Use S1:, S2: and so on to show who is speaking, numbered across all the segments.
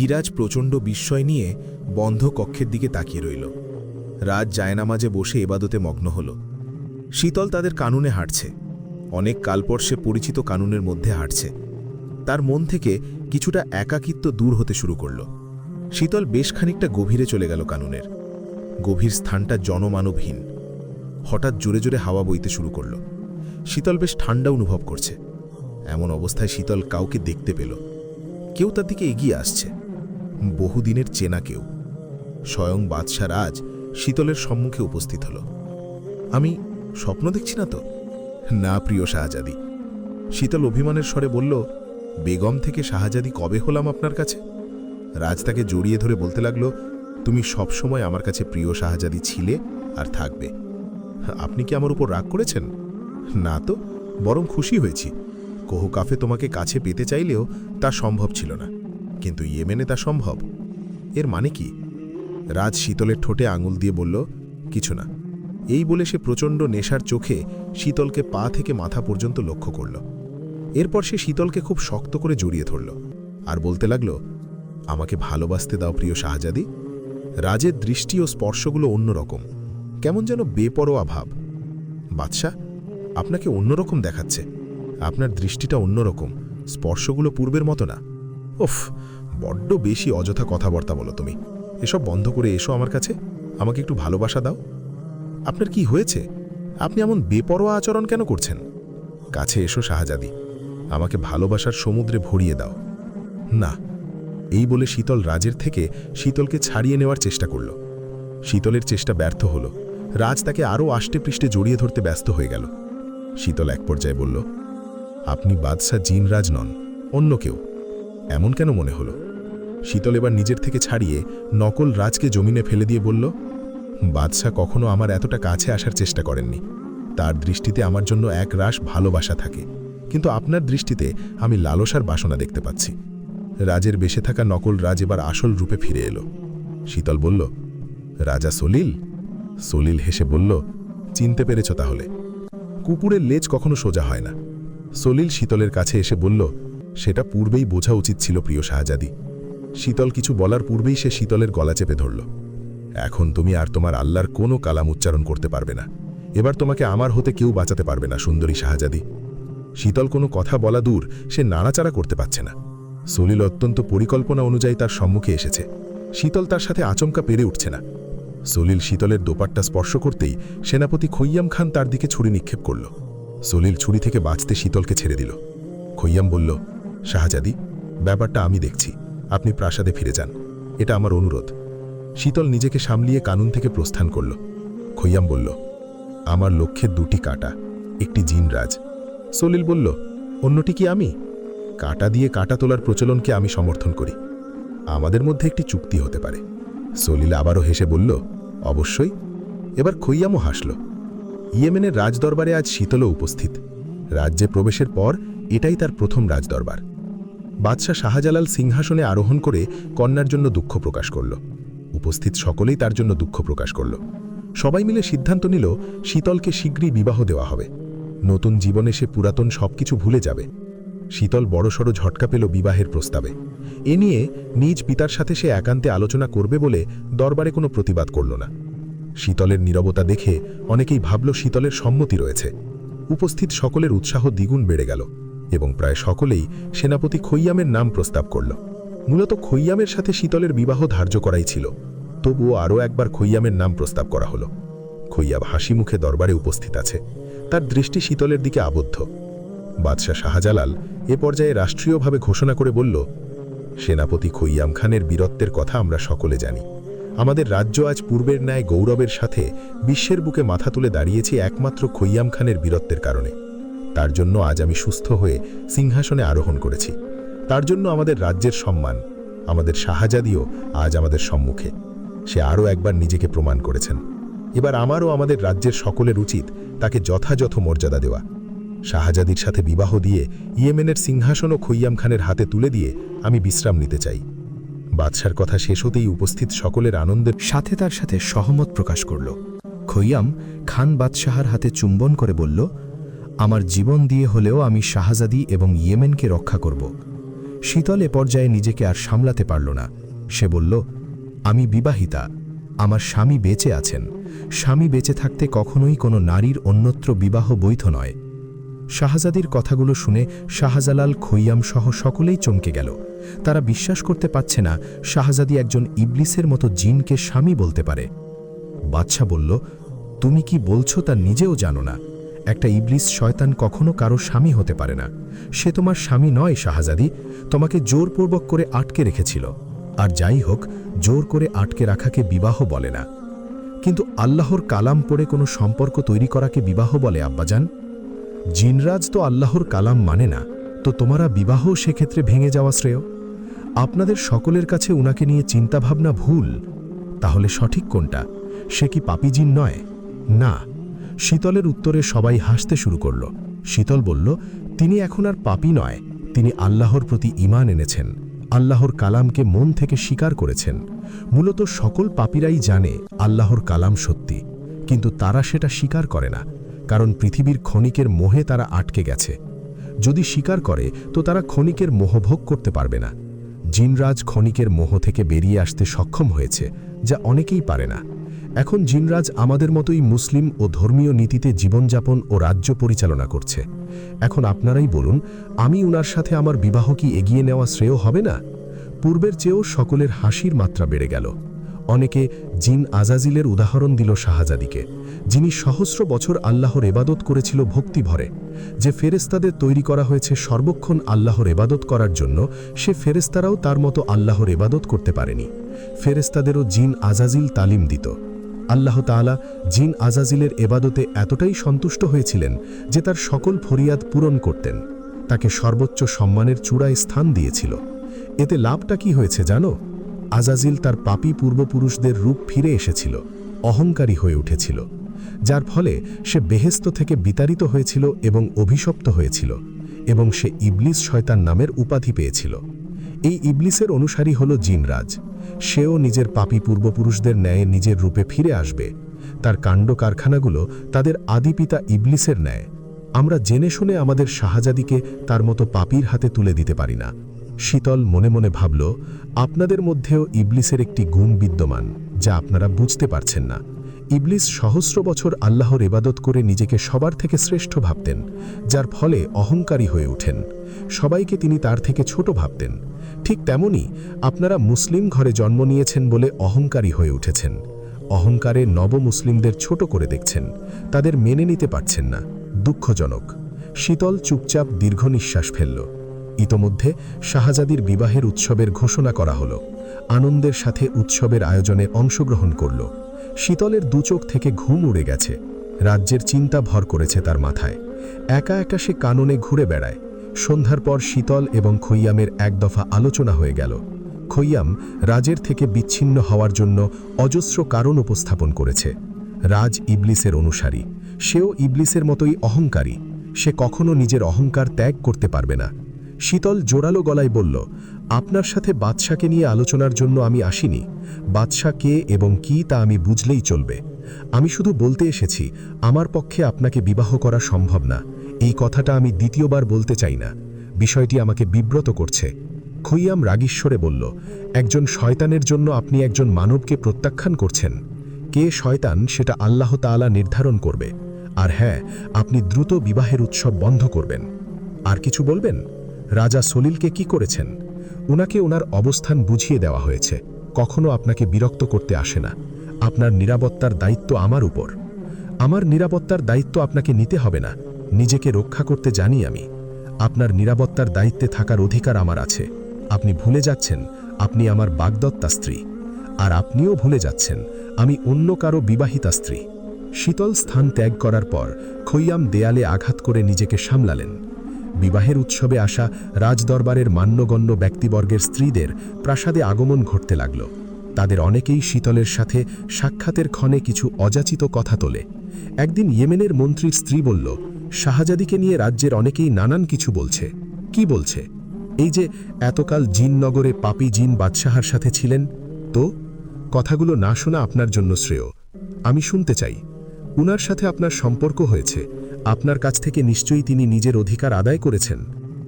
S1: ধীরাজ প্রচণ্ড বিস্ময় নিয়ে বন্ধ কক্ষের দিকে তাকিয়ে রইল। রাজ জায়নামাজে বসে এবাদতে মগ্ন হল। শীতল তাদের কানুনে হাঁটছে, অনেক কাল পর সে পরিচিত কানুনের মধ্যে হাঁটছে। তার মন থেকে কিছুটা একাকিত্ব দূর হতে শুরু করল। শীতল বেশ খানিকটা গভীরে চলে গেল কানুনের। গভীর স্থানটা জনমানবহীন। হঠাৎ জোরে জোরে হাওয়া বইতে শুরু করল। শীতল বেশ ঠান্ডা অনুভব করছে। এমন অবস্থায় শীতল কাউকে দেখতে পেল। কেউ তার দিকে এগিয়ে আসছে, বহুদিনের চেনা কেউ। স্বয়ং বাদশাহ রাজ শীতলের সম্মুখে উপস্থিত হল। আমি স্বপ্ন দেখছি না তো? না প্রিয় শাহজাদি। শীতল অভিমানের স্বরে বলল, বেগম থেকে শাহজাদি কবে হলাম আপনার কাছে? রাজ তাকে জড়িয়ে ধরে বলতে লাগল, তুমি সবসময় আমার কাছে প্রিয় শাহজাদি ছিলে আর থাকবে। আপনি কি আমার উপর রাগ করেছেন? না তো, বরং খুশি হয়েছি। কোহকাফে তোমাকে কাছে পেতে চাইলেও তা সম্ভব ছিল না, কিন্তু ইয়েমেনে তা সম্ভব। এর মানে কি? রাজ শীতলের ঠোঁটে আঙুল দিয়ে বলল, কিছু না। এই বলে সে প্রচণ্ড নেশার চোখে শীতলকে পা থেকে মাথা পর্যন্ত লক্ষ্য করল। এরপর সে শীতলকে খুব শক্ত করে জড়িয়ে ধরল আর বলতে লাগল, আমাকে ভালোবাসতে দাও প্রিয় শাহজাদি। রাজের দৃষ্টি ও স্পর্শগুলো অন্যরকম, কেমন যেন বেপরোয়া ভাব। বাদশাহ, আপনাকে অন্যরকম দেখাচ্ছে। আপনার দৃষ্টিটা অন্যরকম, স্পর্শগুলো পূর্বের মতো না। ওফ, বড্ড বেশি অযথা কথাবার্তা বলো তুমি। এসব বন্ধ করে এসো আমার কাছে, আমাকে একটু ভালোবাসা দাও। আপনার কি হয়েছে? আপনি এমন বেপরোয়া আচরণ কেন করছেন? কাছে এসো শাহজাদি, আমাকে ভালোবাসার সমুদ্রে ভরিয়ে দাও। না। এই বলে শীতল রাজের থেকে শীতলকে ছাড়িয়ে নেওয়ার চেষ্টা করল। শীতলের চেষ্টা ব্যর্থ হল। রাজ তাকে আরও আষ্টে পৃষ্ঠে জড়িয়ে ধরতে ব্যস্ত হয়ে গেল। শীতল এক পর্যায়ে বলল, আপনি বাদশাহ জিনরাজ নন, অন্য কেউ। এমন কেন মনে হলো? শীতল এবার নিজের থেকে ছাড়িয়ে নকল রাজকে জমিনে ফেলে দিয়ে বলল, বাদশাহ কখনো আমার এতটা কাছে আসার চেষ্টা করেননি। তার দৃষ্টিতে আমার জন্য এক রাশ ভালোবাসা থাকে, কিন্তু আপনার দৃষ্টিতে আমি লালসার বাসনা দেখতে পাচ্ছি। রাজের বেশে থাকা নকল রাজ এবার আসল রূপে ফিরে এলো। শীতল বলল, রাজা সলিল? সলিল হেসে বলল, চিনতে পেরেছ তাহলে? কুকুরের লেজ কখনো সোজা হয় না। সলিল শীতলের কাছে এসে বলল, সেটা পূর্বেই বোঝা উচিত ছিল প্রিয় শাহজাদি। শীতল কিছু বলার পূর্বেই সে শীতলের গলা চেপে ধরল। এখন তুমি আর তোমার আল্লাহর কোনো কালাম উচ্চারণ করতে পারবে না। এবার তোমাকে আমার হতে কেউ বাঁচাতে পারবে না সুন্দরী শাহজাদি। শীতল কোনো কথা বলা দূর, সে নাড়াচাড়া করতে পারছে না। সলিল অত্যন্ত পরিকল্পনা অনুযায়ী তার সম্মুখে এসেছে। শীতল তার সাথে আচমকা পেরে উঠছে না। সলিল শীতলের দোপাট্টা স্পর্শ করতেই সেনাপতি খৈয়াম খান তার দিকে ছুরি নিক্ষেপ করল। সলিল ছুরি থেকে বাঁচতে শীতলকে ছেড়ে দিল। খৈয়াম বলল, শাহজাদি, ব্যাপারটা আমি দেখছি, আপনি প্রাসাদে ফিরে যান, এটা আমার অনুরোধ। শীতল নিজেকে সামলিয়ে কানুন থেকে প্রস্থান করল। খৈয়াম বলল, আমার লক্ষ্যে দুটি কাঁটা, একটি জিনরাজ। সলিল বলল, অন্যটি কি আমি? কাঁটা দিয়ে কাঁটা তোলার প্রচলনকে আমি সমর্থন করি। আমাদের মধ্যে একটি চুক্তি হতে পারে। সলিল আবারও হেসে বলল, অবশ্যই। এবার খৈয়ামও হাসল। ইয়েমেনের রাজদরবারে আজ শীতলও উপস্থিত। রাজ্যে প্রবেশের পর এটাই তার প্রথম রাজদরবার। বাদশাহ শাহজালাল সিংহাসনে আরোহণ করে কন্যার জন্য দুঃখ প্রকাশ করল। উপস্থিত সকলেই তার জন্য দুঃখ প্রকাশ করল। সবাই মিলে সিদ্ধান্ত নিল, শীতলকে শীঘ্রই বিবাহ দেওয়া হবে। নতুন জীবনে সে পুরাতন সবকিছু ভুলে যাবে। শীতল বড়সড় ঝটকা পেল বিবাহের প্রস্তাবে। এ নিয়ে নিজ পিতার সাথে সে একান্তে আলোচনা করবে বলে দরবারে কোনো প্রতিবাদ করল না। শীতলের নীরবতা দেখে অনেকেই ভাবল শীতলের সম্মতি রয়েছে। উপস্থিত সকলের উৎসাহ দ্বিগুণ বেড়ে গেল এবং প্রায় সকলেই সেনাপতি খৈয়ামের নাম প্রস্তাব করল। মূলত খৈয়ামের সাথে শীতলের বিবাহ ধার্য করাই ছিল, তবুও আরও একবার খৈয়ামের নাম প্রস্তাব করা হলো। খৈয়াম হাসি মুখে দরবারে উপস্থিত আছে, তার দৃষ্টি শীতলের দিকে আবদ্ধ। বাদশাহ শাহজালাল এ পর্যায়ে রাষ্ট্রীয়ভাবে ঘোষণা করে বলল, সেনাপতি খৈয়াম খানের বীরত্বের কথা আমরা সকলে জানি। আমাদের রাজ্য আজ পূর্বের ন্যায় গৌরবের সাথে বিশ্বের বুকে মাথা তুলে দাঁড়িয়েছে একমাত্র খৈয়াম খানের বীরত্বের কারণে। তার জন্য আজ আমি সুস্থ হয়ে সিংহাসনে আরোহণ করেছি। তার জন্য আমাদের রাজ্যের সম্মান, আমাদের শাহজাদিও আজ আমাদের সম্মুখে। সে আরও একবার নিজেকে প্রমাণ করেছেন। এবার আমারও আমাদের রাজ্যের সকলের উচিত তাকে যথাযথ মর্যাদা দেওয়া। শাহজাদির সাথে বিবাহ দিয়ে ইয়েমেনের সিংহাসনও খৈয়াম খানের হাতে তুলে দিয়ে আমি বিশ্রাম নিতে চাই। বাদশার কথা শেষ হতেই উপস্থিত সকলের আনন্দের
S2: সাথে তার সাথে সহমত প্রকাশ করল। খৈয়াম খান বাদশাহার হাতে চুম্বন করে বলল, আমার জীবন দিয়ে হলেও আমি শাহজাদি এবং ইয়েমেনকে রক্ষা করব। শীতল এ পর্যায়ে নিজেকে আর সামলাতে পারল না। সে বলল, আমি বিবাহিতা, আমার স্বামী বেঁচে আছেন। স্বামী বেঁচে থাকতে কখনোই কোনো নারীর অন্যত্র বিবাহ বৈধ নয়। শাহজাদির কথাগুলো শুনে শাহজালাল, খৈয়াম সহ সকলেই চমকে গেল। তারা বিশ্বাস করতে পারছে না শাহজাদি একজন ইবলিসের মতো জিনকে স্বামী বলতে পারে। বাদশাহ বলল, তুমি কি বলছো তা নিজেও জানো না। একটা ইবলিস শয়তান কখনো কারো স্বামী হতে পারে না। সে তোমার স্বামী নয় শাহজাদি, তোমাকে জোরপূর্বক করে আটকে রেখেছিল। আর যাই হোক, জোর করে আটকে রাখাকে বিবাহ বলে না। কিন্তু আল্লাহর কালাম পড়ে কোনো সম্পর্ক তৈরি করাকে বিবাহ বলে আব্বাজান? জিনরাজ তো আল্লাহর কালাম মানে না, তো তোমারা বিবাহ সেক্ষেত্রে ভেঙে যাওয়া শ্রেয়। আপনাদের সকলের কাছে উনাকে নিয়ে চিন্তাভাবনা ভুল। তাহলে সঠিক কোনটা? সে কি পাপী জিন নয়? না। শীতলের উত্তরে সবাই হাসতে শুরু করল। শীতল বলল, তিনি এখন আর পাপী নয়, তিনি আল্লাহর প্রতি ঈমান এনেছেন, আল্লাহর কালামকে মন থেকে স্বীকার করেছেন। মূলত সকল পাপীরাই জানে আল্লাহর কালাম সত্যি, কিন্তু তারা সেটা স্বীকার করে না, কারণ পৃথিবীর ক্ষণিকের মোহে তারা আটকে গেছে। যদি স্বীকার করে তো তারা ক্ষণিকের মোহভোগ করতে পারবে না। জিনরাজ ক্ষণিকের মোহ থেকে বেরিয়ে আসতে সক্ষম হয়েছে, যা অনেকেই পারে না। এখন জিনরাজ আমাদের মতোই মুসলিম ও ধর্মীয় নীতিতে জীবনযাপন ও রাজ্য পরিচালনা করছে। এখন আপনারাই বলুন, আমি উনার সাথে আমার বিবাহ কি এগিয়ে নেওয়া শ্রেয় হবে না? পূর্বের চেয়েও সকলের হাসির মাত্রা বেড়ে গেল। অনেকে জিন আজাজিলের উদাহরণ দিল শাহজাদিকে, যিনি সহস্র বছর আল্লাহর এবাদত করেছিল ভক্তি ভরে। যে ফেরেস্তাদের তৈরি করা হয়েছে সর্বক্ষণ আল্লাহর এবাদত করার জন্য, সে ফেরেস্তারাও তার মতো আল্লাহর এবাদত করতে পারেনি। ফেরেস্তাদেরও জিন আজাজিল তালিম দিত। আল্লাহ তাআলা জিন আজাজিলের এবাদতে এতটাই সন্তুষ্ট হয়েছিলেন যে তার সকল ফরিয়াদ পূরণ করতেন। তাকে সর্বোচ্চ সম্মানের চূড়ায় স্থান দিয়েছিল। এতে লাভটা কি হয়েছে জানো? আজাজিল তার পাপী পূর্বপুরুষদের রূপ ফিরে এসেছিল, অহংকারী হয়ে উঠেছিল, যার ফলে সে বেহেস্ত থেকে বিতাড়িত হয়েছিল এবং অভিশপ্ত হয়েছিল, এবং সে ইবলিস শয়তান নামের উপাধি পেয়েছিল। এই ইবলিসের অনুসারী হল জিনরাজ। সেও নিজের পাপী পূর্বপুরুষদের ন্যায় নিজের রূপে ফিরে আসবে। তার কাণ্ড কারখানাগুলো তাদের আদিপিতা ইবলিসের ন্যায়। আমরা জেনে শুনে আমাদের শাহজাদিকে তার মতো পাপীর হাতে তুলে দিতে পারি না। শীতল মনে মনে ভাবল, আপনাদের মধ্যেও ইবলিসের একটি গুণ বিদ্যমান, যা আপনারা বুঝতে পারছেন না। ইবলিস সহস্র বছর আল্লাহর ইবাদত করে নিজেকে সবার থেকে শ্রেষ্ঠ ভাবতেন, যার ফলে অহংকারী হয়ে ওঠেন। সবাইকে তিনি তার থেকে ছোট ভাবতেন। ঠিক তেমনি আপনারা মুসলিম ঘরে জন্ম নিয়েছেন বলে অহংকারী হয়ে উঠেছেন। অহংকারে নবমুসলিমদের ছোট করে দেখছেন, তাদের মেনে নিতে পারছেন না। দুঃখজনক। শীতল চুপচাপ দীর্ঘ নিঃশ্বাস ফেলল। ইতোমধ্যে শাহজাদির বিবাহের উৎসবের ঘোষণা করা হলো। আনন্দের সাথে উৎসবের আয়োজনে অংশগ্রহণ করল। শীতলের দুচোখ থেকে ঘুম উড়ে গেছে। রাজ্যের চিন্তা ভর করেছে তার মাথায়। একা একা সে কাননে ঘুরে বেড়ায়। সন্ধ্যার পর শীতল এবং খৈয়ামের এক দফা আলোচনা হয়ে গেল। খৈয়াম রাজের থেকে বিচ্ছিন্ন হওয়ার জন্য অজস্র কারণ উপস্থাপন করেছে। রাজ ইবলিসের অনুসারী, সেও ইবলিসের মতোই অহংকারী। সে কখনো নিজের অহংকার ত্যাগ করতে পারবে না। শীতল জোরালো গলায় বলল, আপনার সাথে বাদশাকে নিয়ে আলোচনার জন্য আমি আসিনি। বাদশা কে এবং কি তা আমি বুঝলেই চলবে। আমি শুধু বলতে এসেছি, আমার পক্ষে আপনাকে বিবাহ করা সম্ভব না। এই কথাটা আমি দ্বিতীয়বার বলতে চাই না। বিষয়টি আমাকে বিব্রত করছে। খৈয়াম রাগীশ্বরে বলল, একজন শয়তানের জন্য আপনি একজন মানবকে প্রত্যাখ্যান করছেন। কে শয়তান সেটা আল্লাহ তাআলা নির্ধারণ করবে। আর হ্যাঁ, আপনি দ্রুত বিবাহের উৎসব বন্ধ করবেন। আর কিছু বলবেন? রাজা সলিলকে কি করেছেন? উনাকে ওনার অবস্থান বুঝিয়ে দেওয়া হয়েছে। কখনো আপনাকে বিরক্ত করতে আসে না। আপনার নিরাপত্তার দায়িত্ব আমার উপর। আমার নিরাপত্তার দায়িত্ব আপনাকে নিতে হবে না। নিজেকে রক্ষা করতে জানি আমি। আপনার নিরাপত্তার দায়িত্বে থাকার অধিকার আমার আছে। আপনি ভুলে যাচ্ছেন আপনি আমার বাগদত্তা স্ত্রী। আর আপনিও ভুলে যাচ্ছেন আমি অন্য কারো বিবাহিতা স্ত্রী। শীতল স্থান ত্যাগ করার পর খৈয়াম দেয়ালে আঘাত করে নিজেকে সামলালেন। বিবাহের উৎসবে আসা রাজদরবারের মান্যগণ্য ব্যক্তিবর্গের স্ত্রীদের প্রাসাদে আগমন ঘটতে লাগল। তাদের অনেকেই শীতলের সাথে সাক্ষাতের ক্ষণে কিছু অযাচিত কথা তোলে। একদিন ইয়েমেনের মন্ত্রীর স্ত্রী বলল, শাহজাদিকে নিয়ে রাজ্যের অনেকেই নানান কিছু বলছে। কি বলছে? এই যে এতকাল জিননগরে পাপী জিন বাদশাহার সাথে ছিলেন, তো কথাগুলো না শোনা আপনার জন্য শ্রেয়। আমি শুনতে চাই। উনার সাথে আপনার সম্পর্ক হয়েছে। আপনার কাছ থেকে নিশ্চয়ই তিনি নিজের অধিকার আদায় করেছেন।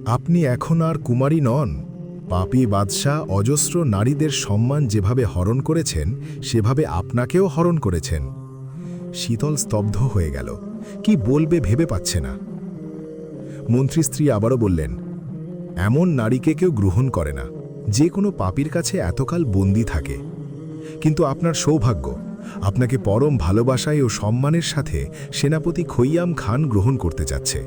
S1: আপনি এখন আর কুমারী নন।
S3: পাপী বাদশাহ অজস্র নারীদের সম্মান যেভাবে হরণ করেছেন সেভাবে আপনাকেও হরণ করেছেন। শীতল স্তব্ধ হয়ে গেল, কি বলবে ভেবে পাচ্ছে না। মন্ত্রী স্ত্রী আবারও বললেন, এমন নারীকে কেউ গ্রহণ করে না, যে কোনো পাপীর কাছে এতকাল বন্দী থাকে। কিন্তু আপনার সৌভাগ্য, আপনাকে পরম ভালোবাসায় ও সম্মানের সাথে সেনাপতি খৈয়াম খান গ্রহণ করতে যাচ্ছে।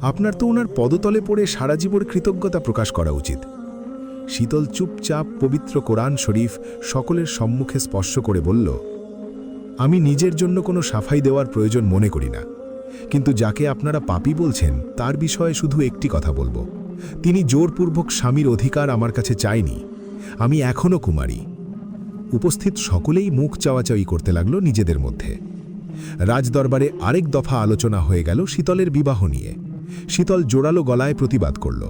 S3: আপনার তো ওনার পদতলে পড়ে সারা জীবন কৃতজ্ঞতা প্রকাশ করা উচিত। শীতল চুপচাপ পবিত্র কোরআন শরীফ সকলের সম্মুখে স্পর্শ করে বলল, আমি নিজের জন্য কোনো সাফাই দেওয়ার প্রয়োজন মনে করি না, কিন্তু যাকে আপনারা পাপী বলছেন তার বিষয়ে শুধু একটি কথা বলবো, তিনি জোরপূর্বক স্বামীর অধিকার আমার কাছে চায়নি। আমি এখনও কুমারী। উপস্থিত সকলেই মুখ চাওয়াচাওয়ি করতে লাগল নিজেদের মধ্যে। রাজদরবারে আরেক দফা আলোচনা হয়ে গেল শীতলের বিবাহ নিয়ে। শীতল জোরালো গলায় প্রতিবাদ করল।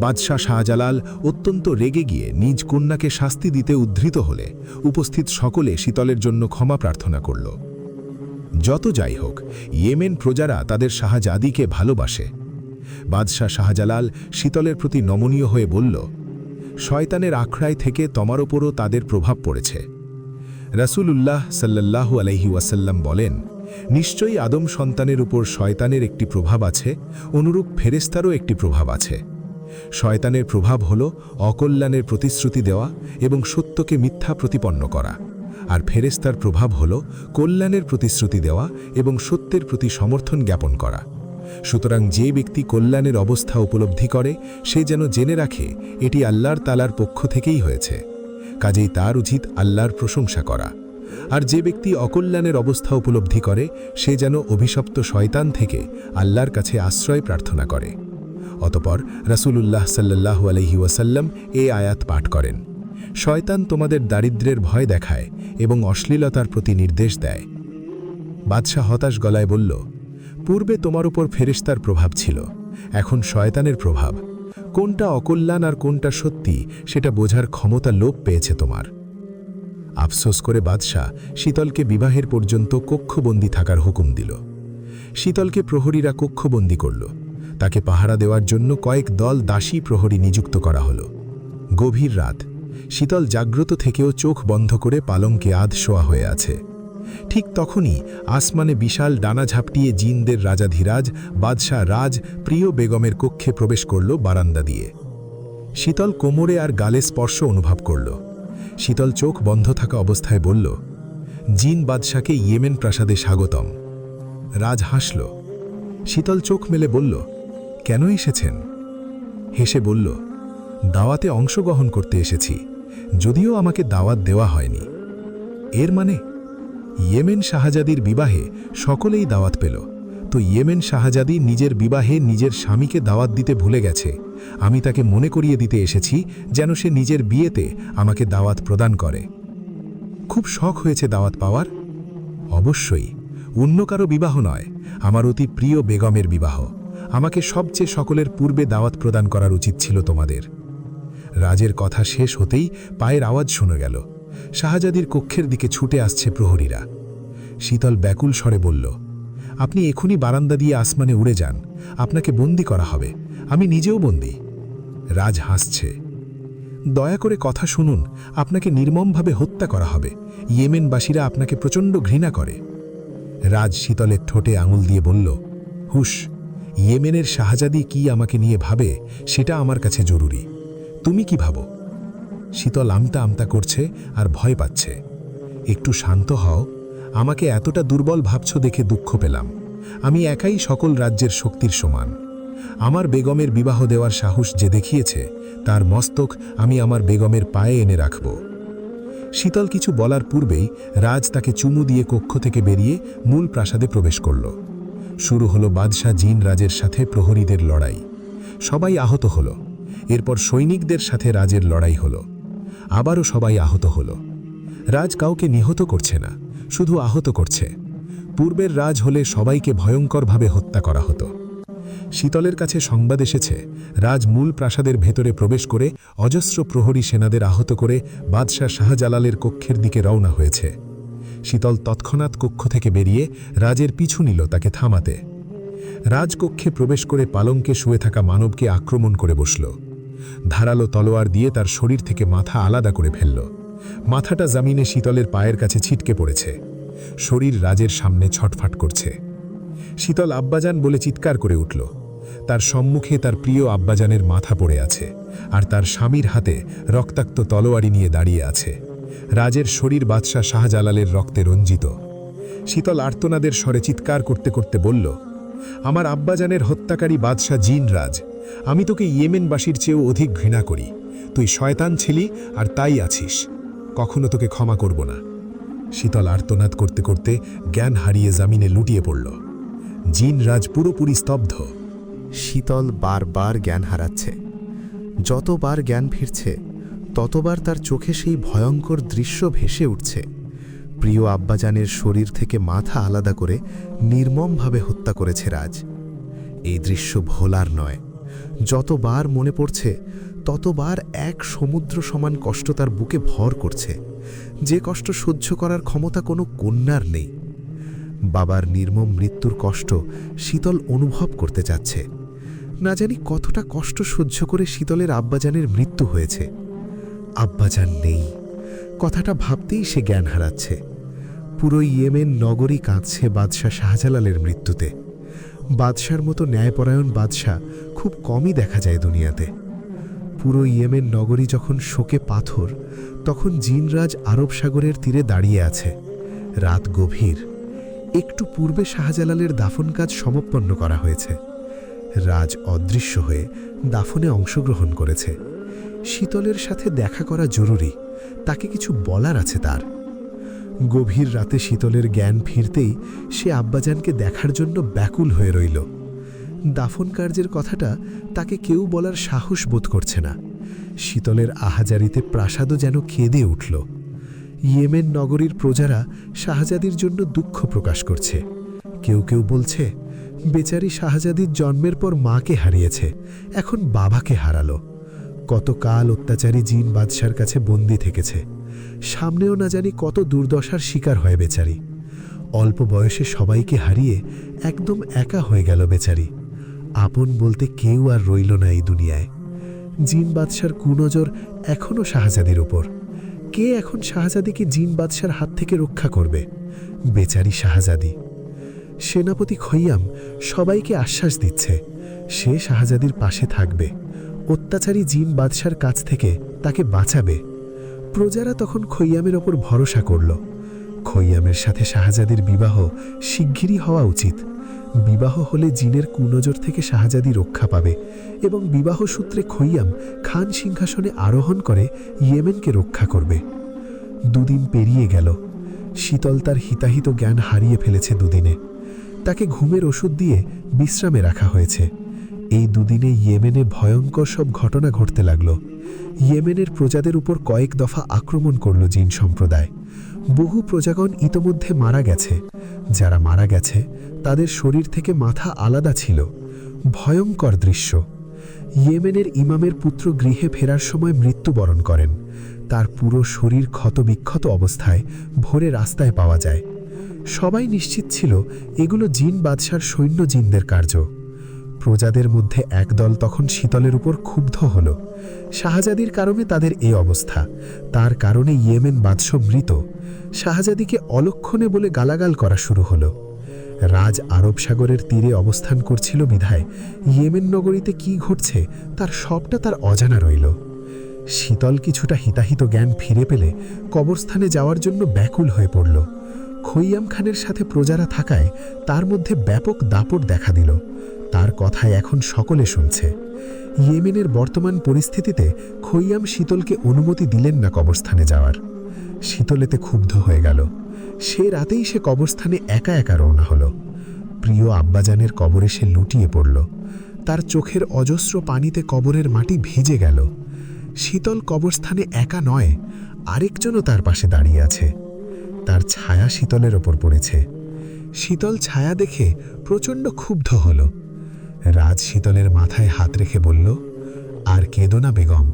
S3: বাদশাহ শাহজালাল অত্যন্ত রেগে গিয়ে নিজ কন্যাকে শাস্তি দিতে উদ্ধৃত হলে উপস্থিত সকলে শীতলের জন্য ক্ষমা প্রার্থনা করল। যত যাই হোক, ইয়েমেন প্রজারা তাদের শাহজাদিকে ভালোবাসে। বাদশাহ শাহজালাল শীতলের প্রতি নমনীয় হয়ে বলল, শয়তানের আখড়ায় থেকে তোমার ওপরও তাদের প্রভাব পড়েছে। রাসূলুল্লাহ সাল্লাল্লাহু আলাইহি ওয়াসাল্লাম বলেন, নিশ্চয়ই আদম সন্তানের উপর শয়তানের একটি প্রভাব আছে, অনুরূপ ফেরেশতারও একটি প্রভাব আছে। শয়তানের প্রভাব হল অকল্যাণের প্রতিশ্রুতি দেওয়া এবং সত্যকে মিথ্যা প্রতিপন্ন করা, আর ফেরেশতার প্রভাব হল কল্যাণের প্রতিশ্রুতি দেওয়া এবং সত্যের প্রতি সমর্থন জ্ঞাপন করা। সুতরাং যে ব্যক্তি কল্যাণের অবস্থা উপলব্ধি করে সে যেন জেনে রাখে এটি আল্লাহর তাআলার পক্ষ থেকেই হয়েছে, কাজেই তার উচিত আল্লাহর প্রশংসা করা। আর যে ব্যক্তি অকল্যাণের অবস্থা উপলব্ধি করে সে যেন অভিশপ্ত শয়তান থেকে আল্লাহর কাছে আশ্রয় প্রার্থনা করে। অতপর রাসূলুল্লাহ সাল্লাল্লাহু আলাইহি ওয়াসাল্লাম এই আয়াত পাঠ করেন, শয়তান তোমাদের দারিদ্র্যের ভয় দেখায় এবং অশ্লীলতার প্রতি নির্দেশ দেয়। বাদশাহ হতাশ গলায় বলল, পূর্বে তোমার উপর ফেরেশতার প্রভাব ছিল, এখন শয়তানের প্রভাব। কোনটা অকল্যাণ আর কোনটা সত্যি সেটা বোঝার ক্ষমতা লোপ পেয়েছে তোমার। আফসোস করে বাদশাহ শীতলকে বিবাহের পর্যন্ত কক্ষবন্দী থাকার হুকুম দিল। শীতলকে প্রহরীরা কক্ষবন্দী করল। তাকে পাহারা দেওয়ার জন্য কয়েক দল দাসী প্রহরী নিযুক্ত করা হলো। গভীর রাত, শীতল জাগ্রত থেকেও চোখ বন্ধ করে পালঙ্কে আধশোয়া হয়ে আছে। ঠিক তখনই আসমানে বিশাল ডানা ঝাপটিয়ে জিনদের রাজাধিরাজ বাদশাহ রাজ প্রিয় বেগমের কক্ষে প্রবেশ করল বারান্দা দিয়ে। শীতল কোমরে আর গালে স্পর্শ অনুভব করল। শীতল চোখ বন্ধ থাকা অবস্থায় বলল, জিন বাদশাকে ইয়েমেন প্রাসাদে স্বাগতম। রাজ হাসল। শীতল চোখ মেলে বলল, কেন এসেছেন? হেসে বলল, দাওয়াতে অংশগ্রহণ করতে এসেছি, যদিও আমাকে দাওয়াত দেওয়া হয়নি। এর মানে ইয়েমেন শাহজাদির বিবাহে সকলেই দাওয়াত পেল, তো ইয়েমেন শাহজাদি নিজের বিবাহে নিজের স্বামীকে দাওয়াত দিতে ভুলে গেছে। আমি তাকে মনে করিয়ে দিতে এসেছি যেন সে নিজের বিয়েতে আমাকে দাওয়াত প্রদান করে। খুব শখ হয়েছে দাওয়াত পাওয়ার? অবশ্যই, অন্য কারো বিবাহ নয়, আমার অতি প্রিয় বেগমের বিবাহ। আমাকে সবচেয়ে সকলের পূর্বে দাওয়াত প্রদান করার উচিত ছিল তোমাদের। রাজের কথা শেষ হতেই পায়ের আওয়াজ শোনা গেল। শাহজাদির কক্ষের দিকে ছুটে আসছে প্রহরীরা। শীতল ব্যাকুল স্বরে বলল, আপনি এখনই বারান্দা দিয়ে আসমানে উড়ে যান, আপনাকে বন্দী করা হবে, আমি নিজেও বন্দী। রাজ হাসছে। দয়া করে কথা শুনুন, আপনাকে নির্মমভাবে হত্যা করা হবে। ইয়েমেনবাসীরা আপনাকে প্রচণ্ড ঘৃণা করে। রাজ শীতলের ঠোঁটে আঙুল দিয়ে বলল, হুশ, ইয়েমেনের শাহজাদি কি আমাকে নিয়ে ভাবে সেটা আমার কাছে জরুরি। তুমি কি ভাবো? শীতল আমতা আমতা করছে আর ভয় পাচ্ছে। একটু শান্ত হও, আমাকে এতটা দুর্বল ভাবছ দেখে দুঃখ পেলাম। আমি একাই সকল রাজ্যের শক্তির সমান। আমার বেগমের বিবাহ দেওয়ার সাহস যে দেখিয়েছে তার মস্তক আমি আমার বেগমের পায়ে এনে রাখব। শীতল কিছু বলার পূর্বেই রাজ তাকে চুমু দিয়ে কক্ষ থেকে বেরিয়ে মূল প্রাসাদে প্রবেশ করল। শুরু হলো বাদশাহ জিন রাজের সাথে প্রহরীদের লড়াই। সবাই আহত হল। এরপর সৈনিকদের সাথে রাজের লড়াই হল। আবারও সবাই আহত হল। রাজ কাউকে নিহত করছে না, শুধু আহত করছে। পূর্বের রাজ হলে সবাইকে ভয়ঙ্করভাবে হত্যা করা হতো। শীতলের কাছে সংবাদ এসেছে, রাজ মূল প্রাসাদের ভেতরে প্রবেশ করে অজস্র প্রহরী সেনাদের আহত করে বাদশাহ শাহজালালের কক্ষের দিকে রওনা হয়েছে। শীতল তৎক্ষণাৎ কক্ষ থেকে বেরিয়ে রাজের পিছু নিল তাকে থামাতে। রাজকক্ষে প্রবেশ করে পালঙ্কে শুয়ে থাকা মানবকে আক্রমণ করে বসল। ধারালো তলোয়ার দিয়ে তার শরীর থেকে মাথা আলাদা করে ফেলল। মাথাটা জমিনে শীতলের পায়ের কাছে ছিটকে পড়েছে। শরীর রাজের সামনে ছটফট করছে। শীতল আব্বাজান বলে চিৎকার করে উঠল। তার সম্মুখে তার প্রিয় আব্বাজানের মাথা পড়ে আছে, আর তার স্বামীর হাতে রক্তাক্ত তলোয়ারি নিয়ে দাঁড়িয়ে আছে। রাজের শরীর বাদশাহ শাহজালালের রক্তে রঞ্জিত। শীতল আর্তনাদের স্বরে চিৎকার করতে করতে বলল, আমার আব্বাজানের হত্যাকারী বাদশাহ জিন রাজ, আমি তোকে ইয়েমেনবাসীর চেয়েও অধিক ঘৃণা করি। তুই শয়তান ছিলি, আর তাই আছিস। কখনো তোকে ক্ষমা করব না। শীতল আর্তনাদ করতে করতে জ্ঞান হারিয়ে জামিনে লুটিয়ে পড়ল। জিন রাজ পুরোপুরি স্তব্ধ।
S2: শীতল বারবার জ্ঞান হারাচ্ছে। যতবার জ্ঞান ফিরছে ততবার তার চোখে সেই ভয়ঙ্কর দৃশ্য ভেসে উঠছে। প্রিয় আব্বাজানের শরীর থেকে মাথা আলাদা করে নির্মমভাবে হত্যা করেছে রাজ। এই দৃশ্য ভোলার নয়। যতবার মনে পড়ছে ততবার এক সমুদ্র সমান কষ্ট তার বুকে ভর করছে, যে কষ্ট সহ্য করার ক্ষমতা কোনো কন্যার নেই। বাবার নির্মম মৃত্যুর কষ্ট শীতল অনুভব করতে চাচ্ছে। না জানি কতটা কষ্ট সহ্য করে শীতলের আব্বাজানের মৃত্যু হয়েছে। আব্বাজান নেই, কথাটা ভাবতেই সে জ্ঞান হারাচ্ছে। পুরো ইয়েমেন নগরী কাঁদছে বাদশাহ শাহজালালের মৃত্যুতে। বাদশার মতো ন্যায়পরায়ণ বাদশাহ খুব কমই দেখা যায় দুনিয়াতে। পুরো ইয়েমেন নগরী যখন শোকে পাথর, তখন জিনরাজ আরব সাগরের তীরে দাঁড়িয়ে আছে। রাত গভীর। একটু পূর্বে শাহজালালের দাফন কাজ সমাপন্ন করা হয়েছে। রাজ অদৃশ্য হয়ে দাফনে অংশগ্রহণ করেছে। শীতলের সাথে দেখা করা জরুরি, তাকে কিছু বলার আছে তার। গভীর রাতে শীতলের জ্ঞান ফিরতেই সে আব্বাজানকে দেখার জন্য ব্যাকুল হয়ে রইল। দাফন কার্যের কথাটা তাকে কেউ বলার সাহস বোধ করছে না। শীতলের আহাজারিতে প্রাসাদও যেন কেঁদে উঠল। ইয়েমেন নগরীর প্রজারা শাহজাদির জন্য দুঃখ প্রকাশ করছে। কেউ কেউ বলছে, বেচারি শাহজাদির জন্মের পর মাকে হারিয়েছে, এখন বাবাকে হারালো। কতকাল অত্যাচারী জিন বাদশার কাছে বন্দী থেকেছে, সামনেও না জানি কত দুর্দশার শিকার হয় বেচারি। অল্প বয়সে সবাইকে হারিয়ে একদম একা হয়ে গেল বেচারি। আপন বলতে কেউ আর রইল না এই দুনিয়ায়। জিন বাদশার কুনজর এখনও শাহজাদির উপর। কে এখন শাহজাদিকে জিন বাদশার হাত থেকে রক্ষা করবে? বেচারি শাহজাদি। সেনাপতি খৈয়াম সবাইকে আশ্বাস দিচ্ছে সে শাহজাদির পাশে থাকবে, অত্যাচারী জিন বাদশার কাছ থেকে তাকে বাঁচাবে। প্রজারা তখন খৈয়ামের ওপর ভরসা করল। খৈয়ামের সাথে শাহজাদির বিবাহ শিগগিরই হওয়া উচিত। বিবাহ হলে জিনের কুনজর থেকে শাহজাদি রক্ষা পাবে এবং বিবাহ সূত্রে খৈয়াম খান সিংহাসনে আরোহণ করে ইয়েমেনকে রক্ষা করবে। দুদিন পেরিয়ে গেল। শীতল তার হিতাহিত জ্ঞান হারিয়ে ফেলেছে দুদিনে। তাকে ঘুমের ওষুধ দিয়ে বিশ্রামে রাখা হয়েছে। এই দুদিনে ইয়েমেনে ভয়ঙ্কর সব ঘটনা ঘটতে লাগল। ইয়েমেনের প্রজাদের উপর কয়েক দফা আক্রমণ করল জিন সম্প্রদায়। বহু প্রজাগণ ইতোমধ্যে মারা গেছে। যারা মারা গেছে তাদের শরীর থেকে মাথা আলাদা ছিল। ভয়ঙ্কর দৃশ্য। ইয়েমেনের ইমামের পুত্র গৃহে ফেরার সময় মৃত্যুবরণ করেন। তার পুরো শরীর ক্ষতবিক্ষত অবস্থায় ভোরে রাস্তায় পাওয়া যায়। সবাই নিশ্চিত ছিল এগুলো জিন বাদশার সৈন্য জিনদের কার্য। প্রজাদের মধ্যে একদল তখন শীতলের উপর ক্ষুব্ধ হল। শাহজাদির কারণে তাদের এই অবস্থা, তার কারণে ইয়েমেন বাদশা মৃত। শাহজাদিকে অলক্ষণে বলে গালাগাল করা শুরু হলো। রাজ আরব সাগরের তীরে অবস্থান করছিল বিধায় ইয়েমেন নগরীতে কি ঘটছে তার সবটা তার অজানা রইল। শীতল কিছুটা হিতাহিত জ্ঞান ফিরে পেলে কবরস্থানে যাওয়ার জন্য ব্যাকুল হয়ে পড়ল। খৈয়াম খানের সাথে প্রজারা থাকায় তার মধ্যে ব্যাপক দাপট দেখা দিল। তার কথায় এখন সকলে শুনছে। ইয়েমেনের বর্তমান পরিস্থিতিতে খৈয়াম শীতলকে অনুমতি দিলেন না কবরস্থানে যাওয়ার। শীতলেতে ক্ষুব্ধ হয়ে গেল। সে রাতেই সে কবরস্থানে একা একা রওনা হল। প্রিয় আব্বাজানের কবরে সে লুটিয়ে পড়ল। তার চোখের অজস্র পানিতে কবরের মাটি ভিজে গেল। শীতল কবরস্থানে একা নয়, আরেকজনও তার পাশে দাঁড়িয়ে আছে। তার ছায়া শীতলের ওপর পড়েছে। শীতল ছায়া দেখে প্রচণ্ড ক্ষুব্ধ হল। রাজ শীতলের মাথায় হাত রেখে বলল, আর কেঁদো না বেগম,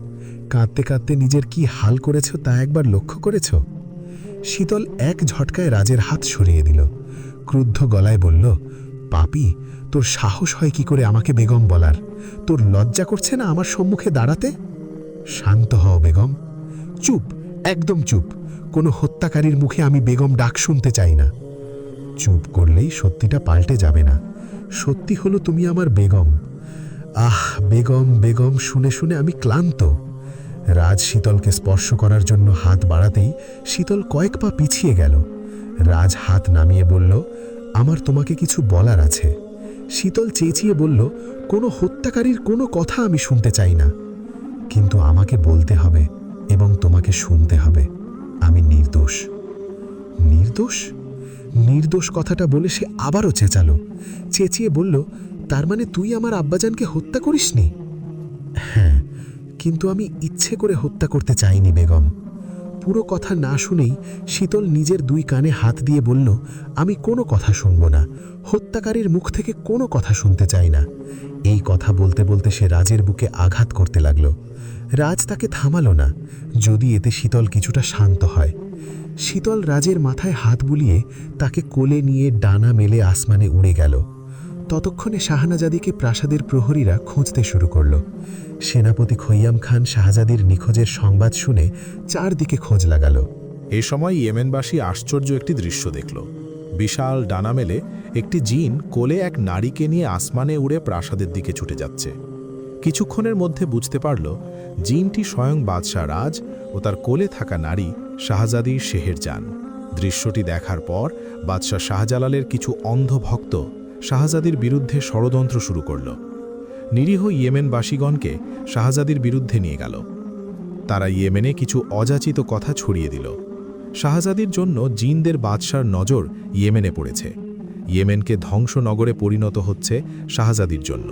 S2: কাঁদতে কাঁদতে নিজের কি হাল করেছ তা একবার লক্ষ্য করেছ? শীতল এক ঝটকায় রাজের হাত সরিয়ে দিল। ক্রুদ্ধ গলায় বলল,
S3: পাপী, তোর সাহস হয় কি করে আমাকে বেগম বলার? তোর লজ্জা করছে না আমার সম্মুখে দাঁড়াতে? শান্ত হও বেগম। চুপ, একদম চুপ। কোনো হত্যাকারীর মুখে আমি বেগম ডাক শুনতে চাই না। চুপ করলেই সত্যিটা পাল্টে যাবে না। সত্যি হলো তুমি আমার বেগম। আহ, বেগম বেগম শুনে শুনে আমি ক্লান্ত। রাজ শীতলকে স্পর্শ করার জন্য হাত বাড়াতেই শীতল কয়েক পা পিছিয়ে গেল। রাজ হাত নামিয়ে বলল, আমার তোমাকে কিছু বলার আছে। শীতল চেঁচিয়ে বলল, কোনো হত্যাকারীর কোনো কথা আমি শুনতে চাই না। কিন্তু আমাকে বলতে হবে এবং তোমাকে শুনতে হবে, আমি নির্দোষ। নির্দোষ? নির্দোষ কথাটা বলে সে আবারও চেঁচালো। চেঁচিয়ে বলল, তার মানে তুই আমার আব্বাজানকে হত্যা করিসনি? হ্যাঁ, কিন্তু আমি ইচ্ছে করে হত্যা করতে চাইনি বেগম। পুরো কথা না শুনেই শীতল নিজের দুই কানে হাত দিয়ে বলল, আমি কোনো কথা শুনব না। হত্যাকারীর মুখ থেকে কোনো কথা শুনতে চাই না। এই কথা বলতে বলতে সে রাজের বুকে আঘাত করতে লাগল। রাজ তাকে থামালো না, যদি এতে শীতল কিছুটা শান্ত হয়। শীতল রাজের মাথায় হাত বুলিয়ে তাকে কোলে নিয়ে ডানা মেলে আসমানে উড়ে গেল। ততক্ষণে শাহনাজাদিকে প্রাসাদের প্রহরীরা খুঁজতে শুরু করল। সেনাপতি খৈয়াম খান শাহজাদির নিখোঁজের সংবাদ শুনে চারদিকে খোঁজ লাগাল।
S1: এ সময় ইয়েমেনবাসী আশ্চর্য একটি দৃশ্য দেখল। বিশাল ডানা মেলে একটি জিন কোলে এক নারীকে নিয়ে আসমানে উড়ে প্রাসাদের দিকে ছুটে যাচ্ছে। কিছুক্ষণের মধ্যে বুঝতে পারল জিনটি স্বয়ং বাদশাহ রাজ ও তার কোলে থাকা নারী শাহজাদি শেহেরজান। দৃশ্যটি দেখার পর বাদশাহ শাহজালালের কিছু অন্ধ ভক্ত শাহজাদির বিরুদ্ধে ষড়যন্ত্র শুরু করল। নিরীহ ইয়েমেনবাসীগণকে শাহজাদির বিরুদ্ধে নিয়ে গেল। তারা ইয়েমেনে কিছু অযাচিত কথা ছড়িয়ে দিল। শাহজাদির জন্য জিনদের বাদশার নজর ইয়েমেনে পড়েছে। ইয়েমেনকে ধ্বংসনগরে পরিণত হচ্ছে শাহজাদির জন্য।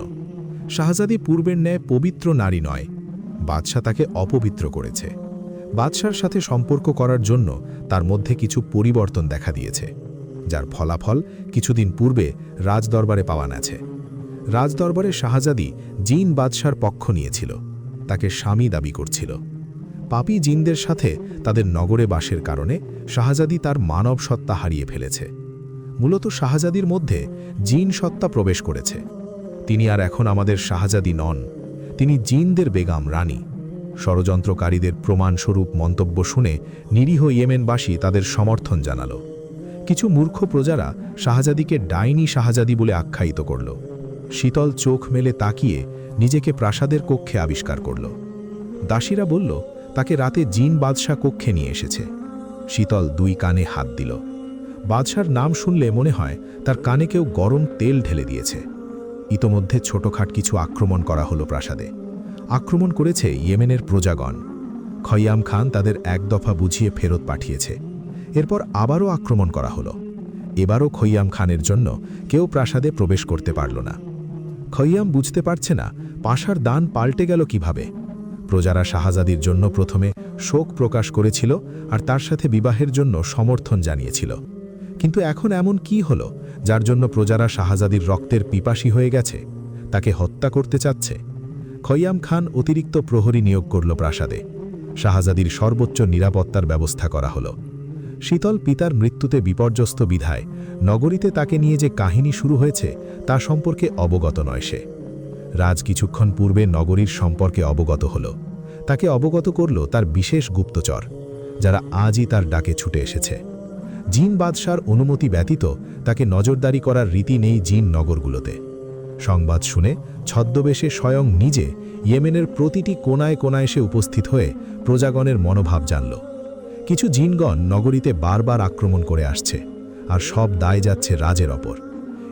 S1: শাহজাদি পূর্বের ন্যায় পবিত্র নারী নয়, বাদশা তাকে অপবিত্র করেছে। বাদশার সাথে সম্পর্ক করার জন্য তার মধ্যে কিছু পরিবর্তন দেখা দিয়েছে, যার ফলাফল কিছুদিন পূর্বে রাজদরবারে পাওয়া গেছে। রাজদরবারে শাহজাদি জিন বাদশার পক্ষ নিয়েছিল, তাকে স্বামী দাবি করছিল। পাপী জিনদের সাথে তাদের নগরে বাসের কারণে শাহজাদি তার মানব সত্তা হারিয়ে ফেলেছে। মূলত শাহজাদির মধ্যে জিন সত্তা প্রবেশ করেছে। তিনি আর এখন আমাদের শাহজাদি নন, তিনি জিনদের বেগম রানী। ষড়যন্ত্রকারীদের প্রমাণস্বরূপ মন্তব্য শুনে নিরীহ ইয়েমেনবাসী তাদের সমর্থন জানাল। কিছু মূর্খ প্রজারা শাহজাদিকে ডাইনি শাহজাদি বলে আখ্যায়িত করল। শীতল চোখ মেলে তাকিয়ে নিজেকে প্রাসাদের কক্ষে আবিষ্কার করল। দাসীরা বলল, তাকে রাতে জিন বাদশাহ কক্ষে নিয়ে এসেছে। শীতল দুই কানে হাত দিল। বাদশার নাম শুনলে মনে হয় তার কানে কেউ গরম তেল ঢেলে দিয়েছে। ইতোমধ্যে ছোটখাট কিছু আক্রমণ করা হলো প্রাসাদে। আক্রমণ করেছে ইয়েমেনের প্রজাগণ। খৈয়াম খান তাদের এক দফা বুঝিয়ে ফেরত পাঠিয়েছে। এরপর আবারও আক্রমণ করা হলো। এবারও খৈয়াম খানের জন্য কেউ প্রাসাদে প্রবেশ করতে পারল না। খৈয়াম বুঝতে পারছে না পাশার দান পাল্টে গেল কিভাবে। প্রজারা শাহজাদির জন্য প্রথমে শোক প্রকাশ করেছিল আর তার সাথে বিবাহের জন্য সমর্থন জানিয়েছিল। কিন্তু এখন এমন কি হলো যার জন্য প্রজারা শাহজাদির রক্তের পিপাসী হয়ে গেছে, তাকে হত্যা করতে চাচ্ছে? খৈয়াম খান অতিরিক্ত প্রহরী নিয়োগ করল প্রাসাদে। শাহজাদির সর্বোচ্চ নিরাপত্তার ব্যবস্থা করা হলো। শীতল পিতার মৃত্যুতে বিপর্যস্ত বিধায় নগরীতে তাকে নিয়ে যে কাহিনী শুরু হয়েছে তা সম্পর্কে অবগত নয় সে। রাজ কিছুক্ষণ পূর্বে নগরীর সম্পর্কে অবগত হল। তাকে অবগত করল তার বিশেষ গুপ্তচর, যারা আজই তার ডাকে ছুটে এসেছে। জিন বাদশার অনুমতি ব্যতীত তাকে নজরদারি করার রীতি নেই জিন নগরগুলোতে। সংবাদ শুনে ছদ্মবেশে স্বয়ং নিজে ইয়েমেনের প্রতিটি কোনায় কোনায় এসে উপস্থিত হয়ে প্রজাগণের মনোভাব জানল। কিছু জিনগণ নগরীতে বারবার আক্রমণ করে আসছে, আর সব দায় যাচ্ছে রাজের ওপর।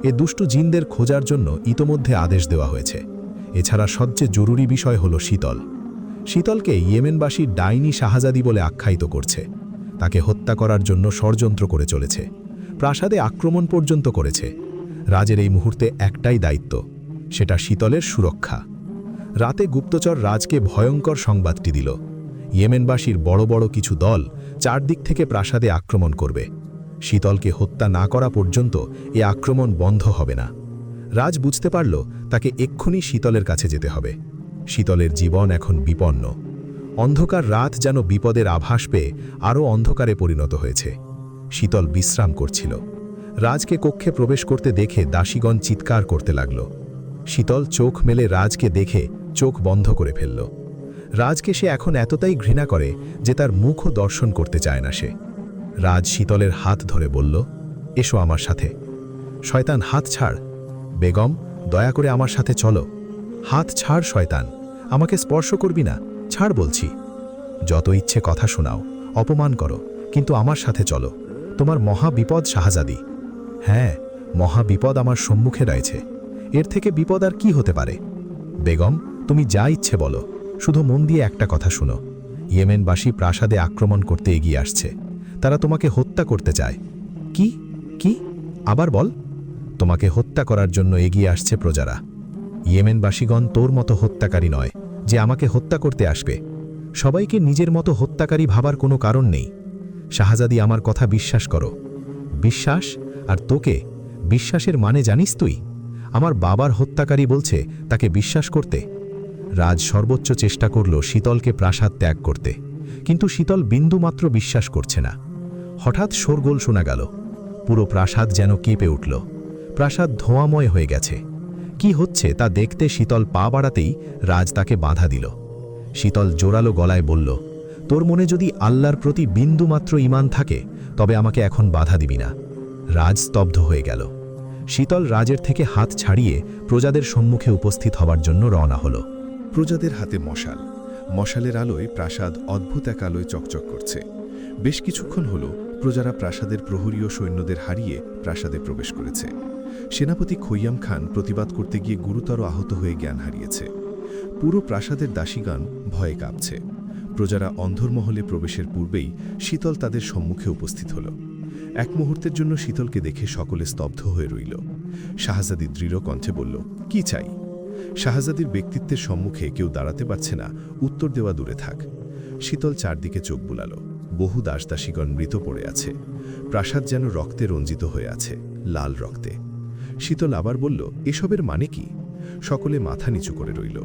S1: এ দুষ্টু জিনদের খোঁজার জন্য ইতোমধ্যে আদেশ দেওয়া হয়েছে। এছাড়া সবচেয়ে জরুরি বিষয় হল শীতল। শীতলকে ইয়েমেনবাসী ডাইনি শাহজাদি বলে আখ্যায়িত করছে। তাকে হত্যা করার জন্য ষড়যন্ত্র করে চলেছে, প্রাসাদে আক্রমণ পর্যন্ত করেছে। রাজের এই মুহূর্তে একটাই দায়িত্ব, সেটা শীতলের সুরক্ষা। রাতে গুপ্তচর রাজকে ভয়ঙ্কর সংবাদটি দিল, ইয়েমেনবাসীর বড় বড় কিছু দল চারদিক থেকে প্রাসাদে আক্রমণ করবে। শীতলকে হত্যা না করা পর্যন্ত এ আক্রমণ বন্ধ হবে না। রাজ বুঝতে পারল তাকে এক্ষুনি শীতলের কাছে যেতে হবে। শীতলের জীবন এখন বিপন্ন। অন্ধকার রাত যেন বিপদের আভাস পেয়ে আরও অন্ধকারে পরিণত হয়েছে। শীতল বিশ্রাম করছিল।
S2: রাজকে কক্ষে প্রবেশ করতে দেখে দাসীগণ চিৎকার করতে লাগল। শীতল চোখ মেলে রাজকে দেখে চোখ বন্ধ করে ফেলল। রাজকে সে এখন এতটাই ঘৃণা করে যে তার মুখও দর্শন করতে চায় না সে। রাজ শীতলের হাত ধরে বলল, এসো আমার সাথে। শয়তান, হাত ছাড়। বেগম, দয়া করে আমার সাথে চলো। হাত ছাড় শয়তান, আমাকে স্পর্শ করবি না, ছাড় বলছি। যত ইচ্ছে কথা শোনাও, অপমান করো, কিন্তু আমার সাথে চলো। তোমার মহা বিপদ শাহজাদি। হ্যাঁ, মহা বিপদ আমার সম্মুখে রয়েছে। এর থেকে বিপদ আর কি হতে পারে? বেগম, তুমি যা ইচ্ছে বলো, শুধু মন দিয়ে একটা কথা শুনো। ইয়েমেনবাসী প্রাসাদে আক্রমণ করতে এগিয়ে আসছে। তারা তোমাকে হত্যা করতে চায়। কি কি? আবার বল। তোমাকে হত্যা করার জন্য এগিয়ে আসছে প্রজারা। ইয়েমেনবাসীগণ তোর মতো হত্যাকারী নয় যে আমাকে হত্যা করতে আসবে। সবাইকে নিজের মতো হত্যাকারী ভাবার কোনো কারণ নেই। শাহজাদি, আমার কথা বিশ্বাস করো। বিশ্বাস? আর তোকে বিশ্বাসের মানে জানিস তুই? আমার বাবার হত্যাকারী বলছে তাকে বিশ্বাস করতে। রাজ সর্বোচ্চ চেষ্টা করল শীতলকে প্রাসাদ ত্যাগ করতে, কিন্তু শীতল বিন্দুমাত্র বিশ্বাস করছে না। হঠাৎ শোরগোল শোনা গেল। পুরো প্রাসাদ যেন কেঁপে উঠল। প্রাসাদ ধোঁয়াময় হয়ে গেছে। কি হচ্ছে তা দেখতে শীতল পা বাড়াতেই রাজ তাকে বাধা দিল। শীতল জোরালো গলায় বলল, তোর মনে যদি আল্লাহর প্রতি বিন্দুমাত্র ঈমান থাকে তবে আমাকে এখন বাধা দিবি না। রাজ স্তব্ধ হয়ে গেল। শীতল রাজের থেকে হাত ছাড়িয়ে প্রজাদের সম্মুখে উপস্থিত হবার জন্য রওনা হল।
S1: প্রজাদের হাতে মশাল। মশালের আলোয় প্রাসাদ অদ্ভুত এক আলোয় চকচক করছে। বেশ কিছুক্ষণ হল প্রজারা প্রাসাদের প্রহরীয় সৈন্যদের হারিয়ে প্রাসাদে প্রবেশ করেছে। সেনাপতি খৈয়াম খান প্রতিবাদ করতে গিয়ে গুরুতর আহত হয়ে জ্ঞান হারিয়েছে। পুরো প্রাসাদের দাসীগণ ভয়ে কাঁপছে। প্রজারা অন্ধরমহলে প্রবেশের পূর্বেই শীতল তাদের সম্মুখে উপস্থিত হল। এক মুহূর্তের জন্য শীতলকে দেখে সকলে স্তব্ধ হয়ে রইল। শাহজাদি দৃঢ় কণ্ঠে বলল, কি চাই? শাহজাদির ব্যক্তিত্বের সম্মুখে কেউ দাঁড়াতে পারছে না, উত্তর দেওয়া দূরে থাক। শীতল চারদিকে চোখ বুলাল। বহু দাসদাসীগণ মৃত পড়ে আছে। প্রাসাদ যেন রক্তে রঞ্জিত হয়ে আছে, লাল রক্তে। শীতল আবার বলল, এসবের মানে কি? সকলে মাথা নিচু করে রইল।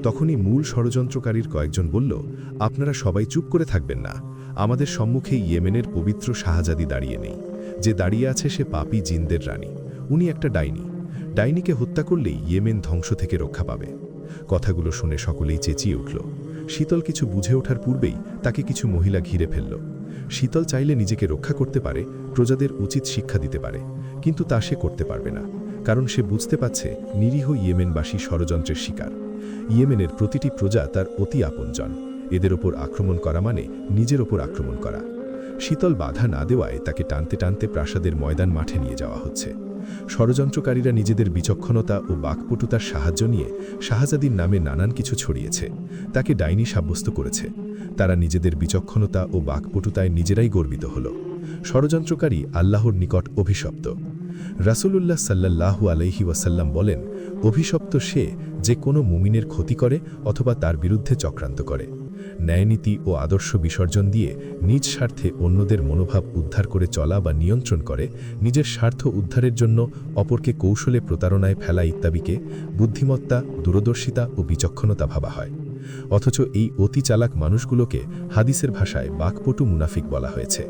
S1: তখনই মূল ষড়যন্ত্রকারীর কয়েকজন বলল, আপনারা সবাই চুপ করে থাকবেন না। আমাদের সম্মুখে ইয়েমেনের পবিত্র শাহজাদি দাঁড়িয়ে নেই। যে দাঁড়িয়ে আছে সে পাপী জিনদের রানী। উনি একটা ডাইনি। ডাইনিকে হত্যা করলেই ইয়েমেন ধ্বংস থেকে রক্ষা পাবে। কথাগুলো শুনে সকলেই চেঁচিয়ে উঠল। শীতল কিছু বুঝে ওঠার পূর্বেই তাকে কিছু মহিলা ঘিরে ফেলল। শীতল চাইলে নিজেকে রক্ষা করতে পারে, প্রজাদের উচিত শিক্ষা দিতে পারে, কিন্তু তা সে করতে পারবে না, কারণ সে বুঝতে পারছে নিরীহ ইয়েমেনবাসী ষড়যন্ত্রের শিকার। ইয়েমেনের প্রতিটি প্রজা তার অতি আপনজন। এদের ওপর আক্রমণ করা মানে নিজের ওপর আক্রমণ করা। শীতল বাধা না দেওয়ায় তাকে টানতে টানতে প্রাসাদের ময়দান মাঠে নিয়ে যাওয়া হচ্ছে। ষড়যন্ত্রকারীরা নিজেদের বিচক্ষণতা ও বাকপটুতার সাহায্য নিয়ে শাহজাদির নামে নানান কিছু ছড়িয়েছে, তাকে ডাইনি সাব্যস্ত করেছে। তারা নিজেদের বিচক্ষণতা ও বাকপটুতায় নিজেরাই গর্বিত হল। ষড়যন্ত্রকারী আল্লাহর নিকট অভিশপ্ত। রাসূলুল্লাহ সাল্লাল্লাহু আলাইহি ওয়াসাল্লাম বলেন, অভিশপ্ত সে যে কোনো মুমিনের ক্ষতি করে অথবা তার বিরুদ্ধে চক্রান্ত করে। ন্যায়নীতি ও আদর্শ বিসর্জন দিয়ে নিজ স্বার্থে অন্যদের মনোভাব উদ্ধার করে চলা বা নিয়ন্ত্রণ করে নিজের স্বার্থ উদ্ধারের জন্য অপরকে কৌশলে প্রতারণায় ফেলা ইত্যাদিকে বুদ্ধিমত্তা, দূরদর্শিতা ও বিচক্ষণতা ভাবা হয়। অথচ এই অতি চালাক মানুষগুলোকে হাদিসের ভাষায় বাকপটু মুনাফিক বলা হয়েছে।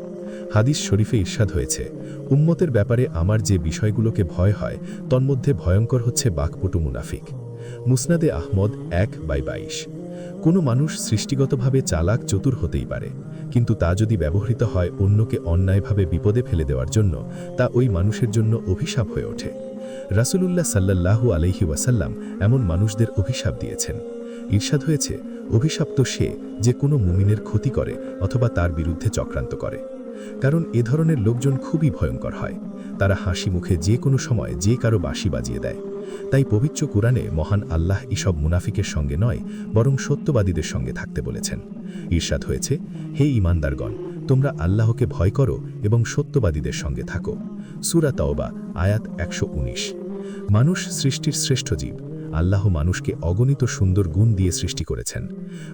S1: হাদিস শরীফে ইরশাদ হয়েছে, উম্মতের ব্যাপারে আমার যে বিষয়গুলোকে ভয় হয় তন্মধ্যে ভয়ঙ্কর হচ্ছে বাকপটু মুনাফিক। মুসনাদে আহমদ 1/22। কোনো মানুষ সৃষ্টিগতভাবে চালাক চতুর হতেই পারে, কিন্তু তা যদি ব্যবহৃত হয় অন্যকে অন্যায়ভাবে বিপদে ফেলে দেওয়ার জন্য, তা ওই মানুষের জন্য অভিশাপ হয়ে ওঠে। রাসূলুল্লাহ সাল্লাল্লাহু আলাইহি ওয়াসাল্লাম এমন মানুষদের অভিশাপ দিয়েছেন। ইরশাদ হয়েছে, অভিশাপ্ত সে যে কোনো মুমিনের ক্ষতি করে অথবা তার বিরুদ্ধে চক্রান্ত করে। কারণ এ ধরনের লোকজন খুবই ভয়ঙ্কর হয়। তারা হাসি মুখে যে কোনো সময় যে কারো বাঁশি বাজিয়ে দেয়। তাই পবিত্র কুরআনে মহান আল্লাহ এসব মুনাফিকের সঙ্গে নয়, বরং সত্যবাদীদের সঙ্গে থাকতে বলেছেন। ইরশাদ হয়েছে, হে ঈমানদারগণ, তোমরা আল্লাহকে ভয় করো এবং সত্যবাদীদের সঙ্গে থাকো। সূরা তাওবা আয়াত 119। মানুষ সৃষ্টির শ্রেষ্ঠ জীব। আল্লাহ মানুষকে অগণিত সুন্দর গুণ দিয়ে সৃষ্টি করেছেন।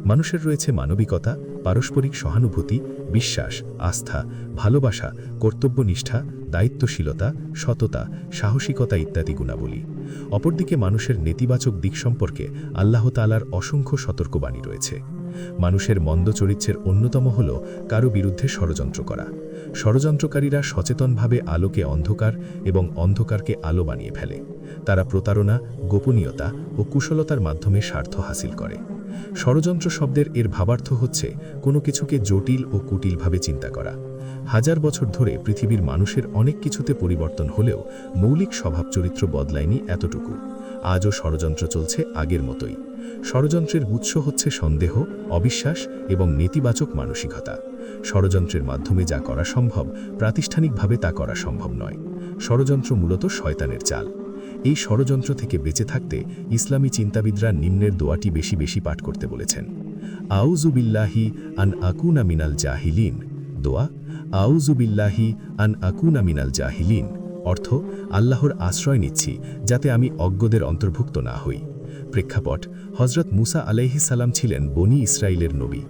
S1: মানুষের রয়েছে মানবিকতা, পারস্পরিক সহানুভূতি, বিশ্বাস, আস্থা, ভালোবাসা, কর্তব্যনিষ্ঠা, দায়িত্বশীলতা, সততা, সাহসিকতা ইত্যাদি গুণাবলী। অপরদিকে মানুষের নেতিবাচক দিক সম্পর্কে আল্লাহ তাআলার অসংখ্য সতর্কবাণী রয়েছে।
S2: মানুষের মন্দ চরিত্রের অন্যতম হল কারো বিরুদ্ধে ষড়যন্ত্র করা। ষড়যন্ত্রকারীরা সচেতনভাবে আলোকে অন্ধকার এবং অন্ধকারকে আলো বানিয়ে ফেলে। তারা প্রতারণা, গোপনীয়তা ও কুশলতার মাধ্যমে স্বার্থ হাসিল করে। ষড়যন্ত্র শব্দের এর ভাবার্থ হচ্ছে কোনো কিছুকে জটিল ও কুটিলভাবে চিন্তা করা। হাজার বছর ধরে পৃথিবীর মানুষের অনেক কিছুতে পরিবর্তন হলেও মৌলিক স্বভাব চরিত্র বদলায়নি এতটুকু। আজও ষড়যন্ত্র চলছে আগের মতোই। ষড়যন্ত্রের উৎস হচ্ছে সন্দেহ, অবিশ্বাস এবং নেতিবাচক মানসিকতা। ষড়যন্ত্রের মাধ্যমে যা করা সম্ভব, প্রাতিষ্ঠানিকভাবে তা করা সম্ভব নয়। ষড়যন্ত্র মূলত শয়তানের চাল। এই ষড়যন্ত্র থেকে বেঁচে থাকতে ইসলামী চিন্তাবিদরা নিম্নের দোয়াটি বেশি বেশি পাঠ করতে বলেছেন। আউযু বিল্লাহি আন আকুনা মিনাল জাহিলিন। দোয়া, আউযু বিল্লাহি আন আকুনা মিনাল জাহিলিন অর্থ, আল্লাহর আশ্রয় নিচ্ছি যাতে আমি অজ্ঞদের অন্তর্ভুক্ত না হই। প্রেক্ষাপট, হজরত মুসা আলাইহিস সালাম ছিলেন বনি ইসরায়েলের নবী।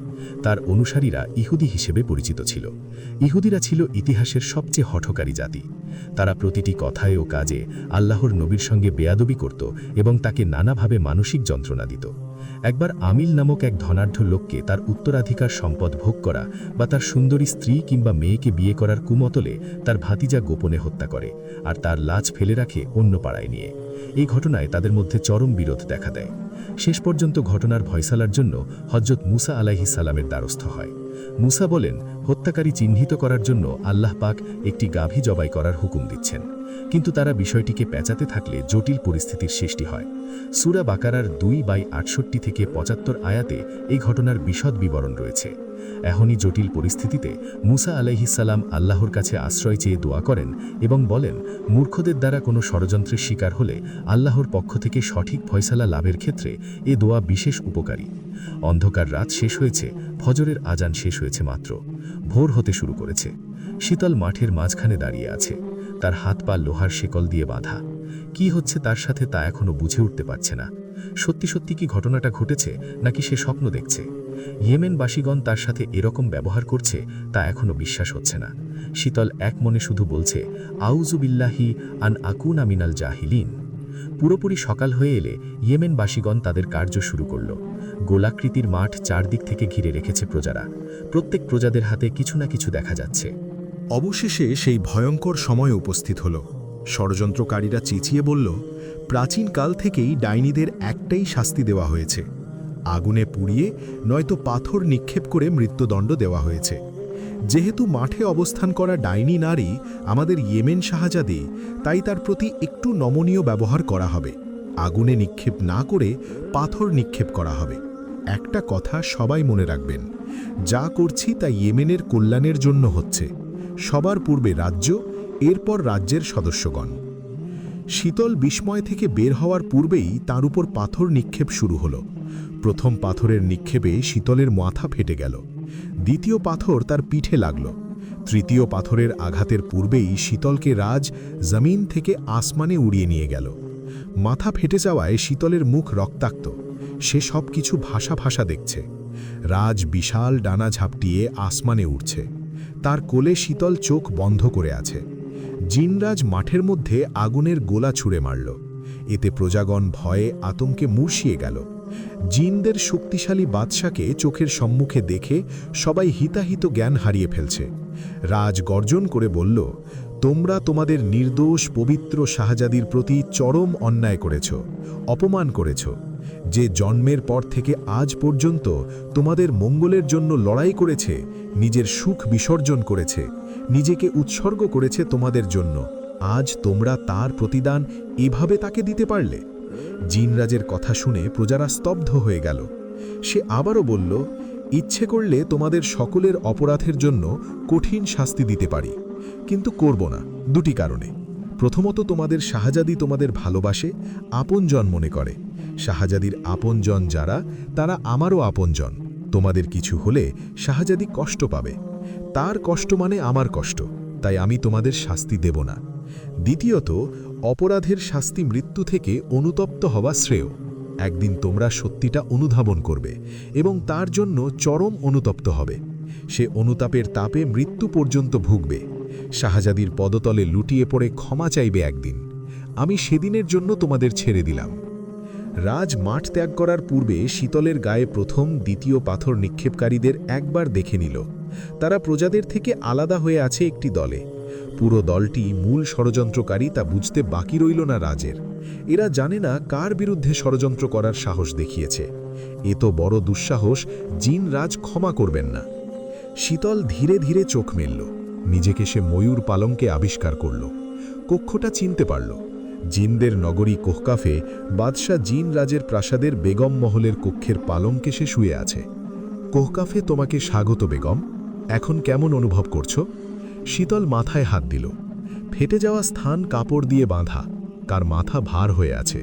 S2: তার অনুসারীরা ইহুদি হিসেবে পরিচিত ছিল। ইহুদিরা ছিল ইতিহাসের সবচেয়ে হঠকারী জাতি। তারা প্রতিটি কথায় ও কাজে আল্লাহর নবীর সঙ্গে বেয়াদবি করত এবং তাকে নানাভাবে মানসিক যন্ত্রণা দিত। একবার আমিল নামক এক ধনাঢ্য লোককে তার উত্তরাধিকার সম্পদ ভোগ করা বা তার সুন্দরী স্ত্রী কিংবা মেয়েকে বিয়ে করার কুমতলে তার ভাতিজা গোপনে হত্যা করে আর তার লাশ ফেলে রাখে অন্য পাড়ায় নিয়ে। এই ঘটনায় তাদের মধ্যে চরম বিরোধ দেখা দেয়। শেষ পর্যন্ত ঘটনার ফয়সালার জন্য হযরত মুসা আলাইহিস সালামের দ্বারস্থ হয়। মুসা বলেন, হত্যাকারী চিহ্নিত করার জন্য আল্লাহ পাক একটি গাভী জবাই করার হুকুম দিচ্ছেন। কিন্তু তারা বিষয়টিকে পেঁচাতে থাকলে জটিল পরিস্থিতির সৃষ্টি হয়। সূরা বাকারার 2/68 থেকে 75 আয়াতে এই ঘটনার বিশদ বিবরণ রয়েছে। এখনই জটিল পরিস্থিতিতে মুসা আলাইহিস সালাম আল্লাহর কাছে আশ্রয় চেয়ে দোয়া করেন এবং বলেন, মূর্খদের দ্বারা কোনো ষড়যন্ত্রের শিকার হলে আল্লাহর পক্ষ থেকে সঠিক ফয়সালা লাভের ক্ষেত্রে এ দোয়া বিশেষ উপকারী। অন্ধকার রাত শেষ হয়েছে, ফজরের আজান শেষ হয়েছে মাত্র। ভোর হতে শুরু করেছে। শীতল মাঠের মাঝখানে দাঁড়িয়ে আছে। তার হাত পা লোহার শেকল দিয়ে বাঁধা। কি হচ্ছে তার সাথে তা এখনো বুঝে উঠতে পারছে না। সত্যি সত্যি কি ঘটনাটা ঘটেছে নাকি সে স্বপ্ন দেখছে? ইয়েমেনবাসীগণ তার সাথে এরকম ব্যবহার করছে তা এখনো বিশ্বাস হচ্ছে না। শীতল এক মনে শুধু বলছে, আউযু বিল্লাহি আন আকুনা মিনাল জাহিলিন। পুরোপুরি সকাল হয়ে এলে ইয়েমেনবাসীগণ তাদের কার্য শুরু করল। গোলাকৃতির মাঠ চারদিক থেকে ঘিরে রেখেছে প্রজারা। প্রত্যেক প্রজাদের হাতে কিছু না কিছু দেখা যাচ্ছে।
S3: অবশেষে সেই ভয়ঙ্কর সময় উপস্থিত হল। ষড়যন্ত্রকারীরা চেঁচিয়ে বলল, প্রাচীনকাল থেকেই ডাইনিদের একটাই শাস্তি দেওয়া হয়েছে, আগুনে পুড়িয়ে নয়তো পাথর নিক্ষেপ করে মৃত্যুদণ্ড দেওয়া হয়েছে। যেহেতু মাঠে অবস্থান করা ডাইনি নারী আমাদের ইয়েমেন শাহজাদি, তাই তার প্রতি একটু নমনীয় ব্যবহার করা হবে। আগুনে নিক্ষেপ না করে পাথর নিক্ষেপ করা হবে। একটা কথা সবাই মনে রাখবেন, যা করছি তা ইয়েমেনের কল্যাণের জন্য হচ্ছে। সবার পূর্বে রাজ্য, এরপর রাজ্যের সদস্যগণ। শীতল বিস্ময় থেকে বের হওয়ার পূর্বেই তার উপর পাথর নিক্ষেপ শুরু হলো। প্রথম পাথরের নিক্ষেপে শীতলের মাথা ফেটে গেল। দ্বিতীয় পাথর তার পিঠে লাগল। তৃতীয় পাথরের আঘাতের পূর্বেই শীতলকে রাজ জমিন থেকে আসমানে উড়িয়ে নিয়ে গেল। মাথা ফেটে যাওয়ায় শীতলের মুখ রক্তাক্ত। সে সব কিছু ভাষা ভাষা দেখছে। রাজ বিশাল ডানা ঝাপটিয়ে আসমানে উঠছে। তার কোলে শীতল চোখ বন্ধ করে আছে। জিনরাজ মাঠের মধ্যে আগুনের গোলা ছুঁড়ে মারল। এতে প্রজাগণ ভয়ে আতঙ্কে মুর্শিয়ে গেল। জিনদের শক্তিশালী বাদশাকে চোখের সম্মুখে দেখে সবাই হিতাহিত জ্ঞান হারিয়ে ফেলছে। রাজ গর্জন করে বলল, তোমরা তোমাদের নির্দোষ পবিত্র শাহজাদির প্রতি চরম অন্যায় করেছ, অপমান করেছ। যে জন্মের পর থেকে আজ পর্যন্ত তোমাদের মঙ্গলের জন্য লড়াই করেছে, নিজের সুখ বিসর্জন করেছে, নিজেকে উৎসর্গ করেছে তোমাদের জন্য, আজ তোমরা তার প্রতিদান এভাবে তাকে দিতে পারলে? জিনরাজের কথা শুনে প্রজারা স্তব্ধ হয়ে গেল। সে আবারও বলল, ইচ্ছে করলে তোমাদের সকলের অপরাধের জন্য কঠিন শাস্তি দিতে পারি, কিন্তু করব না দুটি কারণে। প্রথমত, তোমাদের শাহজাদি তোমাদের ভালোবাসে, আপনজন মনে করে। শাহজাদির আপনজন যারা, তারা আমারও আপনজন। তোমাদের কিছু হলে শাহজাদি কষ্ট পাবে। তার কষ্ট মানে আমার কষ্ট, তাই আমি তোমাদের শাস্তি দেব না। দ্বিতীয়ত, অপরাধের শাস্তি মৃত্যু থেকে অনুতপ্ত হওয়া শ্রেয়। একদিন তোমরা সত্যিটা অনুধাবন করবে এবং তার জন্য চরম অনুতপ্ত হবে। সে অনুতাপের তাপে মৃত্যু পর্যন্ত ভুগবে। শাহজাদির পদতলে লুটিয়ে পড়ে ক্ষমা চাইবে একদিন। আমি সেদিনের জন্য তোমাদের ছেড়ে দিলাম।
S1: রাজ মাঠ ত্যাগ করার পূর্বে শীতলের গায়ে প্রথম দ্বিতীয় পাথর নিক্ষেপকারীদের একবার দেখে নিল। তারা প্রজাদের থেকে আলাদা হয়ে আছে একটি দলে। পুরো দলটি মূল ষড়যন্ত্রকারী তা বুঝতে বাকি রইল না রাজের। এরা জানে না কার বিরুদ্ধে ষড়যন্ত্র করার সাহস দেখিয়েছে। এ তো বড় দুঃসাহস, জিন রাজ ক্ষমা করবেন না। শীতল ধীরে ধীরে চোখ মেলল। নিজেকে সে ময়ূর পালঙ্কে আবিষ্কার করল। কক্ষটা চিনতে পারল। জিনদের নগরী কোহকাফে বাদশাহ জিন রাজের প্রাসাদের বেগম মহলের কক্ষের পালঙ্কে সে শুয়ে আছে। কোহকাফে তোমাকে স্বাগত বেগম। এখন কেমন অনুভব করছো? শীতল মাথায় হাত দিল। ফেটে যাওয়া স্থান কাপড় দিয়ে বাঁধা, তার মাথা ভার হয়ে আছে।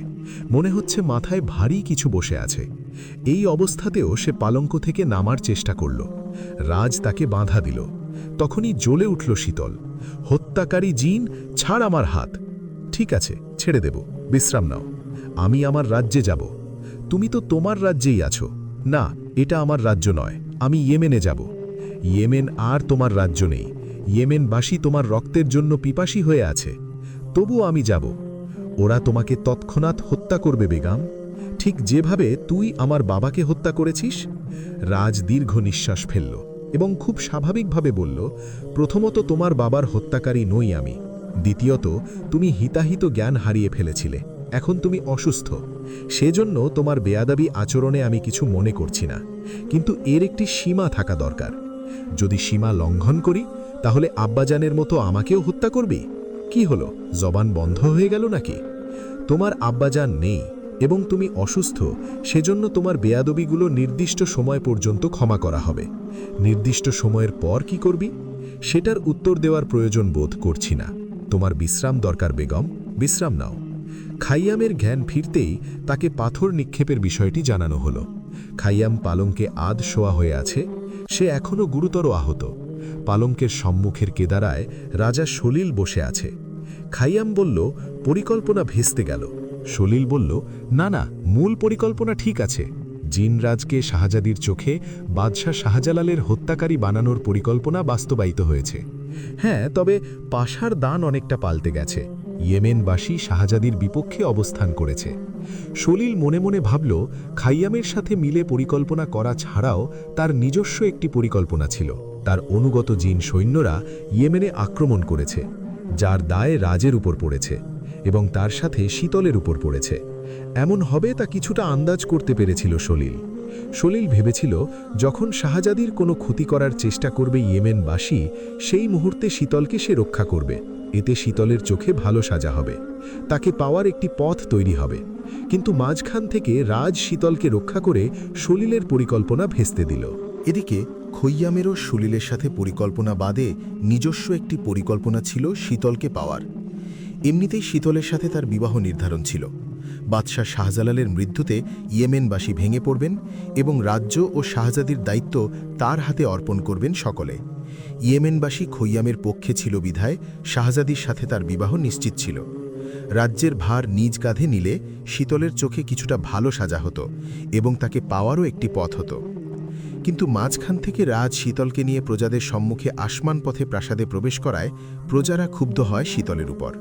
S1: মনে হচ্ছে মাথায় ভারী কিছু বসে আছে। এই অবস্থাতেও সে পালঙ্ক থেকে নামার চেষ্টা করল। রাজ তাকে বাঁধা দিল। তখনই জ্বলে উঠল শীতল। হত্যাকারী জিন, ছাড় আমার হাত। ঠিক আছে, ছেড়ে দেব, বিশ্রাম নাও। আমি আমার রাজ্যে যাব। তুমি তো তোমার রাজ্যেই আছো। না, এটা আমার রাজ্য নয়, আমি ইয়েমেনে যাব। ইয়েমেন আর তোমার রাজ্য নেই। ইয়েমেনবাসী তোমার রক্তের জন্য পিপাসী হয়ে আছে। তবুও আমি যাব। ওরা তোমাকে তৎক্ষণাৎ হত্যা করবে বেগম, ঠিক যেভাবে তুই আমার বাবাকে হত্যা করেছিস। রাজ দীর্ঘ নিঃশ্বাস ফেলল এবং খুব স্বাভাবিকভাবে বলল, প্রথমত তোমার বাবার হত্যাকারী নই আমি। দ্বিতীয়ত, তুমি হিতাহিত জ্ঞান হারিয়ে ফেলেছিলে। এখন তুমি অসুস্থ। সেজন্য তোমার বেয়াদবি আচরণে আমি কিছু মনে করছি না। কিন্তু এর একটি সীমা থাকা দরকার। যদি সীমা লঙ্ঘন করি, তাহলে আব্বাজানের মতো আমাকেও হত্যা করবি? কি হলো, জবান বন্ধ হয়ে গেল নাকি? তোমার আব্বাজান নেই এবং তুমি অসুস্থ, সেজন্য তোমার বেয়াদবিগুলো নির্দিষ্ট সময় পর্যন্ত ক্ষমা করা হবে। নির্দিষ্ট সময়ের পর কি করবি, সেটার উত্তর দেওয়ার প্রয়োজন বোধ করছি না। তোমার বিশ্রাম দরকার বেগম, বিশ্রাম নাও। খাইয়ামের জ্ঞান ফিরতেই তাকে পাথর নিক্ষেপের বিষয়টি জানানো হলো। খাইয়াম পালঙ্কে আধ শোয়া হয়ে আছে। সে এখনও গুরুতর আহত। পালঙ্কের সম্মুখের কেদারায় রাজা সলিল বসে আছে। খাইয়াম বলল, পরিকল্পনা ভেস্তে গেল। সলিল বলল, না না, মূল পরিকল্পনা ঠিক আছে। জিনরাজকে শাহজাদির চোখে বাদশাহ শাহজালালের হত্যাকারী বানানোর পরিকল্পনা বাস্তবায়িত হয়েছে। হ্যাঁ, তবে পাশার দান অনেকটা পাল্টে গেছে। ইয়েমেনবাসী শাহজাদির বিপক্ষে অবস্থান করেছে। সলিল মনে মনে ভাবল, খাইয়ামের সাথে মিলে পরিকল্পনা করা ছাড়াও তার নিজস্ব একটি পরিকল্পনা ছিল। তার অনুগত জিন সৈন্যরা ইয়েমেনে আক্রমণ করেছে, যার দায় রাজের উপর পড়েছে এবং তার সাথে শীতলের উপর পড়েছে। এমন হবে তা কিছুটা আন্দাজ করতে পেরেছিল সলিল। সলিল ভেবেছিল, যখন শাহজাদির কোনো ক্ষতি করার চেষ্টা করবে ইয়েমেনবাসী, সেই মুহূর্তে শীতলকে সে রক্ষা করবে। এতে শীতলের চোখে ভালো সাজা হবে, তাকে পাওয়ার একটি পথ তৈরি হবে। কিন্তু মাঝখান থেকে রাজ শীতলকে রক্ষা করে সলিলের পরিকল্পনা ভেস্তে দিল।
S3: এদিকে খৈয়ামেরও সলিলের সাথে পরিকল্পনা বাদে নিজস্ব একটি পরিকল্পনা ছিল শীতলকে পাওয়ার। এমনিতেই শীতলের সাথে তার বিবাহ নির্ধারণ ছিল। বাদশাহ শাহজালালের মৃত্যুতে ইয়েমেনবাসী ভেঙে পড়বেন এবং রাজ্য ও শাহজাদির দায়িত্ব তার হাতে অর্পণ করবেন সকলে। ইয়েমেনবাসী খৈয়ামের পক্ষে ছিল বিধায় শাহজাদির সাথে তার বিবাহ নিশ্চিত ছিল। রাজ্যের ভার নিজ কাঁধে নিলে শীতলের চোখে কিছুটা ভালো সাজা হতো এবং তাকে পাওয়ারও একটি পথ হতো। কিন্তু মাঝখান থেকে রাজ শীতলকে নিয়ে প্রজাদের সম্মুখে আসমান পথে প্রাসাদে প্রবেশ করায় প্রজারা ক্ষুব্ধ হয় শীতলের উপর।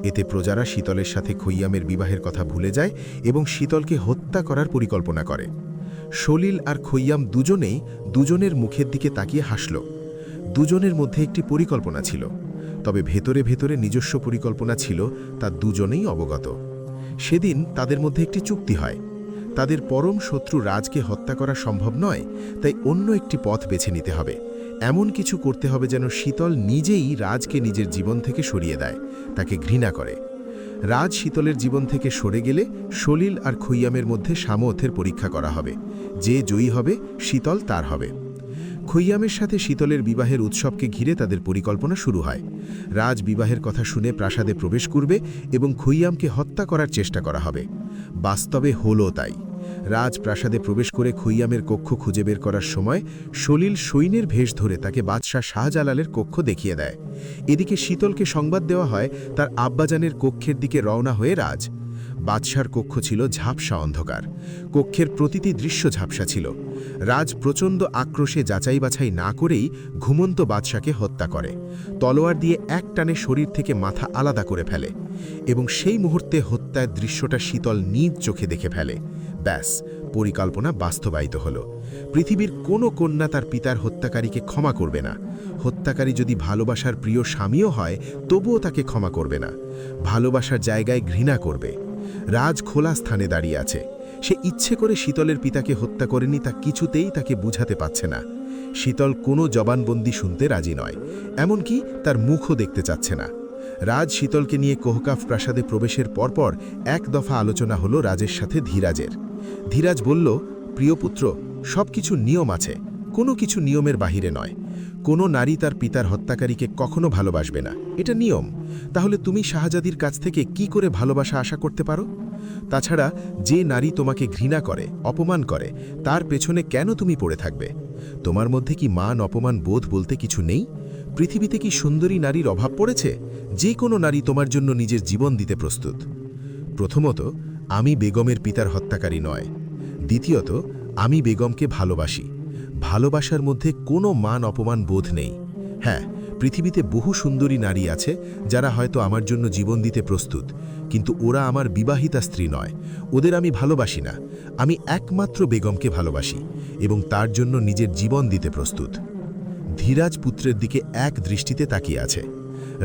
S3: এতে প্রজারা শীতলের সাথে খৈয়ামের বিবাহের কথা ভুলে যায় এবং শীতলকে হত্যা করার পরিকল্পনা করে। সলিল আর খৈয়াম দুজনেই দুজনের মুখের দিকে তাকিয়ে হাসল। দুজনের মধ্যে একটি পরিকল্পনা ছিল, তবে ভেতরে ভেতরে নিজস্ব পরিকল্পনা ছিল তা দুজনেই অবগত। সেদিন তাদের মধ্যে একটি চুক্তি হয়। তাদের পরম শত্রু রাজকে হত্যা করা সম্ভব নয়, তাই অন্য একটি পথ বেছে নিতে হবে। এমন কিছু করতে হবে যেন শীতল নিজেই রাজকে নিজের জীবন থেকে সরিয়ে দেয়, তাকে ঘৃণা করে। রাজ শীতলের জীবন থেকে সরে গেলে সলিল আর খৈয়ামের মধ্যে সামর্থ্যের পরীক্ষা করা হবে। যে জয়ী হবে, শীতল তার হবে। খৈয়ামের সাথে শীতলের বিবাহের উৎসবকে ঘিরে তাদের পরিকল্পনা শুরু হয়। রাজ বিবাহের কথা শুনে প্রাসাদে প্রবেশ করবে এবং খৈয়ামকে হত্যা করার চেষ্টা করা হবে। বাস্তবে হলো তাই। রাজ প্রাসাদে প্রবেশ করে খৈয়ামের কক্ষ খুঁজে বের করার সময় সলিল সৈন্যের ভেষ ধরে তাকে বাদশাহ শাহজালালের কক্ষ দেখিয়ে দেয়। এদিকে শীতলকে সংবাদ দেওয়া হয় তার আব্বাজানের কক্ষের দিকে রওনা হয়ে রাজ।
S1: বাদশার কক্ষ ছিল ঝাপসা অন্ধকার। কক্ষের প্রতিটি দৃশ্য ঝাপসা ছিল। রাজ প্রচণ্ড আক্রোশে যাচাই বাছাই না করেই ঘুমন্ত বাদশাকে হত্যা করে, তলোয়ার দিয়ে এক টানে শরীর থেকে মাথা আলাদা করে ফেলে, এবং সেই মুহূর্তে হত্যার দৃশ্যটা শীতল নিজ চোখে দেখে ফেলে। ব্যাস, পরিকল্পনা বাস্তবায়িত হল। পৃথিবীর কোনো কন্যা তার পিতার হত্যাকারীকে ক্ষমা করবে না। হত্যাকারী যদি ভালোবাসার প্রিয় স্বামীও হয়, তবুও তাকে ক্ষমা করবে না। ভালোবাসার জায়গায় ঘৃণা করবে। রাজ খোলা স্থানে দাঁড়িয়ে আছে। সে ইচ্ছে করে শীতলের পিতাকে হত্যা করেনি, তা কিছুতেই তাকে বুঝাতে পারছে না। শীতল কোনো জবানবন্দি শুনতে রাজি নয়, এমনকি তার মুখও দেখতে চাচ্ছে না। রাজ শীতলকে নিয়ে কোহকাফ প্রাসাদে প্রবেশের পরপর এক দফা আলোচনা হলো রাজের সাথে ধীরাজের। ধীরাজ বলল, প্রিয় পুত্র, সব কিছু নিয়ম আছে, কোনো কিছু নিয়মের বাহিরে নয়। কোনো নারী তার পিতার হত্যাকারীকে কখনো ভালোবাসবে না, এটা নিয়ম। তাহলে তুমি শাহজাদির কাছ থেকে কি করে ভালোবাসা আশা করতে পারো? তাছাড়া যে নারী তোমাকে ঘৃণা করে, অপমান করে, তার পেছনে কেন তুমি পড়ে থাকবে? তোমার মধ্যে কি মান অপমান বোধ বলতে কিছু নেই? পৃথিবীতে কি সুন্দরী নারীর অভাব পড়েছে? যে কোনো নারী তোমার জন্য নিজের জীবন দিতে প্রস্তুত। প্রথমত, আমি বেগমের পিতার হত্যাকারী নয়। দ্বিতীয়ত, আমি বেগমকে ভালোবাসি। ভালোবাসার মধ্যে কোনো মান অপমান বোধ নেই। হ্যাঁ, পৃথিবীতে বহু সুন্দরী নারী আছে যারা হয়তো আমার জন্য জীবন দিতে প্রস্তুত, কিন্তু ওরা আমার বিবাহিতা স্ত্রী নয়। ওদের আমি ভালোবাসি না। আমি একমাত্র বেগমকে ভালোবাসি এবং তার জন্য নিজের জীবন দিতে প্রস্তুত। ধীরাজ পুত্রের দিকে এক দৃষ্টিতে তাকিয়ে আছে।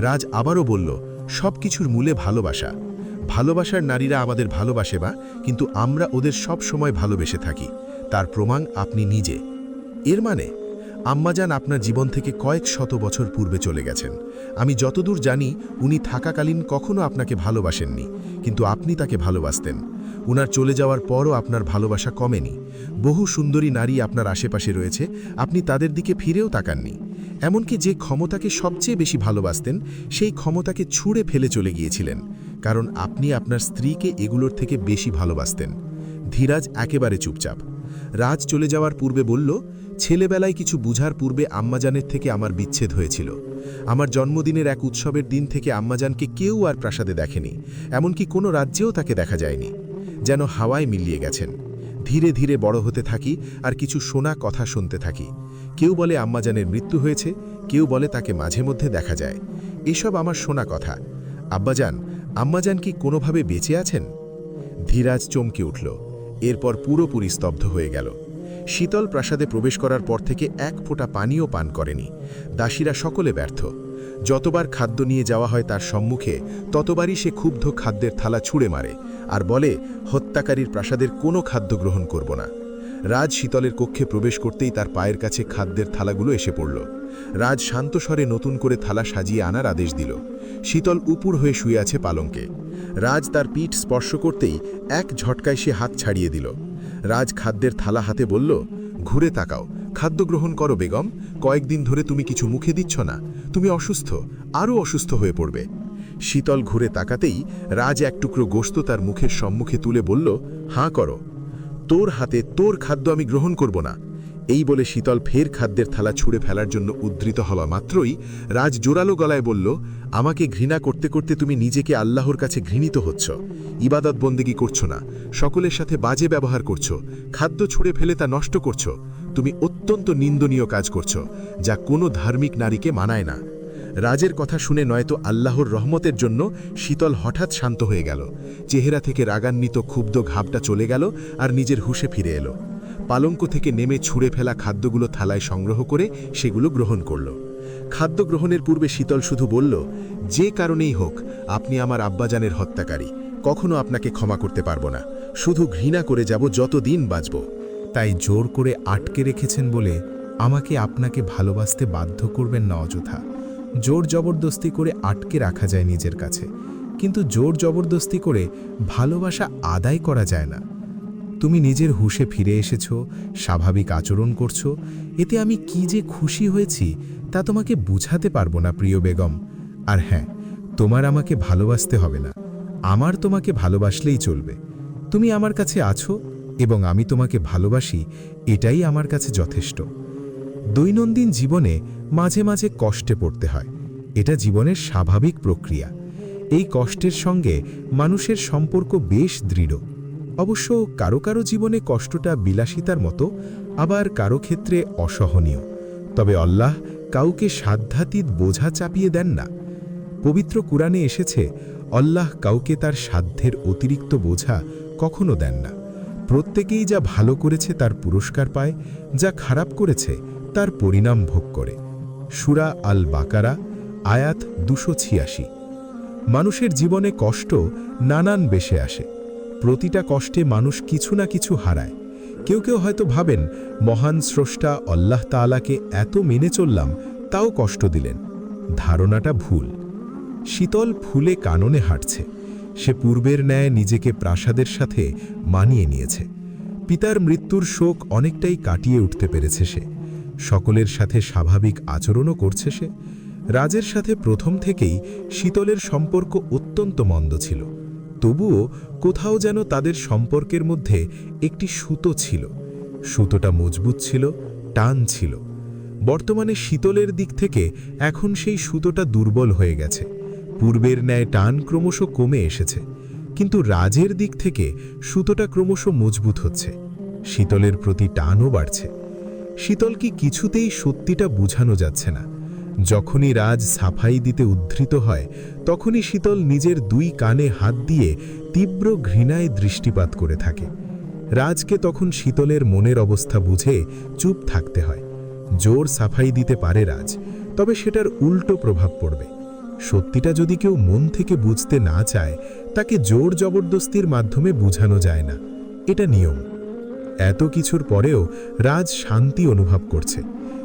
S1: রাজ আবারও বলল, সব কিছুর মূলে ভালোবাসা। ভালোবাসার নারীরা আমাদের ভালোবাসে বা, কিন্তু আমরা ওদের সব সময় ভালোবেসে থাকি। তার প্রমাণ আপনি নিজে। এর মানে আম্মাজান আপনার জীবন থেকে কয়েক শত বছর পূর্বে চলে গেছেন। আমি যতদূর জানি উনি থাকাকালীন কখনো আপনাকে ভালোবাসেননি, কিন্তু আপনি তাকে ভালোবাসতেন। উনার চলে যাওয়ার পরও আপনার ভালোবাসা কমেনি। বহু সুন্দরী নারী আপনার আশেপাশে রয়েছে, আপনি তাদের দিকে ফিরেও তাকাননি। এমনকি যে ক্ষমতাকে সবচেয়ে বেশি ভালোবাসতেন, সেই ক্ষমতাকে ছুঁড়ে ফেলে চলে গিয়েছিলেন, কারণ আপনি আপনার স্ত্রীকে এগুলোর থেকে বেশি ভালোবাসতেন। ধীরাজ একেবারে চুপচাপ। রাজ চলে যাওয়ার পূর্বে বলল, ছেলেবেলায় কিছু বুঝার পূর্বে আম্মাজানের থেকে আমার বিচ্ছেদ হয়েছিল। আমার জন্মদিনের এক উৎসবের দিন থেকে আম্মাজানকে কেউ আর প্রাসাদে দেখেনি, এমনকি কোনো রাজ্যেও তাকে দেখা যায়নি। যেন হাওয়ায় মিলিয়ে গেছেন। ধীরে ধীরে বড় হতে থাকি আর কিছু শোনা কথা শুনতে থাকি। কেউ বলে আম্মাজানের মৃত্যু হয়েছে, কেউ বলে তাকে মাঝে মধ্যে দেখা যায়। এসব আমার শোনা কথা। আম্মাজান কি কোনোভাবে বেঁচে আছেন? ধীরাজ চমকে উঠল। এরপর পুরোপুরি স্তব্ধ হয়ে গেল। শীতল প্রাসাদে প্রবেশ করার পর থেকে এক ফোঁটা পানিও পান করেনি। দাসীরা সকলে ব্যর্থ। যতবার খাদ্য নিয়ে যাওয়া হয় তার সম্মুখে, ততবারই সে ক্ষুব্ধ খাদ্যের থালা ছুঁড়ে মারে আর বলে, হত্যাকারীর প্রাসাদের কোনো খাদ্য গ্রহণ করব না। রাজ শীতলের কক্ষে প্রবেশ করতেই তার পায়ের কাছে খাদ্যের থালাগুলো এসে পড়ল। রাজ শান্ত স্বরে নতুন করে থালা সাজিয়ে আনার আদেশ দিল। শীতল উপুর হয়ে শুয়ে আছে পালঙ্কে। রাজ তার পিঠ স্পর্শ করতেই এক ঝটকায় সে হাত ছাড়িয়ে দিল। রাজ খাদ্যের থালা হাতে বলল, ঘুরে তাকাও, খাদ্য গ্রহণ করো বেগম। কয়েকদিন ধরে তুমি কিছু মুখে দিচ্ছ না। তুমি অসুস্থ, আরও অসুস্থ হয়ে পড়বে। শীতল ঘুরে তাকাতেই রাজ এক টুকরো গোশত তার মুখের সম্মুখে তুলে বলল, হাঁ করো। তোর হাতে তোর খাদ্য আমি গ্রহণ করব না। এই বলে শীতল ফের খাদ্যের থালা ছুঁড়ে ফেলার জন্য উদ্ধৃত হওয়া মাত্রই রাজ জোরালো গলায় বলল, আমাকে ঘৃণা করতে করতে তুমি নিজেকে আল্লাহর কাছে ঘৃণিত হচ্ছ। ইবাদত বন্দেগী করছো না, সকলের সাথে বাজে ব্যবহার করছো, খাদ্য ছুঁড়ে ফেলে তা নষ্ট করছো। তুমি অত্যন্ত নিন্দনীয় কাজ করছো, যা কোনো ধার্মিক নারীকে মানায় না। রাজের কথা শুনে নয়তো আল্লাহর রহমতের জন্য শীতল হঠাৎ শান্ত হয়ে গেল। চেহারা থেকে রাগান্বিত ক্ষুব্ধ ঘাবটা চলে গেল আর নিজের হুঁশে ফিরে এলো। পালঙ্ক থেকে নেমে ছুঁড়ে ফেলা খাদ্যগুলো থালায় সংগ্রহ করে সেগুলো গ্রহণ করল। খাদ্য গ্রহণের পূর্বে শীতল শুধু বলল, যে কারণেই হোক আপনি আমার আব্বাজানের হত্যাকারী। কখনো আপনাকে ক্ষমা করতে পারবো না। শুধু ঘৃণা করে যাব যতদিন বাঁচব।
S2: তাই জোর করে আটকে রেখেছেন বলে আমাকে আপনাকে ভালোবাসতে বাধ্য করবেন না অযথা। জোর জবরদস্তি করে আটকে রাখা যায় নিজের কাছে, কিন্তু জোর জবরদস্তি করে ভালোবাসা আদায় করা যায় না। তুমি নিজের হুঁশে ফিরে এসেছো, স্বাভাবিক আচরণ করছো, এতে আমি কি যে খুশি হয়েছি তা তোমাকে বুঝাতে পারবো না প্রিয় বেগম। আর হ্যাঁ, তোমার আমাকে ভালোবাসতে হবে না, আমার তোমাকে ভালোবাসলেই চলবে। তুমি আমার কাছে আছো এবং আমি তোমাকে ভালোবাসি, এটাই আমার কাছে যথেষ্ট। দৈনন্দিন জীবনে মাঝে মাঝে কষ্টে পড়তে হয়, এটা জীবনের স্বাভাবিক প্রক্রিয়া। এই কষ্টের সঙ্গে মানুষের সম্পর্ক বেশ দৃঢ়। অবশ্য কারো কারো জীবনে কষ্টটা বিলাসিতার মতো, আবার কারো ক্ষেত্রে অসহনীয়। তবে আল্লাহ কাউকে সাধ্যাতীত বোঝা চাপিয়ে দেন না। পবিত্র কুরআনে এসেছে, আল্লাহ কাউকে তার সাধ্যের অতিরিক্ত বোঝা কখনো দেন না। প্রত্যেকেই যা ভালো করেছে তার পুরস্কার পায়, যা খারাপ করেছে তার পরিণাম ভোগ করে। সূরা আল বাকারা, আয়াত 286। মানুষের জীবনে কষ্ট নানান বেশে আসে। প্রতিটা কষ্টে মানুষ কিছু না কিছু হারায়। কেউ কেউ হয়তো ভাবেন, মহান স্রষ্টা আল্লাহ তাআলাকে এত মেনে চললাম, তাও কষ্ট দিলেন। ধারণাটা ভুল। শীতল ফুলে কাননে হাঁটছে। সে পূর্বের ন্যায় নিজেকে প্রাসাদের সাথে মানিয়ে নিয়েছে। পিতার মৃত্যুর শোক অনেকটাই কাটিয়ে উঠতে পেরেছে সে। সকলের সাথে স্বাভাবিক আচরণও করছে সে। রাজের সাথে প্রথম থেকেই শীতলের সম্পর্ক অত্যন্ত মন্দ ছিল। তবুও কোথাও যেন তাদের সম্পর্কের মধ্যে একটি সুতো ছিল। সুতোটা মজবুত ছিল, টান ছিল। বর্তমানে শীতলের দিক থেকে এখন সেই সুতোটা দুর্বল হয়ে গেছে। পূর্বের ন্যায় টান ক্রমশ কমে এসেছে। কিন্তু রাজের দিক থেকে সুতোটা ক্রমশ মজবুত হচ্ছে। শীতলের প্রতি টানও বাড়ছে। শীতল কি কিছুতেই সত্যিটা বুঝানো যাচ্ছে না। যখনই রাজ সাফাই দিতে উদ্ধৃত হয়, তখনই শীতল নিজের দুই কানে হাত দিয়ে তীব্র ঘৃণায় দৃষ্টিপাত করে থাকে। রাজকে তখন শীতলের মনের অবস্থা বুঝে চুপ থাকতে হয়। জোর সাফাই দিতে পারে রাজ, তবে সেটার উল্টো প্রভাব পড়বে। সত্যিটা যদি কেউ মন থেকে বুঝতে না চায়, তাকে জোর জবরদস্তির মাধ্যমে বুঝানো যায় না। এটা নিয়ম। এত কিছুর পরেও রাজ শান্তি অনুভব করছে,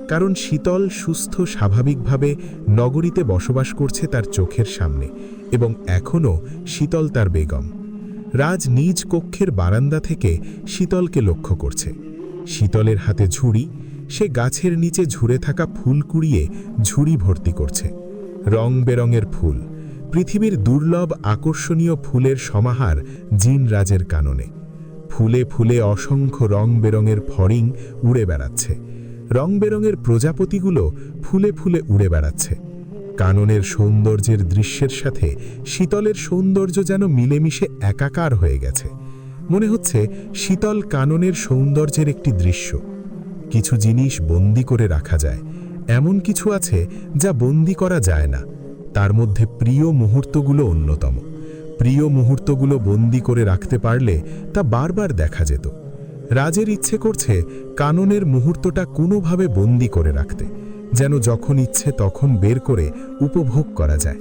S2: কারণ শীতল সুস্থ স্বাভাবিকভাবে নগরীতে বসবাস করছে তার চোখের সামনে, এবং এখনও শীতল তার বেগম। রাজ নিজ কক্ষের বারান্দা থেকে শীতলকে লক্ষ্য করছে। শীতলের হাতে ঝুড়ি। সে গাছের নিচে ঝুরে থাকা ফুল কুড়িয়ে ঝুড়ি ভর্তি করছে। রং বেরঙের ফুল, পৃথিবীর দুর্লভ আকর্ষণীয় ফুলের সমাহার জিন রাজের কাননে। ফুলে ফুলে অসংখ্য রং বেরঙের ফড়িং উড়ে বেড়াচ্ছে। রং বেরঙের প্রজাপতিগুলো ফুলে ফুলে উড়ে বেড়াচ্ছে। কাননের সৌন্দর্যের দৃশ্যের সাথে শীতলের সৌন্দর্য যেন মিলেমিশে একাকার হয়ে গেছে। মনে হচ্ছে শীতল কাননের সৌন্দর্যের একটি দৃশ্য। কিছু জিনিস বন্দি করে রাখা যায়, এমন কিছু আছে যা বন্দি করা যায় না। তার মধ্যে প্রিয় মুহূর্তগুলো অন্যতম। প্রিয় মুহূর্তগুলো বন্দি করে রাখতে পারলে তা বারবার দেখা যেত। রাজের ইচ্ছে করছে কাননের মুহূর্তটা কোনোভাবে বন্দি করে রাখতে, যেন যখন ইচ্ছে তখন বের করে উপভোগ করা যায়।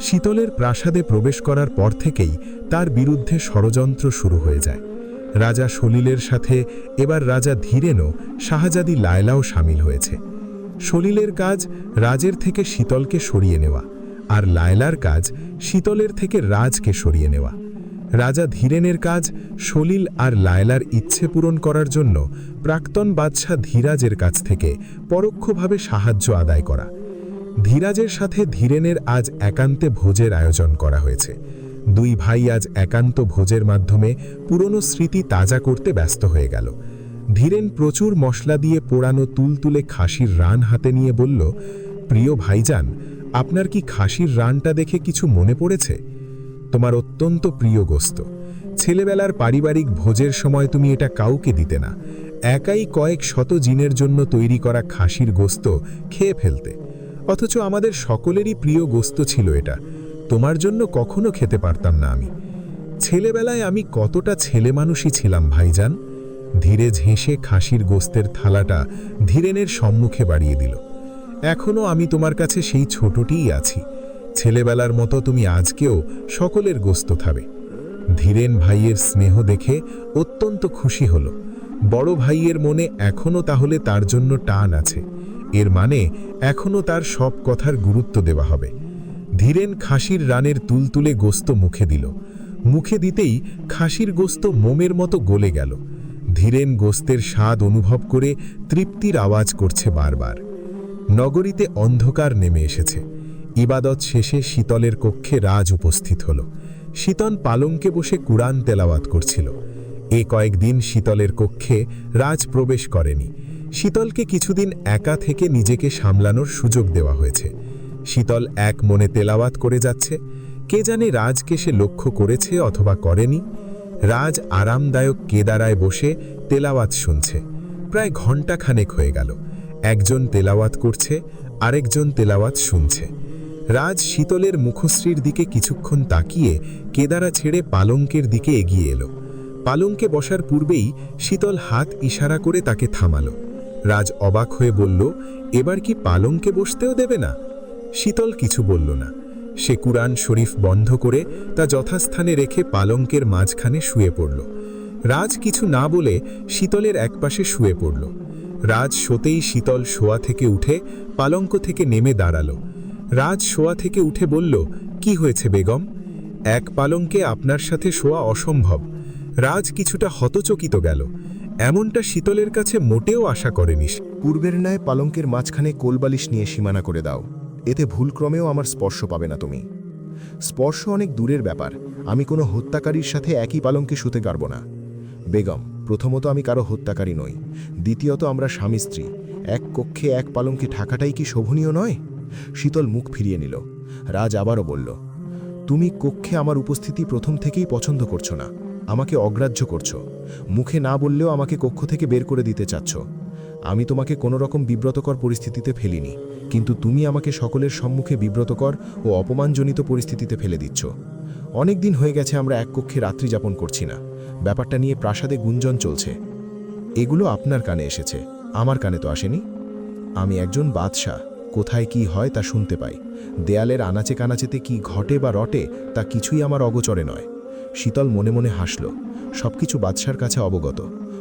S2: শীতলের প্রাসাদে প্রবেশ করার পর থেকেই তার বিরুদ্ধে ষড়যন্ত্র শুরু হয়ে যায়। রাজা সলিলের সাথে এবার রাজা ধীরেনও শাহজাদি লায়লাও সামিল হয়েছে। সলিলের কাজ রাজের থেকে শীতলকে সরিয়ে নেওয়া, আর লায়লার কাজ শীতলের থেকে রাজকে সরিয়ে নেওয়া। রাজা ধীরেনের কাজ সলিল আর লায়লার ইচ্ছে পূরণ করার জন্য প্রাক্তন বাদশাহ ধীরাজের কাছ থেকে পরোক্ষভাবে সাহায্য আদায় করা। ধীরাজের সাথে ধীরেনের আজ একান্তে ভোজের আয়োজন করা হয়েছে। দুই ভাই আজ একান্ত ভোজের মাধ্যমে পুরনো স্মৃতি তাজা করতে ব্যস্ত হয়ে গেল। ধীরেন প্রচুর মশলা দিয়ে পোড়ানো তুলতুলে খাসির রান হাতে নিয়ে বলল, প্রিয় ভাইজান, আপনার কি খাসির রানটা দেখে কিছু মনে পড়েছে? তোমার অত্যন্ত প্রিয় গোস্ত। ছেলেবেলার পারিবারিক ভোজের সময় তুমি এটা কাউকে দিতে না, একাই কয়েক শত জিনের জন্য তৈরি করা খাসির গোস্ত খেয়ে ফেলতে। অথচ আমাদের সকলেরই প্রিয় গোস্ত ছিল এটা। তোমার জন্য কখনো খেতে পারতাম না আমি। ছেলেবেলায় আমি কতটা ছেলে মানুষই ছিলাম ভাইজান। ধীরে ঝেঁসে খাসির গোস্তের থালাটা ধীরেনের সম্মুখে বাড়িয়ে দিল। এখনও আমি তোমার কাছে সেই ছোটটিই আছি। ছেলেবেলার মতো তুমি আজকেও সকলের গোস্ত খাবে। ধীরেন ভাইয়ের স্নেহ দেখে অত্যন্ত খুশি হল। বড় ভাইয়ের মনে এখনও তাহলে তার জন্য টান আছে। এর মানে এখনও তার সব কথার গুরুত্ব দেওয়া হবে। ধীরেন খাসির রানের তুলতুলে গোস্ত মুখে দিল। মুখে দিতেই খাসির গোস্ত মোমের মতো গলে গেল। ধীরেন গোস্তের স্বাদ অনুভব করে তৃপ্তির আওয়াজ করছে বারবার। নগরীতে অন্ধকার নেমে এসেছে। ইবাদত শেষে শীতলের কক্ষে রাজ উপস্থিত হল। শীতল পালঙ্কে বসে কুরআন তেলাওয়াত করছিল। এ কয়েকদিন শীতলের কক্ষে রাজ প্রবেশ করেনি। শীতলকে কিছুদিন একা থেকে নিজেকে সামলানোর সুযোগ দেওয়া হয়েছে। শীতল এক মনে তেলাওয়াত করে যাচ্ছে। কে জানে রাজকে সে লক্ষ্য করেছে অথবা করেনি। রাজ আরামদায়ক কেদারায় বসে তেলাওয়াত শুনছে। প্রায় ঘণ্টাখানেক হয়ে গেল। একজন তেলাওয়াত করছে, আরেকজন তেলাওয়াত শুনছে। রাজ শীতলের মুখশ্রীর দিকে কিছুক্ষণ তাকিয়ে কেদারা ছেড়ে পালঙ্কের দিকে এগিয়ে এলো। পালঙ্কে বসার পূর্বেই শীতল হাত ইশারা করে তাকে থামালো। রাজ অবাক হয়ে বলল, এবার কি পালঙ্কে বসতেও দেবে না? শীতল কিছু বলল না। সে কুরআন শরীফ বন্ধ করে তা যথাস্থানে রেখে পালঙ্কের মাঝখানে শুয়ে পড়ল। রাজ কিছু না বলে শীতলের একপাশে শুয়ে পড়ল। রাজ শোতেই শীতল শোয়া থেকে উঠে পালঙ্ক থেকে নেমে দাঁড়ালো। রাজ শোয়া থেকে উঠে বলল, কি হয়েছে বেগম? এক পালঙ্কে আপনার সাথে শোয়া অসম্ভব। রাজ কিছুটা হতচকিত গেল। এমনটা শীতলের কাছে মোটেও আশা করেনি।
S3: পূর্বের ন্যায় পালঙ্কের মাঝখানে কোলবালিশ নিয়ে সীমানা করে দাও। এতে ভুলক্রমেও আমার স্পর্শ পাবে না তুমি। স্পর্শ অনেক দূরের ব্যাপার। আমি কোনো হত্যাকারীর সাথে একই পালঙ্কে শুতে পারব না। বেগম, প্রথমত আমি কারো হত্যাকারী নই। দ্বিতীয়ত আমরা স্বামী স্ত্রী। এক কক্ষে এক পালঙ্কে থাকাটাই কি শোভনীয় নয়? শীতল মুখ ফিরিয়ে নিল। রাজ আবারও বলল, তুমি কক্ষে আমার উপস্থিতি প্রথম থেকেই পছন্দ করছো না। আমাকে অগ্রাহ্য করছো। মুখে না বললেও আমাকে কক্ষ থেকে বের করে দিতে চাচ্ছ। আমি তোমাকে কোনো রকম বিব্রতকর পরিস্থিতিতে ফেলিনি, কিন্তু তুমি আমাকে সকলের সম্মুখে বিব্রতকর ও অপমানজনিত পরিস্থিতিতে ফেলে দিচ্ছ। অনেক দিন হয়ে গেছে আমরা এক কক্ষে রাত্রি যাপন করছি না। ব্যাপারটা নিয়ে প্রাসাদে গুঞ্জন চলছে। এগুলো আপনার কানে এসেছে, আমার কানে তো আসেনি। আমি একজন বাদশাহ, কোথায় কি হয় তা শুনতে পাই। দেয়ালের আনাচে কানাচেতে কি ঘটে বা রটে তা কিছুই আমার অগোচরে নয়। শীতল মনে মনে হাসল। সবকিছু বাদশার কাছে অবগত,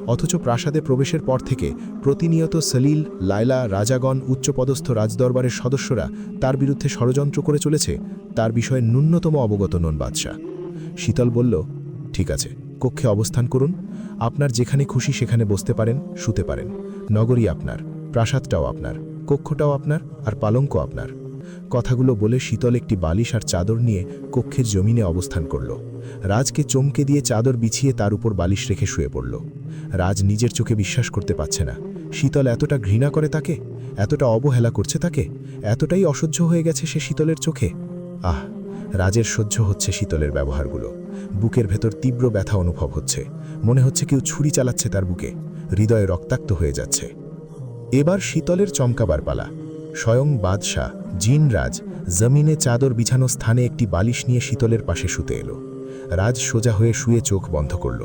S3: অথচ প্রাসাদে প্রবেশের পর থেকে প্রতিনিয়ত সলিল, লায়লা, রাজাগণ, উচ্চপদস্থ রাজদরবারের সদস্যরা তার বিরুদ্ধে ষড়যন্ত্র করে চলেছে। তার বিষয়ে ন্যূনতম অবগত নন বাদশাহ। শীতল বলল, ঠিক আছে, কক্ষে অবস্থান করুন। আপনার যেখানে খুশি সেখানে বসতে পারেন, শুতে পারেন। নগরী আপনার, প্রাসাদটাও আপনার, কক্ষটাও আপনার, আর পালঙ্ক আপনার। কথাগুলো বলে শীতল একটি বালিশ আর চাদর নিয়ে কক্ষের জমিনে অবস্থান করল। রাজকে চমকে দিয়ে চাদর বিছিয়ে তার উপর বালিশ রেখে শুয়ে পড়ল। রাজ নিজের চোখে বিশ্বাস করতে পারছে না। শীতল এতটা ঘৃণা করে তাকে, এতটা অবহেলা করছে তাকে, এতটাই অসহ্য হয়ে গেছে সে শীতলের চোখে। আহ, রাজের সহ্য হচ্ছে শীতলের ব্যবহারগুলো। বুকের ভেতর তীব্র ব্যথা অনুভব হচ্ছে। মনে হচ্ছে কেউ ছুরি চালাচ্ছে তার বুকে। হৃদয়ে রক্তাক্ত হয়ে যাচ্ছে। এবার শীতলের চমকাবার পালা। স্বয়ং বাদশাহ জিনরাজ জমিনে চাদর বিছানো স্থানে একটি বালিশ নিয়ে শীতলের পাশে শুতে এলো। রাজ সোজা হয়ে শুয়ে চোখ বন্ধ করল।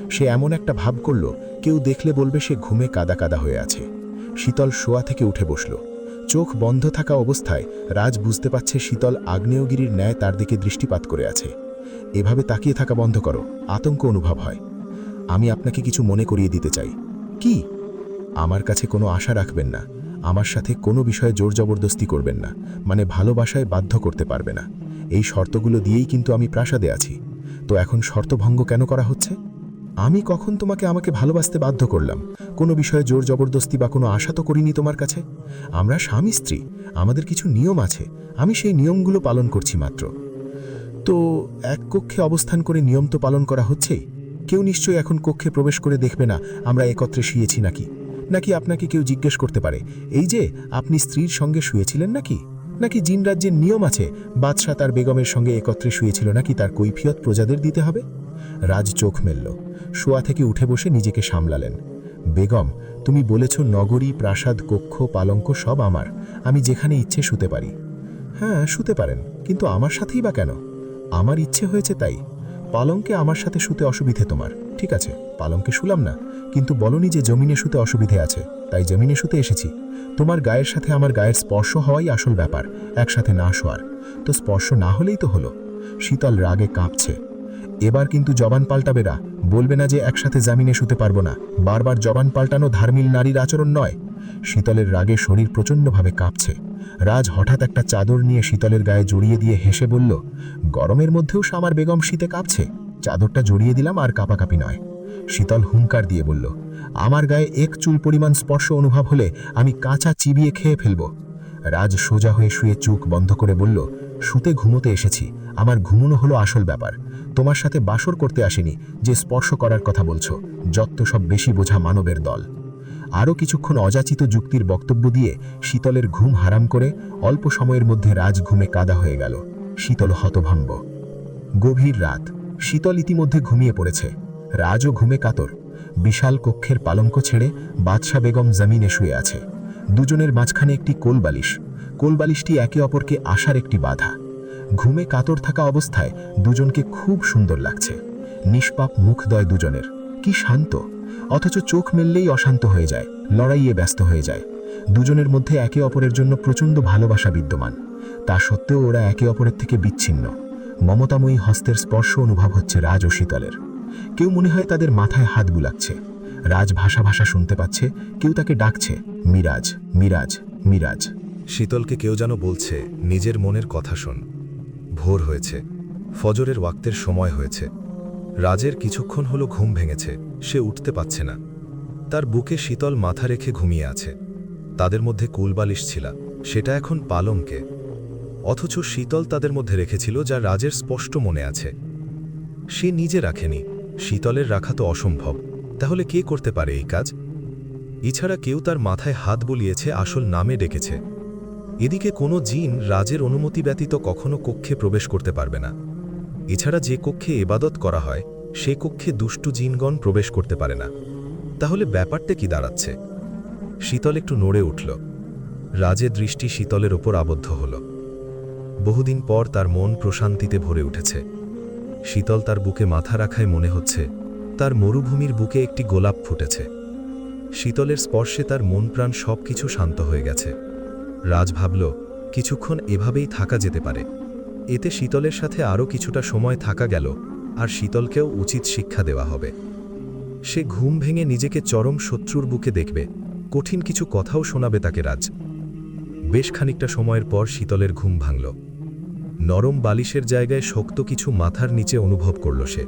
S3: সে এমন একটা ভাব করল, কেউ দেখলে বলবে সে ঘুমে কাদা কাদা হয়ে আছে। শীতল শোয়া থেকে উঠে বসল। চোখ বন্ধ থাকা অবস্থায় রাজ বুঝতে পারছে শীতল আগ্নেয়গিরির ন্যায় তার দিকে দৃষ্টিপাত করে আছে। এভাবে তাকিয়ে থাকা বন্ধ করো, আতঙ্ক অনুভব হয়। আমি আপনাকে কিছু মনে করিয়ে দিতে চাই। কি? আমার কাছে কোনো আশা রাখবেন না। আমার সাথে কোনো বিষয়ে জোর জবরদস্তি করবেন না, মানে ভালোবাসায় বাধ্য করতে পারবে না। এই শর্তগুলো দিয়েই কিন্তু আমি প্রাসাদে আছি। তো এখন শর্তভঙ্গ কেন করা হচ্ছে? আমি কখন তোমাকে আমাকে ভালোবাসতে বাধ্য করলাম? কোনো বিষয়ে জোর জবরদস্তি বা কোনো আশা তো করিনি তোমার কাছে। আমরা স্বামী স্ত্রী, আমাদের কিছু নিয়ম আছে, আমি সেই নিয়মগুলো পালন করছি মাত্র। তো এক কক্ষে অবস্থান করে নিয়ম তো পালন করা হচ্ছেই। কেউ নিশ্চয়ই এখন কক্ষে প্রবেশ করে দেখবে না আমরা একত্রে শুয়েছি নাকি। নাকি আপনাকে কেউ জিজ্ঞেস করতে পারে, এই যে আপনি স্ত্রীর সঙ্গে শুয়েছিলেন নাকি? নাকি জিন রাজ্যের নিয়ম আছে বাদশাহ তার বেগমের সঙ্গে একত্রে শুয়েছিল নাকি, তার কৈফিয়ত প্রজাদের দিতে হবে? রাজ চোখ মেলল। শোয়া থেকে উঠে বসে নিজেকে সামলালেন। বেগম, তুমি বলেছ নগরী, প্রাসাদ, কক্ষ, পালঙ্ক সব আমার। আমি যেখানে ইচ্ছে শুতে পারি। হ্যাঁ, শুতে পারেন, কিন্তু আমার সাথেই বা কেন? আমার ইচ্ছে হয়েছে তাই। পালঙ্কে আমার সাথে শুতে অসুবিধে তোমার, ঠিক আছে, পালঙ্কে শুলাম না, কিন্তু বলনি যে জমিনে শুতে অসুবিধে আছে, তাই জমিনে শুতে এসেছি। তোমার গায়ের সাথে আমার গায়ের স্পর্শ হওয়াই আসল ব্যাপার, একসাথে না শোয়ার। তো স্পর্শ না হলেই তো হলো। শীতল রাগে কাঁপছে। এবার কিন্তু জবান পাল্টাবে না, বলবে না যে একসাথে জামিনে শুতে পারবো না। বারবার জবান পাল্টানো ধার্মিক নারীর আচরণ নয়। শীতলের রাগে শরীর প্রচণ্ডভাবে কাঁপছে। রাজ হঠাৎ একটা চাদর নিয়ে শীতলের গায়ে জড়িয়ে দিয়ে হেসে বলল, গরমের মধ্যেও আমার বেগম শীতে কাঁপছে, চাদরটা জড়িয়ে দিলাম, আর কাঁপাকাঁপি নয়। শীতল হুঙ্কার দিয়ে বলল, আমার গায়ে এক চুল পরিমাণ স্পর্শ অনুভব হলে আমি কাঁচা চিবিয়ে খেয়ে ফেলব। রাজ সোজা হয়ে শুয়ে চোখ বন্ধ করে বলল, শুতে ঘুমোতে এসেছি, আমার ঘুমোনো হলো আসল ব্যাপার। তোমার সাথে বাসর করতে আসেনি যে স্পর্শ করার কথা বলছো, যত সব বেশি বোঝা মানবের দল। আরও কিছুক্ষণ অযাচিত যুক্তির বক্তব্য দিয়ে শীতলের ঘুম হারাম করে অল্প সময়ের মধ্যে রাজ ঘুমে কাদা হয়ে গেল। শীতল হতভম্ব।
S2: গভীর রাত, শীতল ইতিমধ্যে ঘুমিয়ে পড়েছে। রাজও ঘুমে কাতর। বিশাল কক্ষের পালঙ্ক ছেড়ে বাদশা বেগম জমিনে শুয়ে আছে। দুজনের মাঝখানে একটি কোলবালিশ। কোলবালিশটি একে অপরকে আশার একটি বাধা। ঘুমে কাতর থাকা অবস্থায় দুজনকে খুব সুন্দর লাগছে। নিষ্পাপ মুখদ্বয় দুজনের, কি শান্ত, অথচ চোখ মেললেই অশান্ত হয়ে যায়, লড়াইয়ে ব্যস্ত হয়ে যায়। দুজনের মধ্যে একে অপরের জন্য প্রচণ্ড ভালোবাসা বিদ্যমান। তা সত্ত্বেও ওরা একে অপরের থেকে বিচ্ছিন্ন। মমতাময়ী হস্তের স্পর্শ অনুভব হচ্ছে রাজ ও শীতলের। কেউ মনে হয় তাদের মাথায় হাত বুলাচ্ছে। রাজ ভাষা ভাষা শুনতে পাচ্ছে, কেউ তাকে ডাকছে, মিরাজ, মিরাজ, মিরাজ।
S3: শীতলকে কেউ যেন বলছে, নিজের মনের কথা শোন। ভোর হয়েছে, ফজরের ওয়াক্তের সময় হয়েছে। রাজের কিছুক্ষণ হলো ঘুম ভেঙেছে, সে উঠতে পারছে না। তার বুকে শীতল মাথা রেখে ঘুমিয়ে আছে। তাদের মধ্যে কুলবালিশ ছিল, সেটা এখন পালঙ্কে। অথচ শীতল তাদের মধ্যে রেখেছিল, যা রাজের স্পষ্ট মনে আছে। সে নিজে রাখেনি, শীতলের রাখা তো অসম্ভব। তাহলে কে করতে পারে এই কাজ? এছাড়া কেউ তার মাথায় হাত বুলিয়েছে, আসল নামে ডেকেছে। এদিকে কোনো জিন রাজের অনুমতি ব্যতীত কখনো কক্ষে প্রবেশ করতে পারবে না। এছাড়া যে কক্ষে ইবাদত করা হয়, সে কক্ষে দুষ্টু জিনগণ প্রবেশ করতে পারে না। তাহলে ব্যাপারটা কি দাঁড়াচ্ছে? শীতল একটু নড়ে উঠল। রাজের দৃষ্টি শীতলের ওপর আবদ্ধ হল। বহুদিন পর তার মন প্রশান্তিতে ভরে উঠেছে। শীতল তার বুকে মাথা রাখায় মনে হচ্ছে তার মরুভূমির বুকে একটি গোলাপ ফুটেছে। শীতলের স্পর্শে তার মন প্রাণ সব কিছু শান্ত হয়ে গেছে। রাজ ভাবল, কিছুক্ষণ এভাবেই থাকা যেতে পারে। এতে শীতলের সাথে আরও কিছুটা সময় থাকা গেল, আর শীতলকেও উচিত শিক্ষা দেওয়া হবে। সে ঘুম ভেঙে নিজেকে চরম শত্রুর বুকে দেখবে, কঠিন কিছু কথাও শোনাবে তাকে রাজ। বেশ খানিকটা সময়ের পর শীতলের ঘুম ভাঙল। নরম বালিশের জায়গায় শক্ত কিছু মাথার নিচে অনুভব করল সে।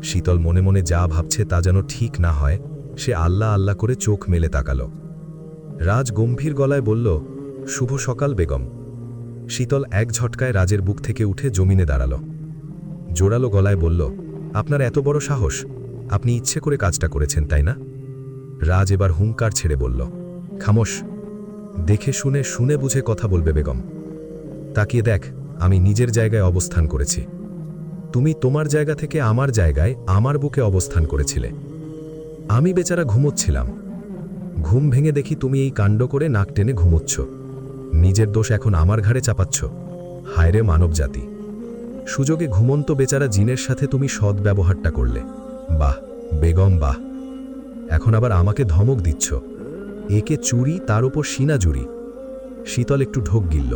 S3: শীতল মনে মনে যা ভাবছে তা যেন ঠিক না হয়, সে আল্লাহ আল্লাহ করে চোখ মেলে তাকাল। রাজ গম্ভীর গলায় বলল, শুভ সকাল বেগম। শীতল এক ঝটকায় রাজের বুক থেকে উঠে জমিনে দাঁড়াল। জোরালো গলায় বলল, আপনার এত বড় সাহস? আপনি ইচ্ছে করে কাজটা করেছেন, তাই না? রাজ এবার হুঙ্কার ছেড়ে বলল, খামোশ। দেখে শুনে শুনে বুঝে কথা বলবে বেগম। তাকিয়ে দেখ, আমি নিজের জায়গায় অবস্থান করেছি। তুমি তোমার জায়গা থেকে আমার জায়গায়, আমার বুকে অবস্থান করেছিলে। আমি বেচারা ঘুমোচ্ছিলাম। ঘুম ভেঙে দেখি তুমি এই কাণ্ড করে নাক টেনে ঘুমোচ্ছ। নিজের দোষ এখন আমার ঘাড়ে চাপাচ্ছ। হায়রে মানব জাতি! সুযোগে ঘুমন্ত বেচারা জিনের সাথে তুমি সৎ ব্যবহারটা করলে। বাহ বেগম, বাহ! এখন আবার আমাকে ধমক দিচ্ছ। একে চুরি, তার ওপর সিনা জুরি। শীতল একটু ঢোক গিলল।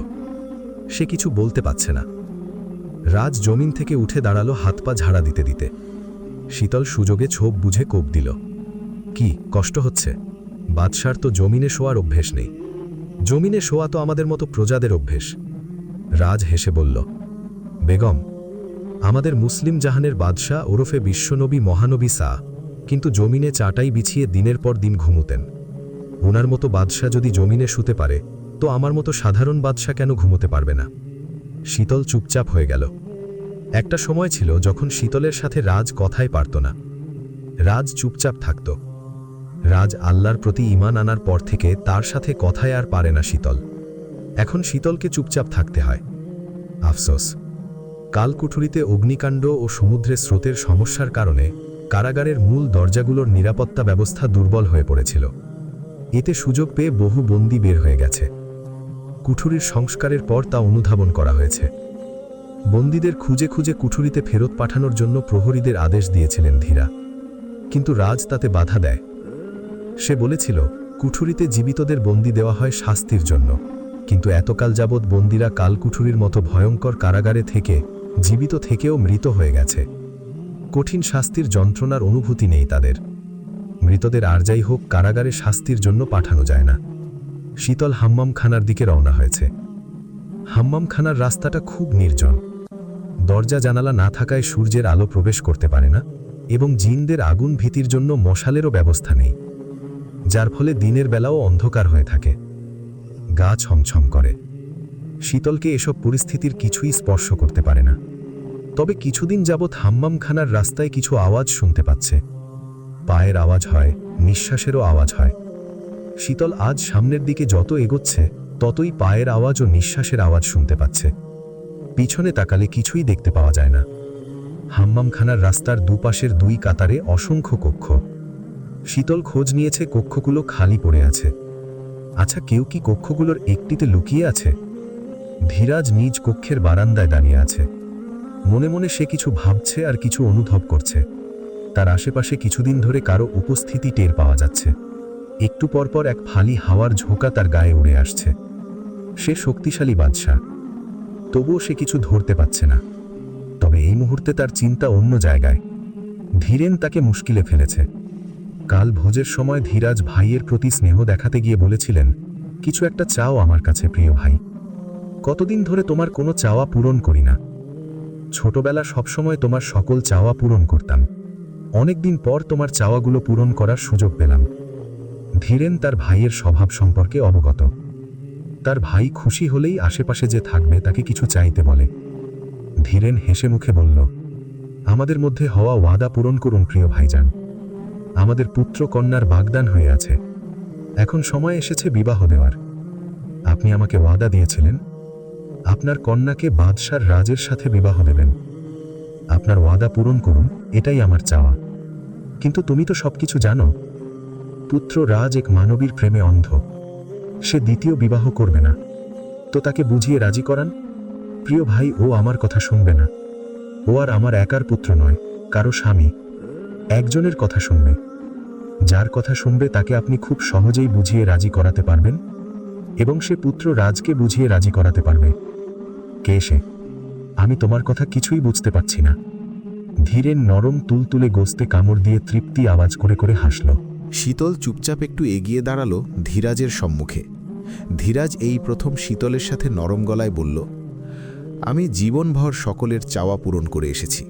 S3: সে কিছু বলতে পারছে না। রাজ জমিন থেকে উঠে দাঁড়ালো, হাত পা ঝাড়া দিতে দিতে। শীতল সুযোগে ছোপ বুঝে কোপ দিল। কি কষ্ট হচ্ছে? বাদশার তো জমিনে শোয়ার অভ্যেস নেই। জমিনে শোয়া তো আমাদের মতো প্রজাদের অভ্যেস। রাজ হেসে বলল, বেগম, আমাদের মুসলিম জাহানের বাদশাহ ওরফে বিশ্বনবী মহানবী সা কিন্তু জমিনে চাটাই বিছিয়ে দিনের পর দিন ঘুমোতেন। ওনার মতো বাদশাহ যদি জমিনে শুতে পারে, তো আমার মতো সাধারণ বাদশাহ কেন ঘুমোতে পারবে না? শীতল চুপচাপ হয়ে গেল। একটা সময় ছিল যখন শীতলের সাথে রাজ কথাই পারত না। রাজ চুপচাপ থাকত। রাজ আল্লাহর প্রতি ঈমান আনার পর থেকে তার সাথে কথায় আর পারে না শীতল। এখন শীতলকে চুপচাপ থাকতে হয়। আফসোস, কালকুঠুরিতে অগ্নিকাণ্ড ও সমুদ্রের স্রোতের সমস্যার কারণে কারাগারের মূল দরজাগুলোর নিরাপত্তা ব্যবস্থা দুর্বল হয়ে পড়েছিল। এতে সুযোগ পেয়ে বহু বন্দী বের হয়ে গেছে। কুঠুরির সংস্কারের পর তা অনুধাবন করা হয়েছে। বন্দীদের খুঁজে খুঁজে কুঠুরিতে ফেরত পাঠানোর জন্য প্রহরীদের আদেশ দিয়েছিলেন ধীরা, কিন্তু রাজ তাতে বাধা দেয়। সে বলেছিল, কুঠুরিতে জীবিতদের বন্দী দেওয়া হয় শাস্তির জন্য, কিন্তু এতকাল যাবৎ বন্দীরা কালকুঠুরির মতো ভয়ঙ্কর কারাগারে থেকে জীবিত থেকেও মৃত হয়ে গেছে। কঠিন শাস্তির যন্ত্রণার অনুভূতি নেই তাদের। মৃতদের আর যাই হোক, কারাগারে শাস্তির জন্য পাঠানো যায় না। শীতল হাম্মামখানার দিকে রওনা হয়েছে। হাম্মামখানার রাস্তাটা খুব নির্জন। দরজা জানালা না থাকায় সূর্যের আলো প্রবেশ করতে পারে না, এবং জিনদের আগুন ভীতির জন্য মশালেরও ব্যবস্থা নেই, যার ফলে দিনের বেলাও অন্ধকার হয়ে থাকে। গা ছমছম করে। শীতলকে এসব পরিস্থিতির কিছুই স্পর্শ করতে পারে না। তবে কিছুদিন যাবৎ হাম্মামখানার রাস্তায় কিছু আওয়াজ শুনতে পাচ্ছে। পায়ের আওয়াজ হয়, নিঃশ্বাসেরও আওয়াজ হয়। শীতল আজ সামনের দিকে যত এগোচ্ছে, ততই পায়ের আওয়াজ ও নিঃশ্বাসের আওয়াজ শুনতে পাচ্ছে। পিছনে তাকালে কিছুই দেখতে পাওয়া যায় না।
S2: হাম্মামখানার রাস্তার দুপাশের দুই কাতারে অসংখ্য কক্ষ। শীতল খোঁজ নিয়েছে কক্ষগুলো খালি পড়ে আছে। আচ্ছা, কেউ কি কক্ষগুলোর একটিতে লুকিয়ে আছে? ধীরাজ নিজ কক্ষের বারান্দায় দাঁড়িয়ে আছে। মনে মনে সে কিছু ভাবছে আর কিছু অনুভব করছে। তার আশেপাশে কিছুদিন ধরে কারো উপস্থিতি টের পাওয়া যাচ্ছে। একটু পরপর এক ফালি হাওয়ার ঝোঁকা তার গায়ে উড়ে আসছে। সে শক্তিশালী বাদশা, তবুও সে কিছু ধরতে পারছে না। তবে এই মুহূর্তে তার চিন্তা অন্য জায়গায়। ধীরেন তাকে মুশকিলে ফেলেছে। কাল ভোজের সময় ধীরাজ ভাইয়ের প্রতি স্নেহ দেখাতে গিয়ে বলেছিলেন, কিছু একটা চাও আমার কাছে প্রিয় ভাই। কতদিন ধরে তোমার কোনো চাওয়া পূরণ করি না। ছোটবেলা সবসময় তোমার সকল চাওয়া পূরণ করতাম। অনেকদিন পর তোমার চাওয়াগুলো পূরণ করার সুযোগ পেলাম। ধীরেন তার ভাইয়ের স্বভাব সম্পর্কে অবগত। তার ভাই খুশি হলেই আশেপাশে যে থাকবে তাকে কিছু চাইতে বলে। ধীরেন হেসে মুখে বলল, আমাদের মধ্যে হওয়া ওয়াদা পূরণ করুন প্রিয় ভাইজান। আমাদের পুত্র কন্যার বাগদান হয়ে আছে, এখন সময় এসেছে বিবাহ দেওয়ার। আপনি আমাকে ওয়াদা দিয়েছিলেন আপনার কন্যাকে বাদশার রাজের সাথে বিবাহ দেবেন। আপনার ওয়াদা পূরণ করুন, এটাই আমার চাওয়া। কিন্তু তুমি তো সবকিছু জানো। পুত্র রাজ এক মানবীর প্রেমে অন্ধ। সে দ্বিতীয় বিবাহ করবে না। তো তাকে বুঝিয়ে রাজি করান। প্রিয় ভাই, ও আমার কথা শুনবে না। ও আর আমার একার পুত্র নয়, কারো স্বামী। একজনের কথা শুনবে। যার কথা শুনবে তাকে আপনি খুব সহজেই বুঝিয়ে রাজি করাতে পারবেন, এবং সে পুত্র রাজকে বুঝিয়ে রাজি করাতে পারবে। কে সে? আমি তোমার কথা কিছুই বুঝতে পারছি না। ধীরেন নরম তুলতুলে গোস্তে কামড় দিয়ে তৃপ্তি আওয়াজ করে করে হাসল।
S1: শীতল চুপচাপ একটু এগিয়ে দাঁড়ালো ধীরাজের সম্মুখে। ধীরাজ এই প্রথম শীতলের সাথে নরম গলায় বলল, আমি জীবনভর সকলের চাওয়া পূরণ করে এসেছি।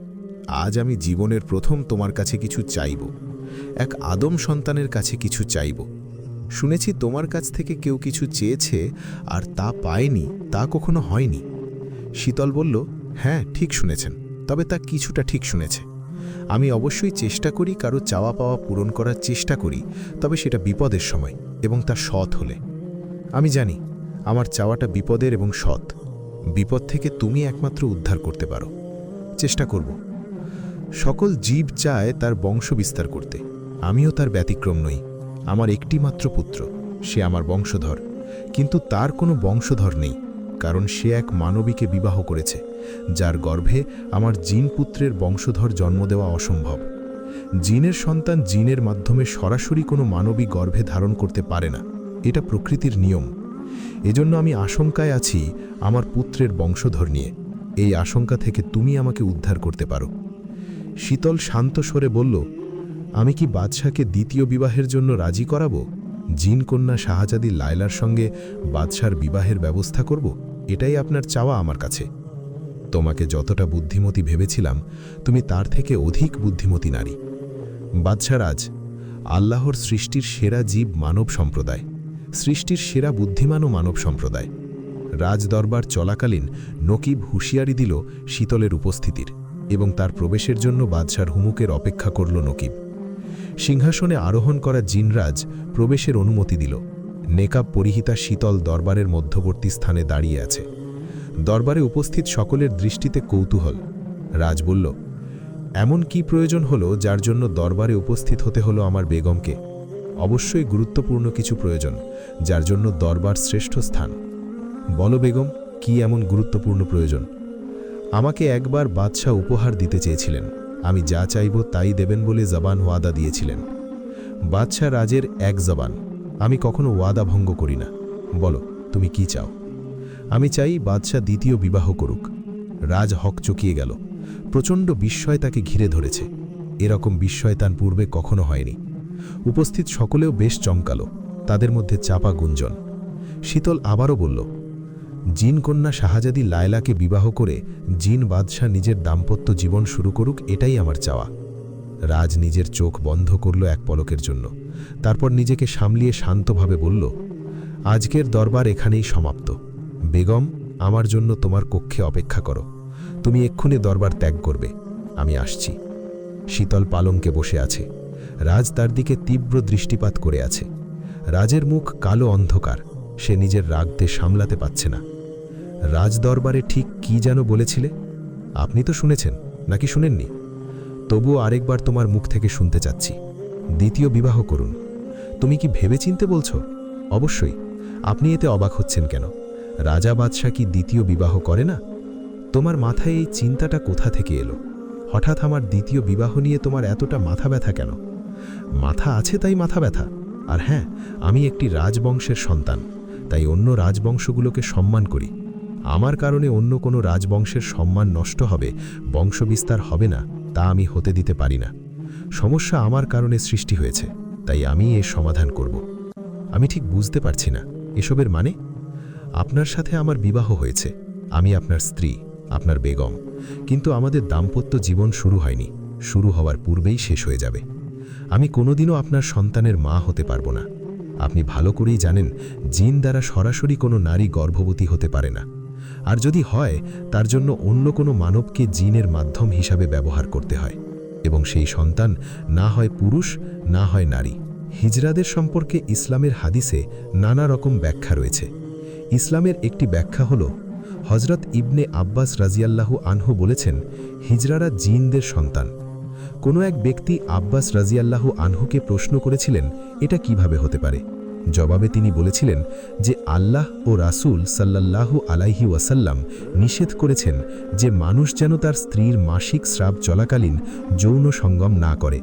S1: আজ আমি জীবনের প্রথম তোমার কাছে কিছু চাইব। এক আদম সন্তানের কাছে কিছু চাইব। শুনেছি তোমার কাছ থেকে কেউ কিছু চেয়েছে আর তা পায়নি, তা কখনো হয়নি। শীতল বলল, হ্যাঁ ঠিক শুনেছেন, তবে তা কিছুটা ঠিক শুনেছে। আমি অবশ্যই চেষ্টা করি, কারো চাওয়া পাওয়া পূরণ করার চেষ্টা করি, তবে সেটা বিপদের সময় এবং তা সৎ হলে। আমি জানি আমার চাওয়াটা বিপদের এবং সৎ। বিপদ থেকে তুমি একমাত্র উদ্ধার করতে পারো। চেষ্টা করব। সকল জীব চায় তার বংশ বিস্তার করতে, আমিও তার ব্যতিক্রম নই। আমার একটি মাত্র পুত্র, সে আমার বংশধর, কিন্তু তার কোনো বংশধর নেই, কারণ সে এক মানবীকে বিবাহ করেছে, যার গর্ভে আমার জিন পুত্রের বংশধর জন্ম দেওয়া অসম্ভব। জিনের সন্তান জিনের মাধ্যমে সরাসরি কোনো মানবী গর্ভে ধারণ করতে পারে না, এটা প্রকৃতির নিয়ম। এজন্য আমি আশঙ্কায় আছি আমার পুত্রের বংশধর নিয়ে। এই আশঙ্কা থেকে তুমি আমাকে উদ্ধার করতে পারো। শীতল শান্ত স্বরে বলল, আমি কি বাদশাকে দ্বিতীয় বিবাহের জন্য রাজি করাবো? জিন কন্যা শাহজাদি লায়লার সঙ্গে বাদশার বিবাহের ব্যবস্থা করব, এটাই আপনার চাওয়া আমার কাছে। তোমাকে যতটা বুদ্ধিমতী ভেবেছিলাম, তুমি তার থেকে অধিক বুদ্ধিমতী নারী। বাদশারাজ, আল্লাহর সৃষ্টির সেরা জীব মানব সম্প্রদায়, সৃষ্টির সেরা বুদ্ধিমানও মানব সম্প্রদায়। রাজদরবার চলাকালীন নকিব হুঁশিয়ারি দিল শীতলের উপস্থিতির, এবং তার প্রবেশের জন্য বাদশার হুমুকের অপেক্ষা করল নকিব। সিংহাসনে আরোহণ করা জিনরাজ প্রবেশের অনুমতি দিল। নেকাব পরিহিতা শীতল দরবারের মধ্যবর্তী স্থানে দাঁড়িয়ে আছে। দরবারে উপস্থিত সকলের দৃষ্টিতে কৌতূহল। রাজ বলল, এমন কি প্রয়োজন হলো যার জন্য দরবারে উপস্থিত হতে হলো আমার বেগমকে? অবশ্যই গুরুত্বপূর্ণ কিছু প্রয়োজন, যার জন্য দরবার শ্রেষ্ঠ স্থান। বলো বেগম, কি এমন গুরুত্বপূর্ণ প্রয়োজন? আমাকে একবার বাদশাহ উপহার দিতে চেয়েছিলেন। আমি যা চাইব তাই দেবেন বলে জবান ওয়াদা দিয়েছিলেন। বাদশাহ রাজের এক জবান, আমি কখনো ওয়াদা ভঙ্গ করি না। বলো, তুমি কি চাও? আমি চাই বাদশাহ দ্বিতীয় বিবাহ করুক। রাজ হকচকিয়ে গেল। প্রচণ্ড বিস্ময় তাকে ঘিরে ধরেছে। এরকম বিস্ময় তার পূর্বে কখনো হয়নি। উপস্থিত সকলেও বেশ চমকালো, তাদের মধ্যে চাপা গুঞ্জন। শীতল আবারও বলল, জিন কন্যা শাহজাদি লায়লাকে বিবাহ করে জিন বাদশাহ নিজের দাম্পত্য জীবন শুরু করুক, এটাই আমার চাওয়া। রাজ নিজের চোখ বন্ধ করল এক পলকের জন্য, তারপর নিজেকে সামলিয়ে শান্তভাবে বলল, আজকের দরবার এখানেই সমাপ্ত। বেগম, আমার জন্য তোমার কক্ষে অপেক্ষা করো। তুমি এক্ষুনি দরবার ত্যাগ করবে, আমি আসছি। শীতল পালঙ্কে বসে আছে। রাজ তার দিকে তীব্র দৃষ্টিপাত করে আছে। রাজের মুখ কালো অন্ধকার, সে নিজের রাগতে সামলাতে পারছে না। রাজদরবারে ঠিক কি যেন বলেছিলে? আপনি তো শুনেছেন,
S2: নাকি শুনেননি? তবুও আরেকবার তোমার মুখ থেকে শুনতে চাচ্ছি, দ্বিতীয় বিবাহ করুন। তুমি কি ভেবেচিন্তে বলছো? অবশ্যই। আপনি এতে অবাক হচ্ছেন কেন? রাজা বাদশাহ কি দ্বিতীয় বিবাহ করে না? তোমার মাথায় এই চিন্তাটা কোথা থেকে এলো? হঠাৎ আমার দ্বিতীয় বিবাহ নিয়ে তোমার এতটা মাথা ব্যথা কেন? মাথা আছে তাই মাথা ব্যথা। আর হ্যাঁ, আমি একটি রাজবংশের সন্তান, তাই অন্য রাজবংশগুলোকে সম্মান করি। আমার কারণে অন্য কোনো রাজবংশের সম্মান নষ্ট হবে, বংশবিস্তার হবে না, তা আমি হতে দিতে পারি না। সমস্যা আমার কারণে সৃষ্টি হয়েছে, তাই আমি এর সমাধান করব। আমি ঠিক বুঝতে পারছি না এসবের মানে। আপনার সাথে আমার বিবাহ হয়েছে, আমি আপনার স্ত্রী, আপনার বেগম, কিন্তু আমাদের দাম্পত্য জীবন শুরু হয়নি, শুরু হওয়ার পূর্বেই শেষ হয়ে যাবে। আমি কোনোদিনও আপনার সন্তানের মা হতে পারবো না। আপনি ভালো করেই জানেন, জিন দ্বারা সরাসরি কোনো নারী গর্ভবতী হতে পারে না, আর যদি হয় তার জন্য অন্য কোনো মানবকে জিনের মাধ্যম হিসাবে ব্যবহার করতে হয়, এবং সেই সন্তান না হয় পুরুষ না হয় নারী। হিজরাদের সম্পর্কে ইসলামের হাদিসে নানা রকম ব্যাখ্যা রয়েছে। ইসলামের একটি ব্যাখ্যা হল, হজরত ইবনে আব্বাস রাজিয়াল্লাহু আনহু বলেছেন, হিজরারা জিনদের সন্তান। কোনো এক ব্যক্তি আব্বাস রাজিয়াল্লাহু আনহুকে প্রশ্ন করেছিলেন, এটা কিভাবে হতে পারে? জবাবে তিনি বলেছিলেন যে আল্লাহ ও রাসূল সাল্লাল্লাহু আলাইহি ওয়াসাল্লাম নিষেধ করেছেন যে মানুষ যেন তার স্ত্রীর মাসিক স্রাব চলাকালীন যৌন সঙ্গম না করে।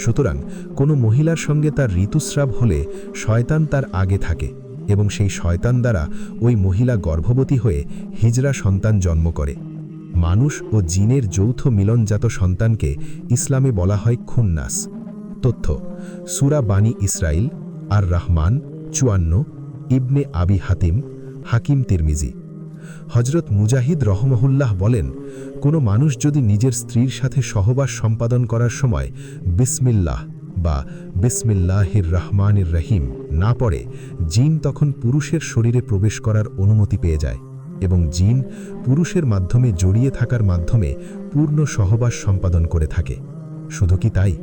S2: সুতরাং কোনো মহিলার সঙ্গে তার ঋতুস্রাব হলে শয়তান তার আগে থাকে, এবং সেই শয়তান দ্বারা ওই মহিলা গর্ভবতী হয়ে হিজরা সন্তান জন্ম করে। মানুষ ও জিনের যৌথ মিলনজাত সন্তানকে ইসলামে বলা হয় খুন্নাস। তথ্য: সূরা বানী ইসরাইল, আর রহমান 54, ইবনে আবি হাতিম, হাকিম তিরমিজি। হজরত মুজাহিদ রহমহুল্লাহ বলেন, কোনো মানুষ যদি নিজের স্ত্রীর সাথে সহবাস সম্পাদন করার সময় বিসমিল্লাহ বা বিসমিল্লাহির রহমানির রহিম না পড়ে, জিন তখন পুরুষের শরীরে প্রবেশ করার অনুমতি পেয়ে যায়, এবং জিন পুরুষের মাধ্যমে জড়িয়ে থাকার মাধ্যমে পূর্ণ সহবাস সম্পাদন করে থাকে। শুধু কি তাই,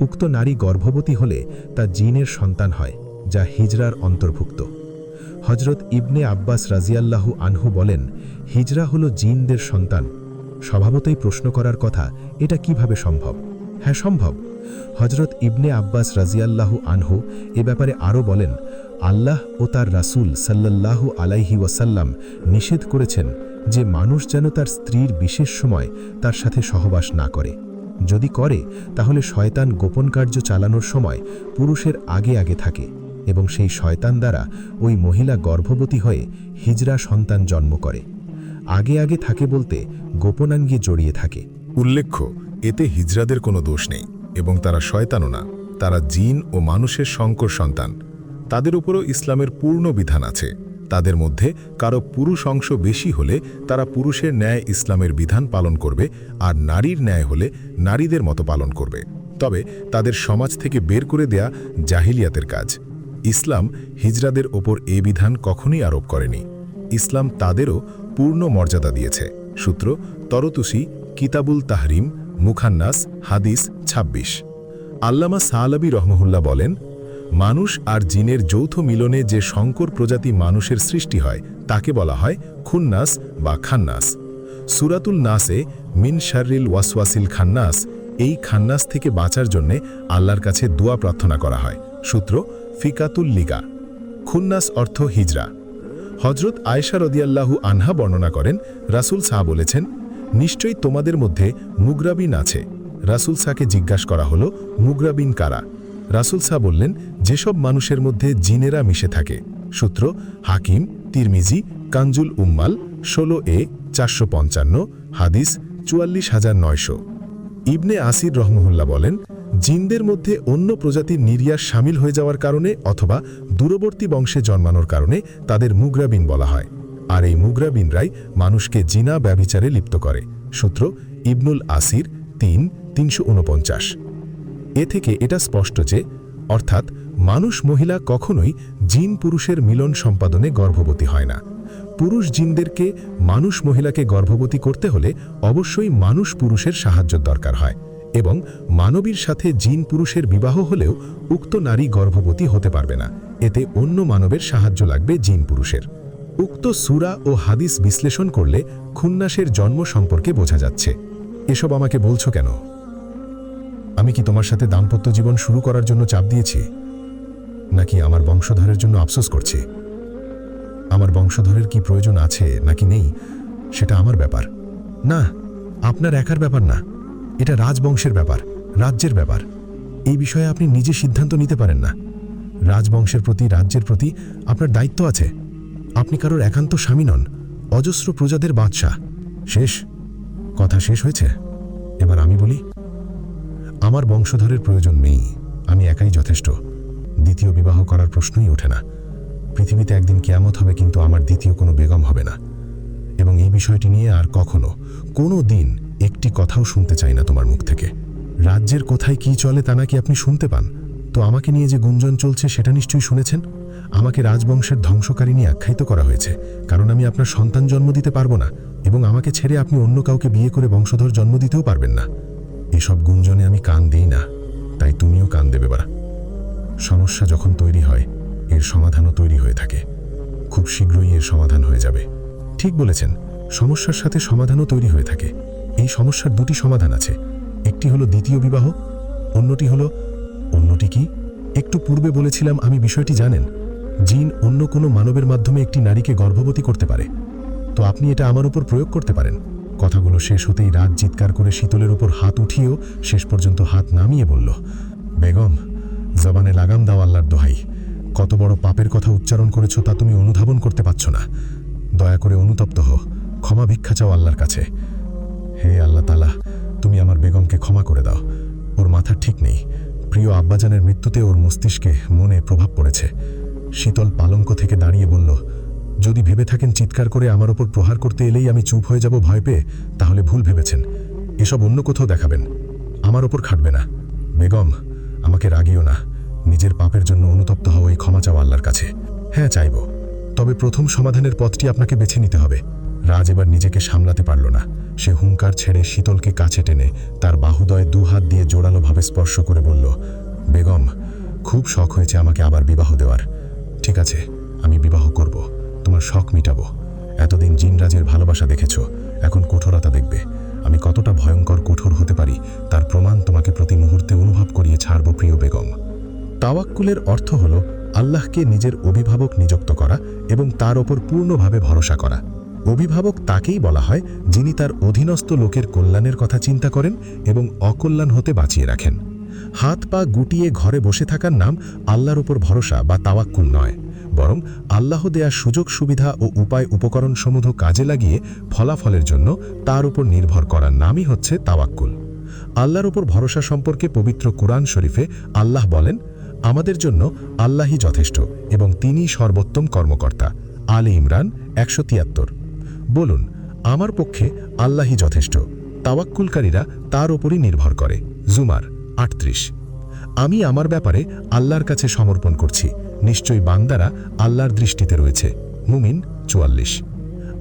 S2: উক্ত নারী গর্ভবতী হলে তা জিনের সন্তান হয়, যা হিজরার অন্তর্ভুক্ত। হজরত ইবনে আব্বাস রাজিয়াল্লাহু আনহু বলেন, হিজরা হলো জিনদের সন্তান। স্বভাবতই প্রশ্ন করার কথা, এটা কিভাবে সম্ভব? হ্যাঁ, সম্ভব। হজরত ইবনে আব্বাস রাজিয়াল্লাহু আনহু এ ব্যাপারে আরও বলেন, আল্লাহ ও তার রাসূল সাল্লাল্লাহু আলাইহি ওয়াসাল্লাম নিষেধ করেছেন যে মানুষ যেন তার স্ত্রীর বিশেষ সময় তার সাথে সহবাস না করে। যদি করে তাহলে শয়তান গোপন কার্য চালানোর সময় পুরুষের আগে আগে থাকে, এবং সেই শয়তান দ্বারা ওই মহিলা গর্ভবতী হয়ে হিজরা সন্তান জন্ম করে। আগে আগে থাকে বলতে গোপনাঙ্গে জড়িয়ে থাকে।
S3: উল্লেখ্য, এতে হিজরাদের কোনো দোষ নেই, এবং তারা শয়তানও না, তারা জিন ও মানুষের সংকর সন্তান। তাদের উপরও ইসলামের পূর্ণ বিধান আছে। তাদের মধ্যে কারো পুরুষ অংশ বেশি হলে তারা পুরুষের ন্যায় ইসলামের বিধান পালন করবে, আর নারীর ন্যায় হলে নারীদের মতো পালন করবে। তবে তাদের সমাজ থেকে বের করে দেয়া জাহিলিয়াতের কাজ। ইসলাম হিজরাদের ওপর এ বিধান কখনোই আরোপ করেনি। ইসলাম তাদেরও পূর্ণ মর্যাদা দিয়েছে। সূত্র: তরতুসি, কিতাবুল তাহরিম, মুখান্নাস, হাদিস 26। আল্লামা সালাবি রহমহুল্লাহ বলেন, মানুষ আর জিনের যৌথ মিলনে যে সংকর প্রজাতি মানুষের সৃষ্টি হয় তাকে বলা হয় খুন্নাস বা খান্নাস। সূরাতুল নাসে মিন শাররিল ওয়াসওয়াসিল খান্নাস, এই খান্নাস থেকে বাঁচার জন্যে আল্লাহর কাছে দোয়া প্রার্থনা করা হয়। সূত্র: ফিকাতুল লিগা। খুন্নাস অর্থ হিজরা। হজরত আয়েশা রাদিয়াল্লাহু আনহা বর্ণনা করেন, রাসূল সাহ বলেছেন, নিশ্চয়ই তোমাদের মধ্যে মুগরাবিন আছে। রাসূল সাহকে জিজ্ঞাসা করা হলো, মুগরাবিন কারা? রাসূল সাহ বললেন, যেসব মানুষের মধ্যে জিনেরা মিশে থাকে। সূত্র: হাকিম, তিরমিজি, কানজুল উম্মাল 16a 455, হাদিস 44900। ইবনে আসির রহমহুল্লাহ বলেন, জিনদের মধ্যে অন্য প্রজাতির নির্যাস শামিল হয়ে যাওয়ার কারণে অথবা দূরবর্তী বংশে জন্মানোর কারণে তাদের মুগরাবিন বলা হয়, আর এই মুগরাবিনরাই মানুষকে জিনা ব্যভিচারে লিপ্ত করে। সূত্র: ইবনুল আসির 3:349। এ থেকে এটা স্পষ্ট যে, অর্থাৎ মানুষ মহিলা কখনোই জিন পুরুষের মিলন সম্পাদনে গর্ভবতী হয় না। পুরুষ জিনদেরকে মানুষ মহিলাকে গর্ভবতী করতে হলে অবশ্যই মানুষ পুরুষের সাহায্য দরকার হয়, এবং মানবীর সাথে জিন পুরুষের বিবাহ হলেও উক্ত নারী গর্ভবতী হতে পারবে না। এতে অন্য মানবের সাহায্য লাগবে জিন পুরুষের। উক্ত সূরা ও হাদিস বিশ্লেষণ করলে খুন্নাসের জন্ম সম্পর্কে বোঝা যাচ্ছে। এসব আমাকে বলছো কেন? আমি কি তোমার সাথে দাম্পত্য জীবন শুরু করার জন্য চাপ দিয়েছি, নাকি আমার বংশধরের জন্য আফসোস করছি? আমার বংশধরের কি প্রয়োজন আছে নাকি নেই সেটা আমার ব্যাপার না, আপনার একার ব্যাপার না। এটা রাজবংশের ব্যাপার, রাজ্যের ব্যাপার। এই বিষয়ে আপনি নিজে সিদ্ধান্ত নিতে পারেন না। রাজবংশের প্রতি, রাজ্যের প্রতি আপনার দায়িত্ব আছে। আপনি কারোর একান্ত স্বামী নন, অজস্র প্রজাদের বাদশাহ। শেষ কথা শেষ হয়েছে। এবার আমি বলি, আমার বংশধরের প্রয়োজন নেই, আমি একাই যথেষ্ট। দ্বিতীয় বিবাহ করার প্রশ্নই ওঠে না। পৃথিবীতে একদিন কিয়ামত হবে, কিন্তু আমার দ্বিতীয় কোনো বেগম হবে না। এবং এই বিষয়টি নিয়ে আর কখনো, কোনো দিন একটি কথাও শুনতে চাই না তোমার মুখ থেকে। রাজ্যের কোথায় কি চলে তা নাকি আপনি শুনতে পান? তো আমাকে নিয়ে যে গুঞ্জন চলছে সেটা নিশ্চয়ই শুনেছেন। আমাকে রাজবংশের ধ্বংসকারিণী আখ্যায়িত করা হয়েছে, কারণ আমি আপনার সন্তান জন্ম দিতে পারবো না, এবং আমাকে ছেড়ে আপনি অন্য কাউকে বিয়ে করে বংশধর জন্ম দিতেও পারবেন না। এসব গুঞ্জনে আমি কান দিই না, তাই তুমিও কান দেবে না। সমস্যা যখন তৈরি হয়, এর সমাধানও তৈরি হয়ে থাকে। খুব শীঘ্রই এর সমাধান হয়ে যাবে। ঠিক বলেছেন, সমস্যার সাথে সমাধানও তৈরি হয়ে থাকে। এই সমস্যার দুটি সমাধান আছে। একটি হলো দ্বিতীয় বিবাহ, অন্যটি কি? একটু পূর্বে বলেছিলাম আমি বিষয়টি জানেন। জিন অন্য কোনো মানবের মাধ্যমে একটি নারীকে গর্ভবতী করতে পারে। তো আপনি এটা আমার উপর প্রয়োগ করতে পারেন। কথাগুলো শেষ হতেই রাজ চিৎকার করে শীতলের উপর হাত উঠিয়েও শেষ পর্যন্ত হাত নামিয়ে বলল, বেগম, জবানে লাগাম দাও আল্লাহর দোহাই। কত বড় পাপের কথা উচ্চারণ করেছ তা তুমি অনুধাবন করতে পারছ না। দয়া করে অনুতপ্ত হও, ক্ষমা ভিক্ষা চাও আল্লাহর কাছে। হে আল্লাহ তাআলা, তুমি আমার বেগমকে ক্ষমা করে দাও। ওর মাথা ঠিক নেই। প্রিয় আব্বাজানের মৃত্যুতে ওর মস্তিষ্কে, মনে প্রভাব পড়েছে। শীতল পালঙ্ক থেকে দাঁড়িয়ে বলল, যদি ভেবে থাকেন চিৎকার করে আমার ওপর প্রহার করতে এলেই আমি চুপ হয়ে যাব ভয় পেয়ে, তাহলে ভুল ভেবেছেন। এসব অন্য কোথাও দেখাবেন, আমার ওপর খাটবে না। বেগম, আমাকে রাগিও না। নিজের পাপের জন্য অনুতপ্ত হও, এই ক্ষমা চাও আল্লাহর কাছে। হ্যাঁ, চাইব। তবে প্রথম সমাধানের পথটি আপনাকে বেছে নিতে হবে। রাজ এবার নিজেকে সামলাতে পারল না। সে হুঙ্কার ছেড়ে শীতলকে কাছে টেনে তার বাহুদয়ে দুহাত দিয়ে জোরালোভাবে স্পর্শ করে বলল, বেগম, খুব শখ হয়েছে আমাকে আবার বিবাহ দেওয়ার। ঠিক আছে, আমি বিবাহ করব, তোমার শখ মিটাবো। এতদিন জিনরাজের ভালোবাসা দেখেছ, এখন কঠোরতা দেখবে। আমি কতটা ভয়ঙ্কর কঠোর হতে পারি তার প্রমাণ তোমাকে প্রতি মুহূর্তে অনুভব করিয়ে ছাড়ব প্রিয় বেগম। তাওয়াক্কুলের অর্থ হল আল্লাহকে নিজের অভিভাবক নিযুক্ত করা এবং তার ওপর পূর্ণভাবে ভরসা করা। অভিভাবক তাকেই বলা হয় যিনি তার অধীনস্থ লোকের কল্যাণের কথা চিন্তা করেন এবং অকল্যাণ হতে বাঁচিয়ে রাখেন। হাত পা গুটিয়ে ঘরে বসে থাকার নাম আল্লাহর ওপর ভরসা বা তাওয়াক্কুল নয়, বরং আল্লাহ দেয়া সুযোগ সুবিধা ও উপায় উপকরণসমূহ কাজে লাগিয়ে ফলাফলের জন্য তার উপর নির্ভর করার নামই হচ্ছে তাওয়াক্কুল। আল্লাহর ওপর ভরসা সম্পর্কে পবিত্র কুরআন শরীফে আল্লাহ বলেন, আমাদের জন্য আল্লাহই যথেষ্ট এবং তিনিই সর্বোত্তম কর্মকর্তা। আলে ইমরান 173। বলুন, আমার পক্ষে আল্লাহই যথেষ্ট, তাওয়াক্কুলকারীরা তার ওপরই নির্ভর করে। জুমার 38। আমি আমার ব্যাপারে আল্লাহর কাছে সমর্পণ করছি, নিশ্চয়ই বান্দারা আল্লাহর দৃষ্টিতে রয়েছে। মুমিন 44।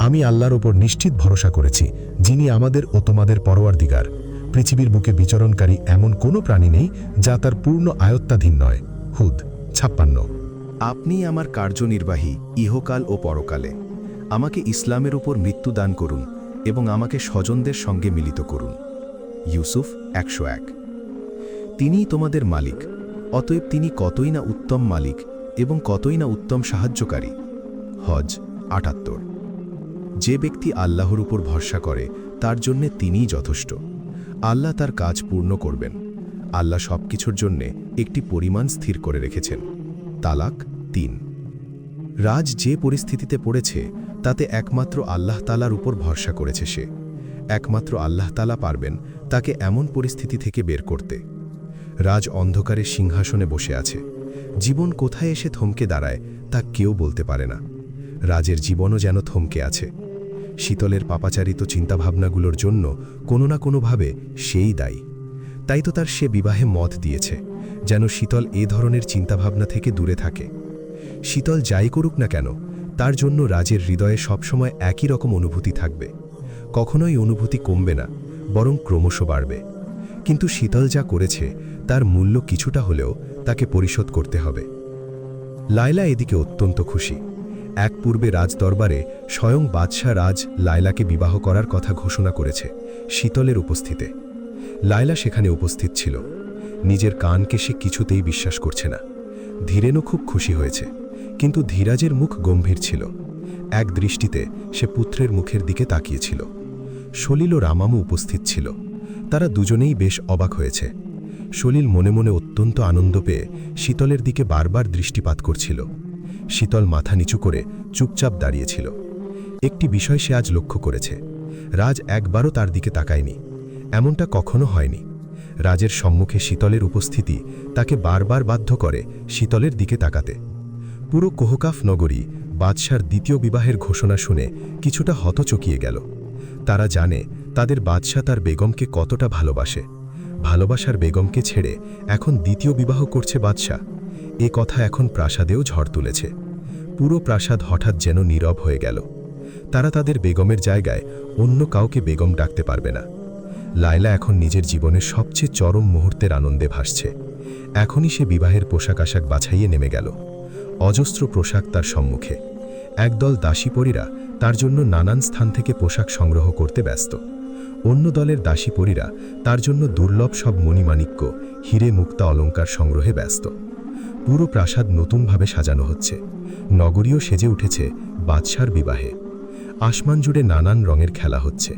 S3: আমি আল্লাহর ওপর নিশ্চিত ভরসা করেছি, যিনি আমাদের ও তোমাদের পরওয়ারদিগার। পৃথিবীর বুকে বিচরণকারী এমন কোনো প্রাণী নেই যা তার পূর্ণ আয়ত্তাধীন নয়। হুদ 56।
S1: আপনি আমার কার্যনির্বাহী ইহকাল ও পরকালে। আমাকে ইসলামের উপর মৃত্যু দান করুন এবং আমাকে স্বজনদের সঙ্গে মিলিত করুন। ইউসুফ 101। তিনিই তোমাদের মালিক, অতএব তিনি কতই না উত্তম মালিক এবং কতই না উত্তম সাহায্যকারী। হজ 78। যে ব্যক্তি আল্লাহর উপর ভরসা করে তার জন্যে তিনিই যথেষ্ট। আল্লাহ তার কাজ পূর্ণ করবেন। আল্লাহ সবকিছুর জন্যে একটি পরিমাণ স্থির করে রেখেছেন। তালাক 3। রাজ যে পরিস্থিতিতে পড়েছে তাতে একমাত্র আল্লাহ তাআলার উপর ভরসা করেছে সে। একমাত্র আল্লাহ তাআলা পারবেন তাকে এমন পরিস্থিতি থেকে বের করতে। রাজ অন্ধকারের সিংহাসনে বসে আছে। জীবন কোথায় এসে থমকে দাঁড়ায় তা কেউ বলতে পারে না। রাজের জীবনও যেন থমকে আছে। শীতলের পাপাচারিত চিন্তাভাবনাগুলোর জন্য কোনো না কোনোভাবে সেই দায়ী। তাই তো তার সে বিবাহে মত দিয়েছে, যেন শীতল এ ধরনের চিন্তাভাবনা থেকে দূরে থাকে। শীতল যাই করুক না কেন, তার জন্য রাজের হৃদয়ে সবসময় একই রকম অনুভূতি থাকবে। কখনোই অনুভূতি কমবে না, বরং ক্রমশ বাড়বে। কিন্তু শীতল যা করেছে তার মূল্য কিছুটা হলেও তাকে পরিশোধ করতে হবে। লায়লা এদিকে অত্যন্ত খুশি।
S2: এক পূর্বে রাজদরবারে স্বয়ং বাদশাহ রাজ লায়লাকে বিবাহ করার কথা ঘোষণা করেছে শীতলের উপস্থিতে। লায়লা সেখানে উপস্থিত ছিল। নিজের কানকে সে কিছুতেই বিশ্বাস করছে না। ধীরেনও খুব খুশি হয়েছে, কিন্তু ধীরাজের মুখ গম্ভীর ছিল। এক দৃষ্টিতে সে পুত্রের মুখের দিকে তাকিয়েছিল। সলিল ও রামামু উপস্থিত ছিল। তারা দুজনেই বেশ অবাক হয়েছে। সলিল মনে মনে অত্যন্ত আনন্দ পেয়ে শীতলের দিকে বারবার দৃষ্টিপাত করছিল। শীতল মাথা নিচু করে চুপচাপ দাঁড়িয়েছিল। একটি বিষয় সে আজ লক্ষ্য করেছে, রাজ একবারও তার দিকে তাকায়নি। এমনটা কখনো হয়নি। রাজের সম্মুখে শীতলের উপস্থিতি তাকে বারবার বাধ্য করে শীতলের দিকে তাকাতে। পুরো কোহকাফ নগরী বাদশার দ্বিতীয় বিবাহের ঘোষণা শুনে কিছুটা হতচকিয়ে গেল। তারা জানে তাদের বাদশা তার বেগমকে কতটা ভালোবাসে। ভালোবাসার বেগমকে ছেড়ে এখন দ্বিতীয় বিবাহ করছে বাদশা। এ কথা এখন প্রাসাদেও ঝড় তুলেছে। পুরো প্রাসাদ হঠাৎ যেন নীরব হয়ে গেল। তারা তাদের বেগমের জায়গায় অন্য কাউকে বেগম ডাকতে পারবে না। লায়লা এখন নিজের জীবনের সবচেয়ে চরম মুহূর্তের আনন্দে ভাসছে। এখনই সে বিবাহের পোশাক আশাক বাছাইয়ে নেমে গেল। অজস্র পোশাক তার সম্মুখে। একদল দাসীপরীরা তার জন্য নানান স্থান থেকে পোশাক সংগ্রহ করতে ব্যস্ত। অন্য দলের দাসীপরীরা তার জন্য দুর্লভ সব মণিমাণিক্য, হিরে মুক্তা অলঙ্কার সংগ্রহে ব্যস্ত। পুরো প্রাসাদ নতুনভাবে সাজানো হচ্ছে। নগরীও সেজে উঠেছে বাদশার বিবাহে। আসমান জুড়ে নানান রঙের খেলা হচ্ছে।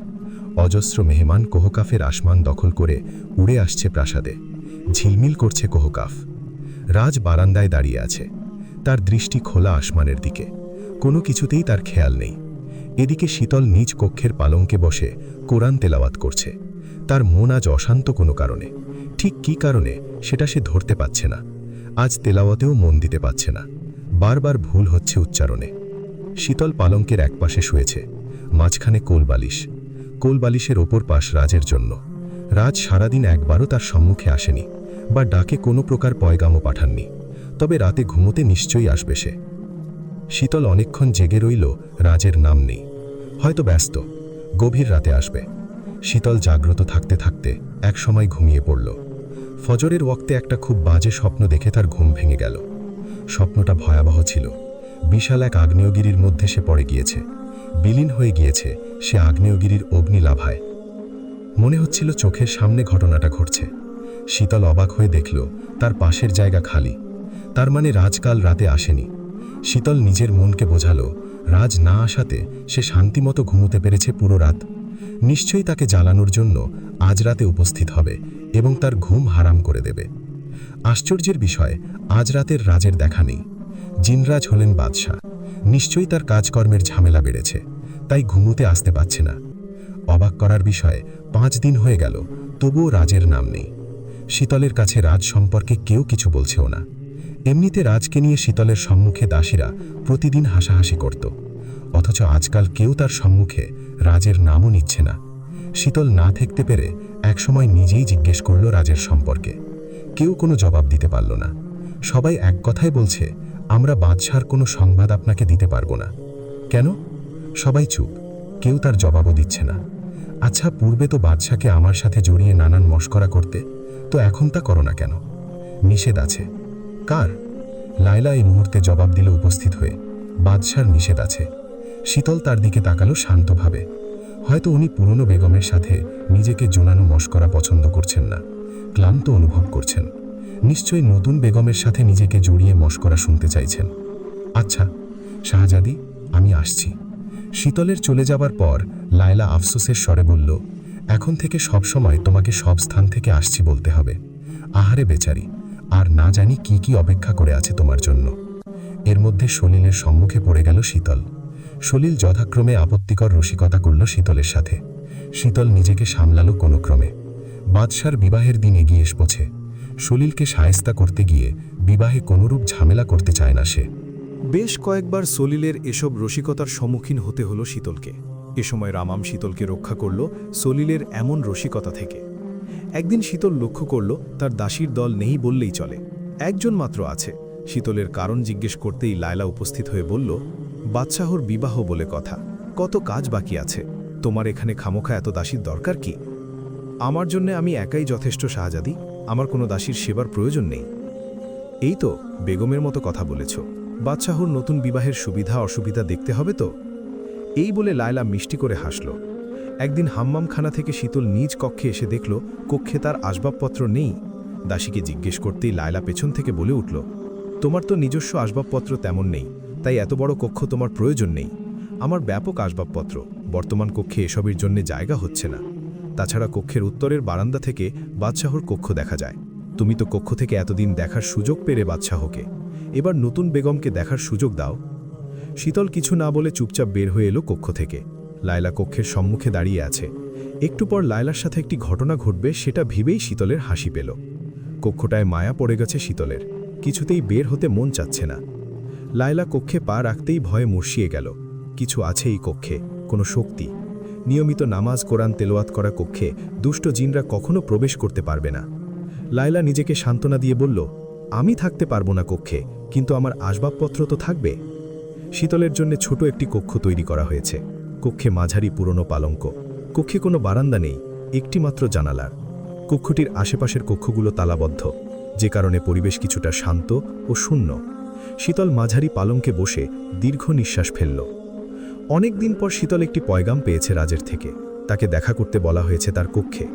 S2: অজস্র মেহমান কোহকাফের আসমান দখল করে উড়ে আসছে প্রাসাদে। ঝিলমিল করছে কোহকাফ। রাজ বারান্দায় দাঁড়িয়ে আছে। তার দৃষ্টি খোলা আসমানের দিকে। কোনো কিছুতেই তার খেয়াল নেই। এদিকে শীতল নিজ কক্ষের পালঙ্কে বসে কোরআন তেলাওয়াত করছে। তার মন আজ অশান্ত কোনো কারণে। ঠিক কী কারণে সেটা সে ধরতে পারছে না। আজ তেলাওয়াতেও মন দিতে পারছে না। বারবার ভুল হচ্ছে উচ্চারণে। শীতল পালঙ্কের একপাশে শুয়েছে। মাঝখানে কোলবালিশ। কোলবালিশের ওপর পাশ রাজের জন্য। রাজ সারাদিন একবারও তার সম্মুখে আসেনি বা ডাকে কোনো প্রকার পয়গামও পাঠাননি। তবে রাতে ঘুমোতে নিশ্চয়ই আসবে সে। শীতল অনেকক্ষণ জেগে রইল, রাজের নাম নেই। হয়তো ব্যস্ত, গভীর রাতে আসবে। শীতল জাগ্রত থাকতে থাকতে একসময় ঘুমিয়ে পড়ল। ফজরের ওয়াক্তে একটা খুব বাজে স্বপ্ন দেখে তার ঘুম ভেঙে গেল। স্বপ্নটা ভয়াবহ ছিল। বিশাল এক আগ্নেয়গিরির মধ্যে সে পড়ে গিয়েছে। বিলীন হয়ে গিয়েছে সে আগ্নেয়গিরির অগ্নিলাভায়। মনে হচ্ছিল চোখের সামনে ঘটনাটা ঘটছে। শীতল অবাক হয়ে দেখল তার পাশের জায়গা খালি। তার মানে রাজ কাল রাতে আসেনি। শীতল নিজের মনকে বোঝালো, রাজ না আসাতে সে শান্তিমতো ঘুমোতে পেরেছে পুরো রাত। নিশ্চয়ই তাকে জ্বালানোর জন্য আজ রাতে উপস্থিত হবে এবং তার ঘুম হারাম করে দেবে। আশ্চর্যের বিষয়, আজ রাতের রাজের দেখা নেই। জিনরাজ হলেন বাদশাহ। নিশ্চয়ই তার কাজকর্মের ঝামেলা বেড়েছে, তাই ঘুমোতে আসতে পারছে না। অবাক করার বিষয়, 5 দিন হয়ে গেল, তবুও রাজের নাম নেই। শীতলের কাছে রাজ সম্পর্কে কেউ কিছু বলছেও না। এমনিতে রাজকে নিয়ে শীতলের সম্মুখে দাসীরা প্রতিদিন হাসাহাসি করত, অথচ আজকাল কেউ তার সম্মুখে রাজের নামও নিচ্ছে না। শীতল না থাকতে পেরে একসময় নিজেই জিজ্ঞেস করল রাজের সম্পর্কে। কেউ কোনো জবাব দিতে পারল না। সবাই এক কথাই বলছে, আমরা বাদশার কোনো সংবাদ আপনাকে দিতে পারবো না। কেন? সবাই চুপ, কেউ তার জবাবও দিচ্ছে না। আচ্ছা, পূর্বে তো বাদশাকে আমার সাথে জড়িয়ে নানান মশকরা করতে, তো এখন তা করো না কেন? নিষেধ আছে। কার? লায়লা এই মুহূর্তে জবাব দিল উপস্থিত হয়ে, বাদশার নিষেধ আছে। শীতল তার দিকে তাকালো শান্তভাবে। হয়তো উনি পুরনো বেগমের সাথে নিজেকে জোনানো মশকরা পছন্দ করছেন না, ক্লান্ত অনুভব করছেন। নিশ্চয়ই নতুন বেগমের সাথে নিজেকে জড়িয়ে মশকরা শুনতে চাইছেন। আচ্ছা শাহজাদি, আমি আসছি। শীতলের চলে যাবার পর লায়লা আফসোসের স্বরে বলল, এখন থেকে সব সময় তোমাকে সব স্থান থেকে আসছি বলতে হবে। আহারে বেচারি, আর না জানি কি কি অপেক্ষা করে আছে তোমার জন্য। এর মধ্যে সলিলের সম্মুখে পড়ে গেল শীতল। সলিল যথাক্রমে আপত্তিকর রসিকতা করল শীতলের সাথে। শীতল নিজেকে সামলালো কোনো ক্রমে। বাদশার বিবাহের দিন এগিয়ে এসেছে। সলিলকে শায়েস্তা করতে গিয়ে বিবাহে কোনোরূপ ঝামেলা করতে চায় না সে।
S1: বেশ কয়েকবার সলিলের এসব রসিকতার সম্মুখীন হতে হলো শীতলকে। এ সময় রামাম শীতলকে রক্ষা করল সলিলের এমন রসিকতা থেকে। একদিন শীতল লক্ষ্য করল তার দাসীর দল নেই বললেই চলে, একজন মাত্র আছে। শীতলের কারণ জিজ্ঞেস করতেই লায়লা উপস্থিত হয়ে বলল, বাদশাহর বিবাহ বলে কথা, কত কাজ বাকি আছে, তোমার এখানে খামোখা এত দাসীর দরকার কি? আমার জন্য আমি একাই যথেষ্ট শাহজাদি, আমার কোনো দাসীর সেবার প্রয়োজন নেই। এই তো বেগমের মতো কথা বলেছ,
S3: বাদশাহর নতুন বিবাহের সুবিধা অসুবিধা দেখতে হবে তো। এই বলে লায়লা মিষ্টি করে হাসল। একদিন হাম্মামখানা থেকে শীতল নিজ কক্ষে এসে দেখল কক্ষে তার আসবাবপত্র নেই। দাসীকে জিজ্ঞেস করতেই লায়লা পেছন থেকে বলে উঠল, তোমার তো নিজস্ব আসবাবপত্র তেমন নেই, তাই এত বড় কক্ষ তোমার প্রয়োজন নেই। আমার ব্যাপক আসবাবপত্র, বর্তমান কক্ষে এসবের জন্য জায়গা হচ্ছে না। তাছাড়া কক্ষের উত্তরের বারান্দা থেকে বাদশাহর কক্ষ দেখা যায়। তুমি তো কক্ষ থেকে এতদিন দেখার সুযোগ পেরে বাদশাহকে, এবার নতুন বেগমকে দেখার সুযোগ দাও। শীতল কিছু না বলে চুপচাপ বের হয়ে এলো কক্ষ থেকে। লায়লা কক্ষের সম্মুখে দাঁড়িয়ে আছে। একটু পর লায়লার সাথে একটি ঘটনা ঘটবে সেটা ভেবেই শীতলের হাসি পেল। কক্ষটায় মায়া পড়ে গেছে শীতলের, কিছুতেই বের হতে মন চাচ্ছে না। লায়লা কক্ষে পা রাখতেই ভয়ে মুর্শিয়ে গেল। কিছু আছে এই কক্ষে, কোনো শক্তি। নিয়মিত নামাজ কোরআন তেলাওয়াত করা কক্ষে দুষ্ট জিনরা কখনো প্রবেশ করতে পারবে না। লায়লা নিজেকে সান্ত্বনা দিয়ে বলল, আমি থাকতে পারবো না কক্ষে, কিন্তু আমার আসবাবপত্র তো থাকবে। শীতলের জন্য ছোট একটি কক্ষ তৈরি করা হয়েছে। কক্ষে মাঝারি পুরনো পালঙ্ক। কক্ষে কোনো বারান্দা নেই, একটি মাত্র জানালার। কক্ষটির আশেপাশের কক্ষগুলো তালাবদ্ধ, যে কারণে পরিবেশ কিছুটা শান্ত ও শূন্য। শীতল মাঝারি পালঙ্কে বসে দীর্ঘ নিঃশ্বাস ফেলল। অনেক দিন পর শীতল একটি পয়গাম পেয়েছে রাজের থেকে। তাকে দেখা করতে বলা হয়েছে তার কক্ষে।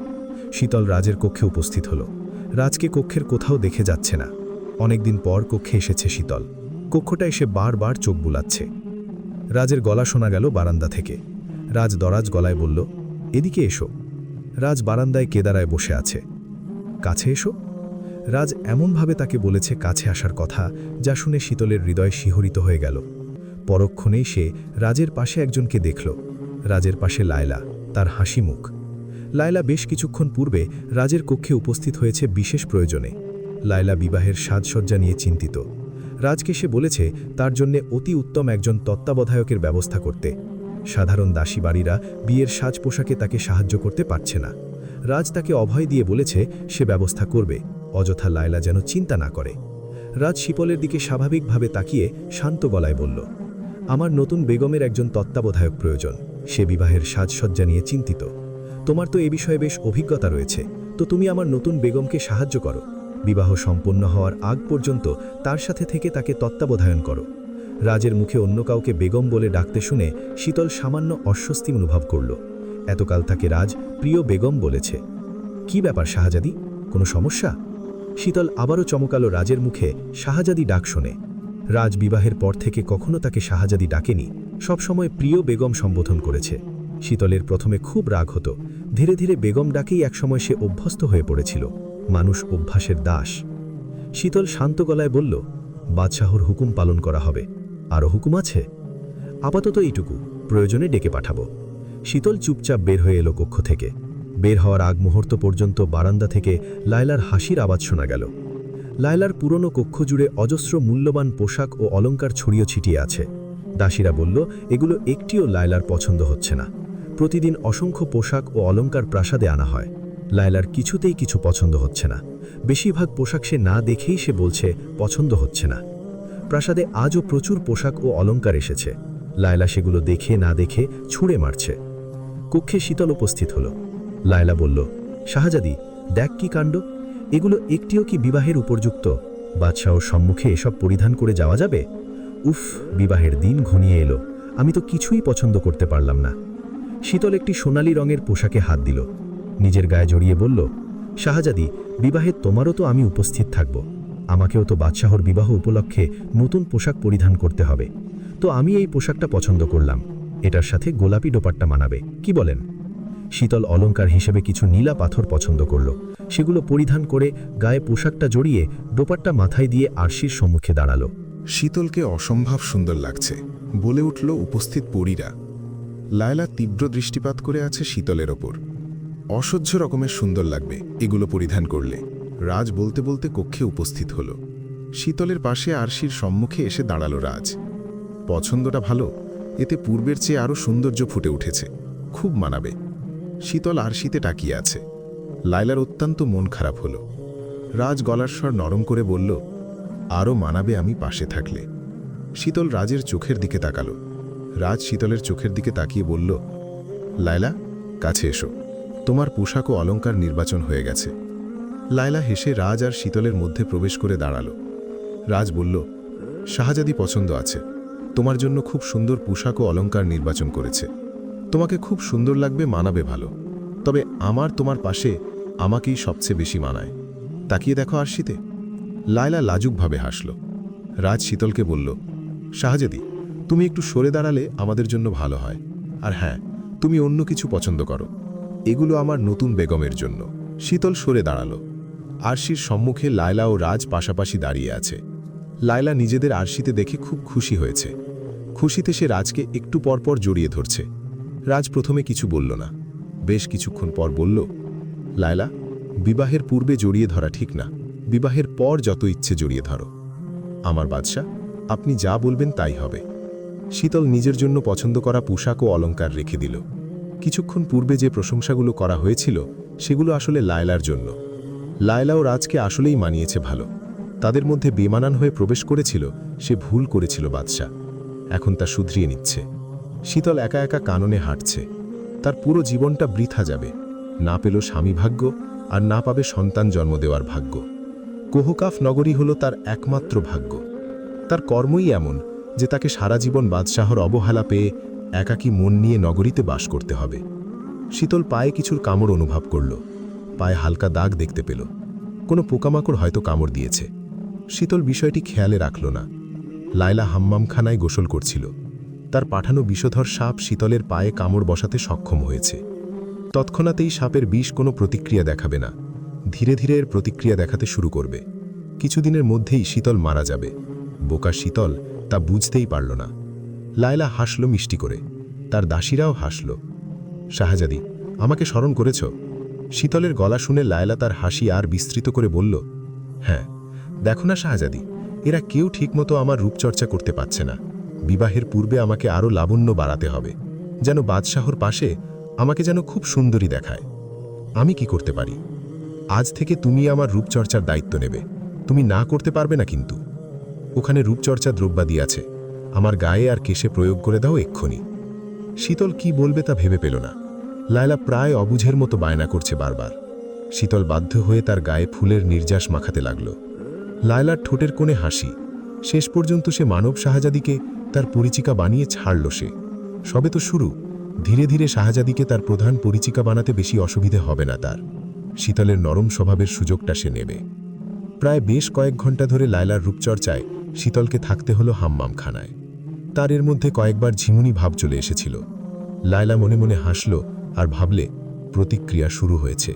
S3: শীতল রাজের কক্ষে উপস্থিত হল। রাজকে কক্ষের কোথাও দেখে যাচ্ছে না। অনেকদিন পর কক্ষে এসেছে শীতল। কক্ষটা এসে বারবার চোখ বুলাচ্ছে। রাজের গলা শোনা গেল বারান্দা থেকে। রাজ দরাজ গলায় বলল, এদিকে এসো। রাজ বারান্দায় কেদারায় বসে আছে। কাছে এসো। রাজ এমনভাবে তাকে বলেছে কাছে আসার কথা, যা শুনে শীতলের হৃদয় শিহরিত হয়ে গেল। পরক্ষণেই সে রাজের পাশে একজনকে দেখল। রাজের পাশে লায়লা, তার হাসি মুখ। লায়লা বেশ কিছুক্ষণ পূর্বে রাজের কক্ষে উপস্থিত হয়েছে বিশেষ প্রয়োজনে। লায়লা বিবাহের সাজসজ্জা নিয়ে চিন্তিত। রাজকে সে বলেছে তার জন্যে অতি উত্তম একজন তত্ত্বাবধায়কের ব্যবস্থা করতে। সাধারণ দাসী বাড়িরা বিয়ের সাজ পোশাকে তাকে সাহায্য করতে পারছে না। রাজ তাকে অভয় দিয়ে বলেছে সে ব্যবস্থা করবে, অযথা লায়লা যেন চিন্তা না করে। রাজ শীতলের দিকে স্বাভাবিকভাবে তাকিয়ে শান্ত গলায় বলল, আমার নতুন বেগমের একজন তত্ত্বাবধায়ক প্রয়োজন। সে বিবাহের সাজসজ্জা নিয়ে চিন্তিত। তোমার তো এ বিষয়ে বেশ অভিজ্ঞতা রয়েছে, তো তুমি আমার নতুন বেগমকে সাহায্য করো। বিবাহ সম্পন্ন হওয়ার আগ পর্যন্ত তার সাথে থেকে তাকে তত্ত্বাবধায়ন করো। রাজের মুখে অন্য কাউকে বেগম বলে ডাকতে শুনে শীতল সামান্য অস্বস্তি অনুভব করল। এতকাল তাকে রাজ প্রিয় বেগম বলেছে। কি ব্যাপার শাহজাদি, কোনো সমস্যা? শীতল আবারও চমকালো রাজের মুখে শাহজাদি ডাক শোনে। রাজ বিবাহের পর থেকে কখনো তাকে শাহজাদি ডাকেনি, সবসময় প্রিয় বেগম সম্বোধন করেছে। শীতলের প্রথমে খুব রাগ হতো, ধীরে ধীরে বেগম ডাকেই একসময় সে অভ্যস্ত হয়ে পড়েছিল। মানুষ অভ্যাসের দাস। শীতল শান্ত গলায় বলল, বাদশাহর হুকুম পালন করা হবে। আরও হুকুম আছে? আপাতত এইটুকু, প্রয়োজনে ডেকে পাঠাবো। শীতল চুপচাপ বের হয়ে এলো কক্ষ থেকে। বের হওয়ার আগ মুহূর্ত পর্যন্ত বারান্দা থেকে লায়লার হাসির আওয়াজ শোনা গেল। লায়লার পুরনো কক্ষ জুড়ে অজস্র মূল্যবান পোশাক ও অলংকার ছড়িয়ে ছিটিয়ে আছে। দাসীরা বলল এগুলো একটিও লায়লার পছন্দ হচ্ছে না। প্রতিদিন অসংখ্য পোশাক ও অলংকার প্রাসাদে আনা হয়। লায়লার কিছুতেই কিছু পছন্দ হচ্ছে না। বেশিরভাগ পোশাক সে না দেখেই সে বলছে পছন্দ হচ্ছে না। প্রাসাদে আজও প্রচুর পোশাক ও অলংকার এসেছে। লায়লা সেগুলো দেখে না দেখে ছুঁড়ে মারছে। কক্ষে শীতল উপস্থিত হল। লায়লা বলল, শাহজাদি, দেখ কি কাণ্ড, এগুলো একটিও কি বিবাহের উপযুক্ত? বাদশাহর সম্মুখে এসব পরিধান করে যাওয়া যাবে? উফ, বিবাহের দিন ঘনিয়ে এলো, আমি তো কিছুই পছন্দ করতে পারলাম না। শীতল একটি সোনালী রঙের পোশাকে হাত দিল। নিজের গায়ে জড়িয়ে বলল, শাহজাদি, বিবাহে তোমারও তো আমি উপস্থিত থাকব। আমাকেও তো বাদশাহর বিবাহ উপলক্ষে নতুন পোশাক পরিধান করতে হবে। তো আমি এই পোশাকটা পছন্দ করলাম। এটার সাথে গোলাপি ডোপাট্টা মানাবে, কি বলেন? শীতল অলংকার হিসেবে কিছু নীলা পাথর পছন্দ করল। সেগুলো পরিধান করে গায়ে পোশাকটা জড়িয়ে ডোপাট্টা মাথায় দিয়ে আরশির সম্মুখে দাঁড়ালো।
S4: শীতলকে অসম্ভব সুন্দর লাগছে, বলে উঠল উপস্থিত পরীরা। লায়লা তীব্র দৃষ্টিপাত করে আছে শীতলের ওপর। অসহ্য রকমের সুন্দর লাগবে এগুলো পরিধান করলে। রাজ বলতে বলতে কক্ষে উপস্থিত হল। শীতলের পাশে আরশির সম্মুখে এসে দাঁড়ালো রাজ। পছন্দটা ভালো, এতে পূর্বের চেয়ে আরও সৌন্দর্য ফুটে উঠেছে, খুব মানাবে। শীতল আরশিতে তাকিয়ে আছে। লায়লার অত্যন্ত মন খারাপ হলো। রাজ গলার স্বর নরম করে বলল, আরও মানাবে আমি পাশে থাকলে। শীতল রাজের চোখের দিকে তাকালো। রাজ শীতলের চোখের দিকে তাকিয়ে বলল, লায়লা, কাছে এসো, তোমার পোশাক ও অলংকার নির্বাচন হয়ে গেছে। লায়লা হেসে রাজ আর শীতলের মধ্যে প্রবেশ করে দাঁড়ালো। রাজ বলল, শাহজাদি পছন্দ আছে, তোমার জন্য খুব সুন্দর পোশাক ও অলংকার নির্বাচন করেছে। তোমাকে খুব সুন্দর লাগবে, মানাবে ভালো। তবে আমার তোমার পাশে আমাকেই সবচেয়ে বেশি মানায়। তাকিয়ে দেখো আরশিতে। লায়লা লাজুকভাবে হাসল। রাজ শীতলকে বলল, শাহজাদি, তুমি একটু সরে দাঁড়ালে আমাদের জন্য ভালো হয়। আর হ্যাঁ, তুমি অন্য কিছু পছন্দ করো। এগুলো আমার নতুন বেগমের জন্য। শীতল সরে দাঁড়ালো। আরশির সম্মুখে লায়লা ও রাজ পাশাপাশি দাঁড়িয়ে আছে। লায়লা নিজেদের আরশিতে দেখে খুব খুশি হয়েছে। খুশিতে সে রাজকে একটু পরপর জড়িয়ে ধরছে। রাজ প্রথমে কিছু বলল না, বেশ কিছুক্ষণ পর বলল, লায়লা, বিবাহের পূর্বে জড়িয়ে ধরা ঠিক না, বিবাহের পর যত ইচ্ছে জড়িয়ে ধরো। আমার বাদশা, আপনি যা বলবেন তাই হবে। শীতল নিজের জন্য পছন্দ করা পোশাক ও অলংকার রেখে দিল। কিছুক্ষণ পূর্বে যে প্রশংসাগুলো করা হয়েছিল সেগুলো আসলে লায়লার জন্য। লায়লা ও রাজকে আসলেই মানিয়েছে ভালো। তাদের মধ্যে বেমানান হয়ে প্রবেশ করেছিল, সে ভুল করেছিল বাদশা। এখন তা শুধরিয়ে নিচ্ছে। শীতল একা একা কাননে হাঁটছে। তার পুরো জীবনটা বৃথা যাবে। না পেল স্বামী ভাগ্য, আর না পাবে সন্তান জন্ম দেওয়ার ভাগ্য। কোহকাফ নগরী হল তার একমাত্র ভাগ্য। তার কর্মই এমন যে তাকে সারা জীবন বাদশাহর অবহেলা পেয়ে একাকী মন নিয়ে নগরীতে বাস করতে হবে। শীতল পায়ে কিছুর কামড় অনুভব করল। পায়ে হালকা দাগ দেখতে পেল। কোনো পোকামাকড় হয়তো কামড় দিয়েছে। শীতল বিষয়টি খেয়ালে রাখল না। লায়লা হাম্মামখানায় গোসল করছিল। তার পাঠানো বিষধর সাপ শীতলের পায়ে কামড় বসাতে সক্ষম হয়েছে। তৎক্ষণাতেই সাপের বিষ কোনো প্রতিক্রিয়া দেখাবে না। ধীরে ধীরে এর প্রতিক্রিয়া দেখাতে শুরু করবে। কিছুদিনের মধ্যেই শীতল মারা যাবে। বোকা শীতল তা বুঝতেই পারল না। লায়লা হাসল মিষ্টি করে। তার দাসীরাও হাসল। শাহজাদি, আমাকে স্মরণ করেছ? শীতলের গলা শুনে লায়লা তার হাসি আর বিস্তৃত করে বলল, হ্যাঁ, দেখো না শাহজাদি, এরা কেউ ঠিকমতো আমার রূপচর্চা করতে পারছে না। বিবাহের পূর্বে আমাকে আরও লাবণ্য বাড়াতে হবে, যেন বাদশাহর পাশে আমাকে যেন খুব সুন্দরী দেখায়। আমি কি করতে পারি? আজ থেকে তুমি আমার রূপচর্চার দায়িত্ব নেবে। তুমি না করতে পারবে না কিন্তু। ওখানে রূপচর্চা দ্রব্যাদি আছে, আমার গায়ে আর কেশে প্রয়োগ করে দাও এক্ষুনি। শীতল কি বলবে তা ভেবে পেল না। লায়লা প্রায় অবুঝের মতো বায়না করছে বারবার। শীতল বাধ্য হয়ে তার গায়ে ফুলের নির্যাস মাখাতে লাগল। লায়লার ঠোঁটের কোণে হাসি। শেষ পর্যন্ত সে মানব শাহজাদিকে তার পরিচিকা বানিয়ে ছাড়ল। সে সবে তো শুরু। ধীরে ধীরে শাহজাদিকে তার প্রধান পরিচিকা বানাতে বেশি অসুবিধে হবে না তার। শীতলের নরম স্বভাবের সুযোগটা সে নেবে। প্রায় বেশ কয়েক ঘন্টা ধরে লায়লার রূপচর্চায় শীতলকে থাকতে হলো হাম্মামখানায়। তার এর মধ্যে কয়েকবার ঝিমুনি ভাব চলে এসেছিল। লায়লা মনে মনে হাসল আর ভাবলে, প্রতিক্রিয়া শুরু হয়েছে।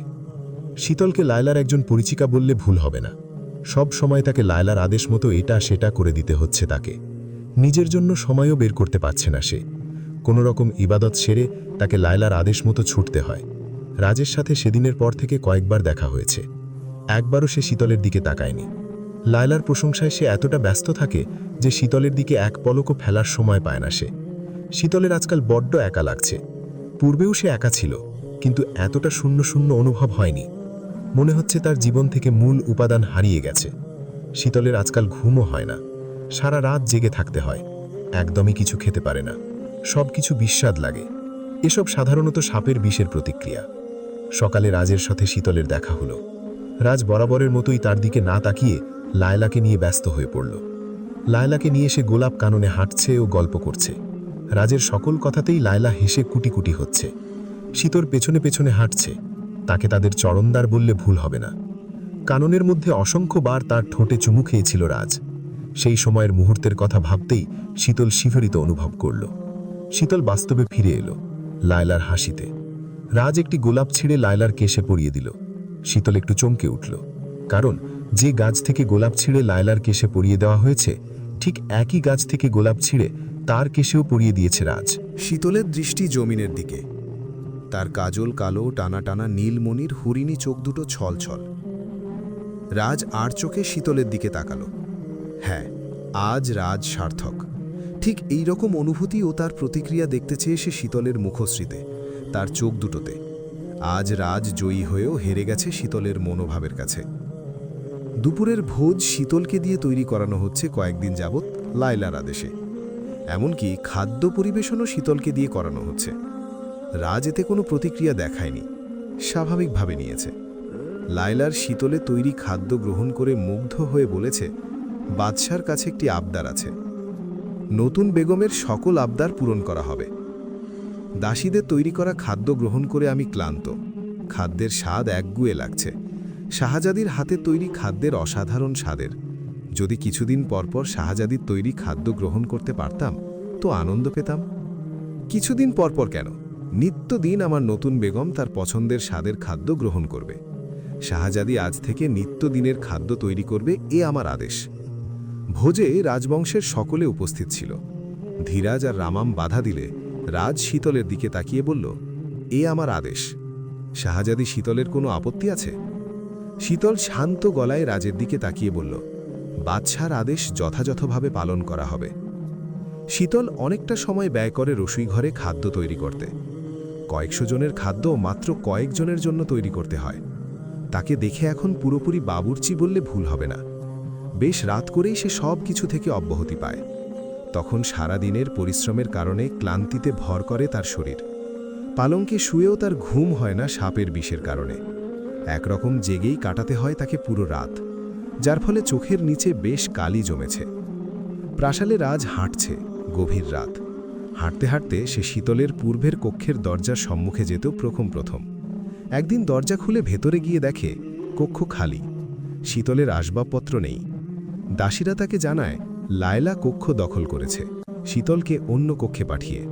S4: শীতলকে লায়লার একজন পরিচিকা বললে ভুল হবে না। সব সময় তাকে লায়লার আদেশ মতো এটা সেটা করে দিতে হচ্ছে তাকে। নিজের জন্য সময়ও বের করতে পারছে না সে। কোনো রকম ইবাদত সেরে তাকে লায়লার আদেশ মতো ছুটতে হয়। রাজের সাথে সেদিনের পর থেকে কয়েকবার দেখা হয়েছে। একবারও সে শীতলের দিকে তাকায়নি। লায়লার প্রশংসায় সে এতটা ব্যস্ত থাকে যে শীতলের দিকে এক পলকও ফেলার সময় পায় না সে। শীতলের আজকাল বড্ড একা লাগছে। পূর্বেও সে একা ছিল, কিন্তু এতটা শূন্য শূন্য অনুভব হয়নি। মনে হচ্ছে তার জীবন থেকে মূল উপাদান হারিয়ে গেছে। শীতলের আজকাল ঘুমও হয় না। সারা রাত জেগে থাকতে হয়। একদমই কিছু খেতে পারে না। সব কিছু বিস্বাদ লাগে। এসব সাধারণত সাপের বিষের প্রতিক্রিয়া। সকালে রাজের সাথে শীতলের দেখা হলো। রাজ বরাবরের মতোই তার দিকে না তাকিয়ে লায়লাকে নিয়ে ব্যস্ত হয়ে পড়ল। লায়লাকে নিয়ে সে গোলাপ কাননে হাঁটছে ও গল্প করছে। রাজের সকল কথাতেই লায়লা হেসে কুটি কুটি হচ্ছে। শীতর পেছনে পেছনে হাঁটছে। তাকে তাদের চরণদার বললে ভুল হবে না। কাননের মধ্যে অসংখ্যবার তার ঠোঁটে চুমু খেয়েছিল রাজ। সেই সময়ের মুহূর্তের কথা ভাবতেই শীতল শিহরিত অনুভব করল। শীতল বাস্তবে ফিরে এলো, লায়লার হাসিতে। রাজ একটি গোলাপ ছিঁড়ে লায়লার কেশে পরিয়ে দিল। শীতল একটু চমকে উঠল, কারণ যে গাছ থেকে গোলাপ ছিঁড়ে লায়লার কেশে পরিয়ে দেওয়া হয়েছে, ঠিক একই গাছ থেকে গোলাপ ছিঁড়ে তার কেশেও পরিয়ে দিয়েছে রাজ।
S1: শীতলের দৃষ্টি জমিনের দিকে। তার কাজল কালো টানা টানা নীলমণির হরিণী চোখ দুটো ছলছল। রাজ আর চোখে শীতলের দিকে তাকালো। হ্যাঁ, আজ রাজ সার্থক। ঠিক এই রকম অনুভূতি ও তার প্রতিক্রিয়া দেখতে চেয়ে সে শীতলের মুখশ্রীতে, তার চোখ দুটোতে। আজ রাজ জয়ী হয়েও হেরে গেছে শীতলের মনোভাবের কাছে। দুপুরের ভোজ শীতলকে দিয়ে তৈরি করানো হচ্ছে কয়েকদিন যাবৎ লায়লার আদেশে। এমনকি খাদ্য পরিবেশনও শীতলকে দিয়ে করানো হচ্ছে। রাজ এতে কোনো প্রতিক্রিয়া দেখায়নি, স্বাভাবিকভাবে নিয়েছে। লায়লার শীতলে তৈরি খাদ্য গ্রহণ করে মুগ্ধ হয়ে বলেছে, বাদশার কাছে একটি আবদার আছে। নতুন বেগমের সকল আবদার পূরণ করা হবে। দাসীদের তৈরি করা খাদ্য গ্রহণ করে আমি ক্লান্ত। খাদ্যের স্বাদ একগুয়ে লাগছে। শাহজাদির হাতে তৈরি খাদ্যের অসাধারণ স্বাদের। যদি কিছুদিন পরপর শাহজাদির তৈরি খাদ্য গ্রহণ করতে পারতাম তো আনন্দ পেতাম। কিছুদিন পরপর কেন, নিত্যদিন আমার নতুন বেগম তার পছন্দের স্বাদের খাদ্য গ্রহণ করবে। শাহজাদি আজ থেকে নিত্যদিনের খাদ্য তৈরি করবে, এ আমার আদেশ। ভোজে রাজবংশের সকলে উপস্থিত ছিল। ধীরাজ আর রামাম বাধা দিলে রাজ শীতলের দিকে তাকিয়ে বলল, এ আমার আদেশ। শাহজাদি শীতলের কোনো আপত্তি আছে? শীতল শান্ত গলায় রাজের দিকে তাকিয়ে বলল, বাদশার আদেশ যথাযথভাবে পালন করা হবে। শীতল অনেকটা সময় ব্যয় করে রসুই ঘরে খাদ্য তৈরি করতে। কয়েকশো জনের খাদ্য মাত্র কয়েকজনের জন্য তৈরি করতে হয়। তাকে দেখে এখন পুরোপুরি বাবুর্চি বললে ভুল হবে না। বেশ রাত করেই সে সব কিছু থেকে অব্যাহতি পায়। তখন সারা দিনের পরিশ্রমের কারণে ক্লান্তিতে ভর করে তার শরীর। পালঙ্কে শুয়েও তার ঘুম হয় না সাপের বিষের কারণে। একরকম জেগেই কাটাতে হয় তাকে পুরো রাত, যার ফলে চোখের নিচে বেশ কালি জমেছে। প্রাসালে রাজ হাঁটছে, গভীর রাত। হাঁটতে হাঁটতে সে শীতলের পূর্বের কক্ষের দরজার সম্মুখে যেত প্রথম। একদিন দরজা খুলে ভেতরে গিয়ে দেখে কক্ষ খালি, শীতলের আসবাবপত্র নেই। দাসীরা তাকে জানায় লায়লা কক্ষ দখল করেছে, শীতলকে অন্য কক্ষে পাঠিয়ে।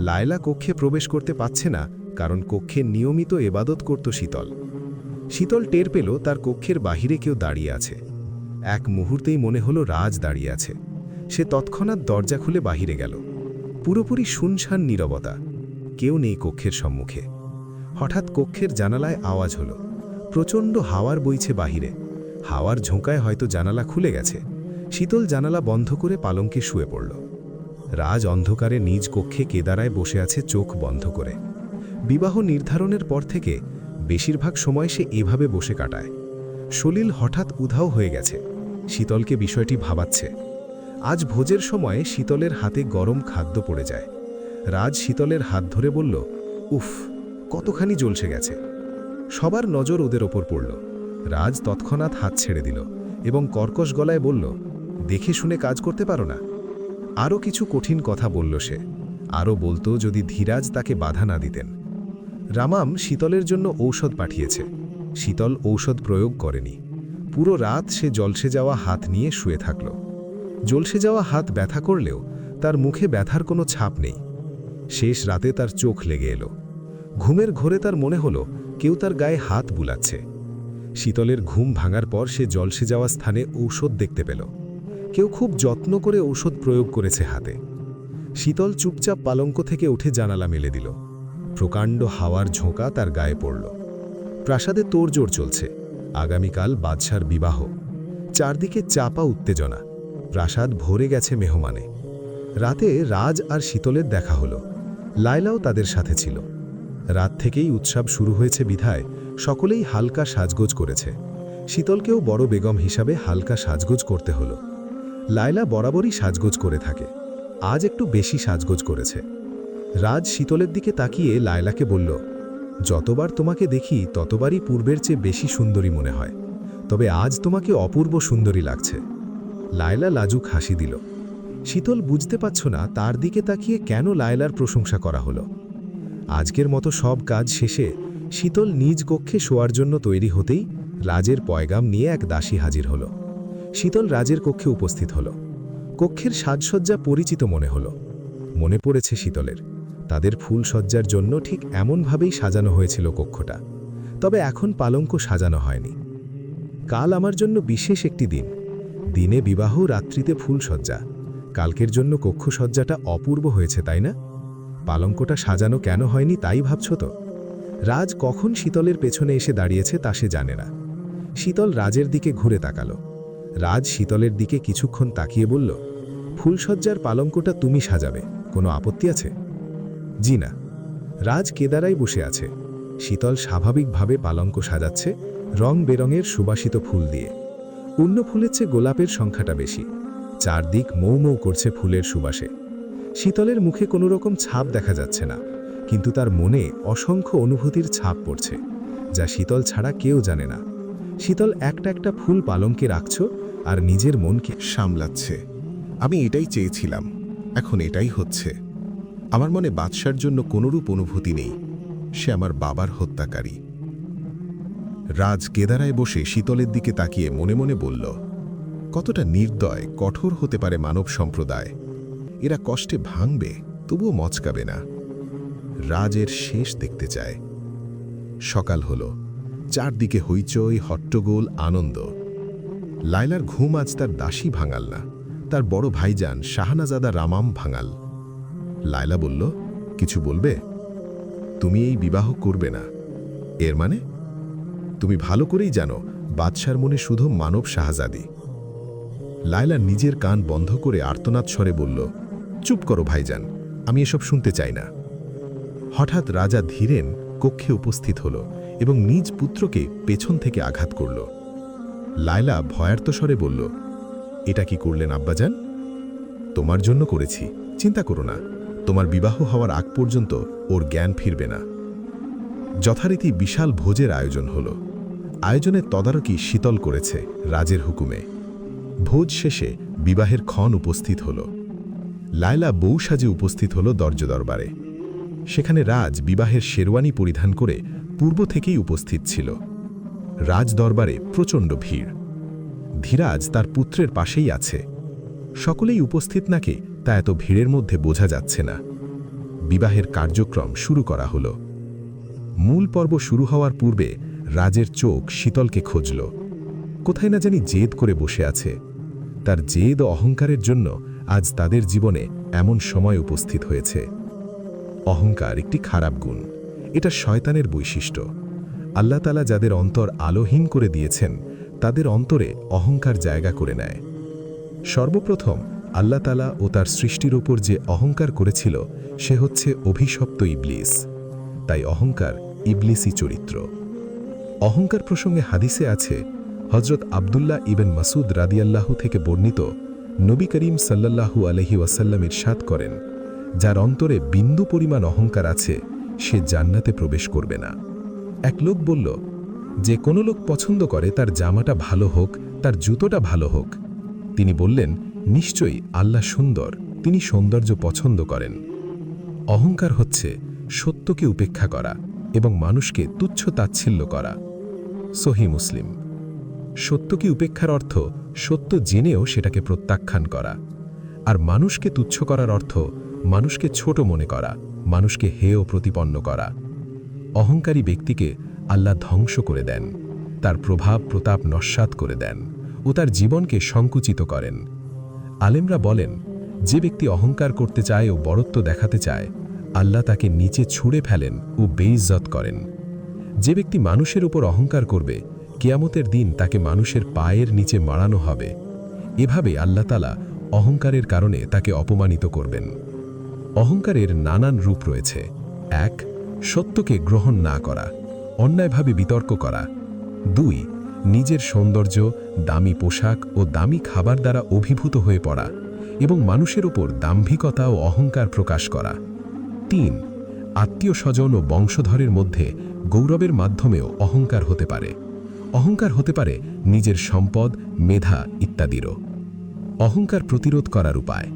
S1: লায়লা কক্ষে প্রবেশ করতে পারছে না, কারণ কক্ষে নিয়মিত এবাদত করত শীতল। শীতল টের পেল তার কক্ষের বাহিরে কেউ দাঁড়িয়ে আছে। এক মুহূর্তেই মনে হলো রাজ দাঁড়িয়ে আছে। সে তৎক্ষণাৎ দরজা খুলে বাহিরে গেল। পুরোপুরি শুনশান নীরবতা, কেউ নেই কক্ষের সম্মুখে। হঠাৎ কক্ষের জানালায় আওয়াজ হলো। প্রচণ্ড হাওয়ার বইছে বাহিরে। হাওয়ার ঝোঁকায় হয়তো জানালা খুলে গেছে। শীতল জানালা বন্ধ করে পালঙ্কে শুয়ে পড়ল। রাজ অন্ধকারে নিজ কক্ষে কেদারায় বসে আছে চোখ বন্ধ করে। বিবাহ নির্ধারণের পর থেকে বেশিরভাগ সময় সে এভাবে বসে কাটায়। সলিল হঠাৎ উধাও হয়ে গেছে। শীতলকে বিষয়টি ভাবাচ্ছে। আজ ভোজের সময় শীতলের হাতে গরম খাদ্য পড়ে যায়। রাজ শীতলের হাত ধরে বলল, উফ, কতখানি জ্বলসে গেছে। সবার নজর ওদের ওপর পড়ল। রাজ তৎক্ষণাৎ হাত ছেড়ে দিল এবং কর্কশ গলায় বলল, দেখে শুনে কাজ করতে পারো না? আরও কিছু কঠিন কথা বলল সে। আরও বলতো যদি ধীরাজ তাকে বাধা না দিতেন। রামাম শীতলের জন্য ঔষধ পাঠিয়েছে। শীতল ঔষধ প্রয়োগ করেনি। পুরো রাত সে জলসে যাওয়া হাত নিয়ে শুয়ে থাকল। জলসে যাওয়া হাত ব্যথা করলেও তার মুখে ব্যথার কোনো ছাপ নেই। শেষ রাতে তার চোখ লেগে এলো। ঘুমের ঘোরে তার মনে হলো কেউ তার গায়ে হাত বুলাচ্ছে। শীতলের ঘুম ভাঙার পর সে জলসে যাওয়া স্থানে ঔষধ দেখতে পেল। কেউ খুব যত্ন করে ঔষধ প্রয়োগ করেছে হাতে। শীতল চুপচাপ পালঙ্ক থেকে উঠে জানালা মেলে দিল। প্রকাণ্ড হাওয়ার ঝোঁকা তার গায়ে পড়ল। প্রাসাদে তোড়জোড় চলছে। আগামীকাল বাদশার বিবাহ। চারদিকে চাপা উত্তেজনা। প্রাসাদ ভরে গেছে মেহমানে। রাতে রাজ আর শীতলের দেখা হলো। লায়লাও তাদের সাথে ছিল। রাত থেকেই উৎসব শুরু হয়েছে বিধায় সকলেই হালকা সাজগোজ করেছে। শীতলকেও বড় বেগম হিসাবে হালকা সাজগোজ করতে হলো। লায়লা বরাবরই সাজগোজ করে থাকে, আজ একটু বেশি সাজগোজ করেছে। রাজ শীতলের দিকে তাকিয়ে লায়লাকে বলল, যতবার তোমাকে দেখি ততবারই পূর্বের চেয়ে বেশি সুন্দরী মনে হয়, তবে আজ তোমাকে অপূর্ব সুন্দরী লাগছে। লায়লা লাজুক হাসি দিল। শীতল বুঝতে পারছ না তার দিকে তাকিয়ে কেন লায়লার প্রশংসা করা হলো। আজকের মতো সব কাজ শেষে শীতল নিজ কক্ষে শোয়ার জন্য তৈরি হতেই রাজের পয়গাম নিয়ে এক দাসী হাজির হলো। শীতল রাজের কক্ষে উপস্থিত হলো। কক্ষের সাজসজ্জা পরিচিত মনে হলো। মনে পড়েছে শীতলের, তাদের ফুলসজ্জার জন্য ঠিক এমনভাবেই সাজানো হয়েছিল কক্ষটা। তবে এখন পালঙ্ক সাজানো হয়নি। কাল আমার জন্য বিশেষ একটি দিন। দিনে বিবাহ, রাত্রিতে ফুলসজ্জা। কালকের জন্য কক্ষসজ্জাটা অপূর্ব হয়েছে, তাই না? পালঙ্কটা সাজানো কেন হয়নি তাই ভাবছ তো? রাজ কখন শীতলের পেছনে এসে দাঁড়িয়েছে তা সে জানে না। শীতল রাজের দিকে ঘুরে তাকালো। রাজ শীতলের দিকে কিছুক্ষণ তাকিয়ে বলল, ফুলসজ্জার পালঙ্কটা তুমি সাজাবে, কোনো আপত্তি আছে? জি না। রাজ কেদারায় বসে আছে। শীতল স্বাভাবিকভাবে পালঙ্ক সাজাচ্ছে রং বেরঙের সুবাসিত ফুল দিয়ে। অন্য ফুলের চেয়ে গোলাপের সংখ্যাটা বেশি। চারদিক মৌ মৌ করছে ফুলের সুবাসে। শীতলের মুখে কোনো রকম ছাপ দেখা যাচ্ছে না, কিন্তু তার মনে অসংখ্য অনুভূতির ছাপ পড়ছে, যা শীতল ছাড়া কেউ জানে না। শীতল একটা একটা ফুল পালঙ্কে রাখছ
S3: আর নিজের মনকে
S4: সামলাচ্ছে। আমি এটাই চেয়েছিলাম, এখন এটাই হচ্ছে। আমার মনে বাদশার জন্য কোনোরূপ অনুভূতি নেই। সে আমার বাবার হত্যাকারী। রাজ কেদারায় বসে শীতলের দিকে তাকিয়ে মনে মনে বলল, কতটা নির্দয়, কঠোর হতে পারে মানব সম্প্রদায়। এরা কষ্টে ভাঙবে, তবুও মচকাবে না। রাজের শেষ দেখতে চায়। সকাল হল, চারদিকে হইচই, হট্টগোল, আনন্দ। লায়লার ঘুম আজ তার দাসী ভাঙাল না, তার বড় ভাইজান শাহনাজাদা রামাম ভাঙাল। লায়লা বলল, কিছু বলবে? তুমি এই বিবাহ করবে না। এর মানে? তুমি ভালো করেই জানো বাদশার মনে শুধু মানব শাহজাদি। লায়লা নিজের কান বন্ধ করে আর্তনাদ স্বরে বলল, চুপ করো ভাইজান, আমি এসব শুনতে চাই না। হঠাৎ রাজা ধীরেন কক্ষে উপস্থিত হল এবং নিজ পুত্রকে পেছন থেকে আঘাত করল। লায়লা ভয়ার্ত স্বরে বলল, এটা কি করলেন আব্বাজান? তোমার জন্য করেছি, চিন্তা করো না। তোমার বিবাহ হওয়ার আগ পর্যন্ত ওর জ্ঞান ফিরবে না। যথারীতি বিশাল ভোজের আয়োজন হল। আয়োজনের তদারকি শীতল করেছে রাজের হুকুমে। ভোজ শেষে বিবাহের ক্ষণ উপস্থিত হল। লায়লা বউ সাজে উপস্থিত হল দরজদরবারে। সেখানে রাজ বিবাহের শেরওয়ানি পরিধান করে পূর্ব থেকেই উপস্থিত ছিল। রাজ দরবারে প্রচণ্ড ভিড়। ধীরাজ তার পুত্রের পাশেই আছে। সকলেই উপস্থিত নাকি তা এত ভিড়ের মধ্যে বোঝা যাচ্ছে না। বিবাহের কার্যক্রম শুরু করা হল। মূল পর্ব শুরু হওয়ার পূর্বে রাজের চোখ শীতলকে খুঁজল। কোথায় না জানি জেদ করে বসে আছে। তার জেদ ও অহংকারের জন্য আজ তাদের জীবনে এমন সময় উপস্থিত হয়েছে। অহংকার একটি খারাপ গুণ, এটা শয়তানের বৈশিষ্ট্য। আল্লাহ তাআলা যাদের অন্তর আলোহীন করে দিয়েছেন, তাদের অন্তরে অহংকার জায়গা করে নেয়। সর্বপ্রথম আল্লাহ তাআলা ও তার সৃষ্টির ওপর যে অহংকার করেছিল, সে হচ্ছে অভিশপ্ত ইবলিস। তাই অহংকার ইবলিসি চরিত্র। অহংকার প্রসঙ্গে হাদিসে আছে, হজরত আবদুল্লাহ ইবেন মাসুদ রাদিয়াল্লাহু থেকে বর্ণিত, নবী করিম সাল্লাল্লাহু আলাইহি ওয়াসাল্লাম ইরশাদ করেন, যার অন্তরে বিন্দু পরিমাণ অহংকার আছে, সে জান্নাতে প্রবেশ করবে না। এক লোক বলল, যে কোনো লোক পছন্দ করে তার জামাটা ভালো হোক, তার জুতোটা ভালো হোক। তিনি বললেন, নিশ্চয়ই আল্লাহ সুন্দর, তিনি সৌন্দর্য পছন্দ করেন। অহংকার হচ্ছে সত্যকে উপেক্ষা করা এবং মানুষকে তুচ্ছ তাচ্ছিল্য করা। সহি মুসলিম। সত্যকে উপেক্ষার অর্থ সত্য জেনেও সেটাকে প্রত্যাখ্যান করা, আর মানুষকে তুচ্ছ করার অর্থ মানুষকে ছোট মনে করা, মানুষকে হেয় প্রতিপন্ন করা। অহংকারী ব্যক্তিকে আল্লাহ ধ্বংস করে দেন, তার প্রভাব প্রতাপ নস্যাৎ করে দেন ও তার জীবনকে সংকুচিত করেন। আলেমরা বলেন, যে ব্যক্তি অহংকার করতে চায় ও বড়ত্ব দেখাতে চায়, আল্লাহ তাকে নিচে ছুঁড়ে ফেলেন ও বেইজ্জত করেন। যে ব্যক্তি মানুষের উপর অহংকার করবে, কিয়ামতের দিন তাকে মানুষের পায়ের নিচে মাড়ানো হবে। এভাবে আল্লাহ তাআলা অহংকারের কারণে তাকে অপমানিত করবেন। অহংকারের নানান রূপ রয়েছে। ১. সত্যকে গ্রহণ না করা, অন্যায়ভাবে বিতর্ক করা। ২. নিজের সৌন্দর্য, দামি পোশাক ও দামি খাবার দ্বারা অভিভূত হয়ে পড়া এবং মানুষের উপর দাম্ভিকতা ও অহংকার প্রকাশ করা। ৩. আত্মীয় স্বজন ও বংশধরের মধ্যে গৌরবের মাধ্যমেও অহংকার হতে পারে। অহংকার হতে পারে নিজের সম্পদ, মেধা ইত্যাদিরও। অহংকার প্রতিরোধ করার উপায়: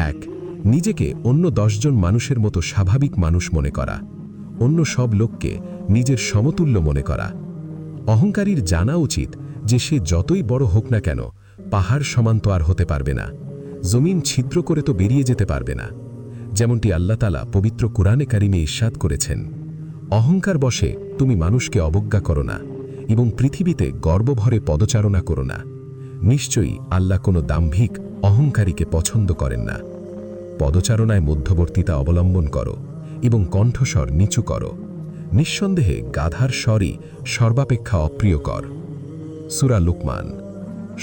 S4: ১. নিজেকে অন্য 10 জন মানুষের মতো স্বাভাবিক মানুষ মনে করা, অন্য সব লোককে নিজের সমতুল্য মনে করা। অহংকারীর জানা উচিত যে সে যতই বড় হোক না কেন, পাহাড় সমান তো আর হতে পারবে না, জমিন ছিদ্র করে তো বেরিয়ে যেতে পারবে না। যেমনটি আল্লাহ তাআলা পবিত্র কুরআনে কারিমে ইরশাদ করেছেন, অহংকার বশে তুমি মানুষকে অবজ্ঞা করো না এবং পৃথিবীতে গর্বভরে পদচারণা করো না। নিশ্চয়ই আল্লাহ কোনো দাম্ভিক অহংকারীকে পছন্দ করেন না। পদচারণায় মধ্যবর্তিতা অবলম্বন করো এবং কণ্ঠস্বর নিচু করো। নিঃসন্দেহে গাধার স্বরই সর্বাপেক্ষা অপ্রিয়কর। সূরা লুকমান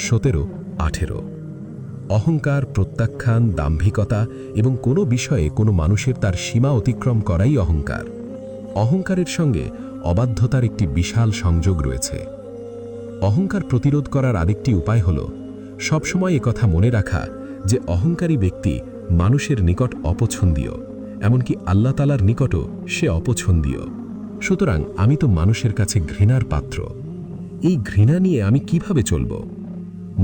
S4: 17-18। অহংকার, প্রত্যাখ্যান, দাম্ভিকতা এবং কোনো বিষয়ে কোনো মানুষের তার সীমা অতিক্রম করাই অহংকার। অহংকারের সঙ্গে অবাধ্যতার একটি বিশাল সংযোগ রয়েছে। অহংকার প্রতিরোধ করার আরেকটি উপায় হল সবসময় একথা মনে রাখা যে অহংকারী ব্যক্তি মানুষের নিকট অপছন্দীয়, এমনকি আল্লাহ তাআলার নিকটও সে অপছন্দীয়। সুতরাং আমি তো মানুষের কাছে ঘৃণার পাত্র। এই ঘৃণা নিয়ে আমি কিভাবে চলব?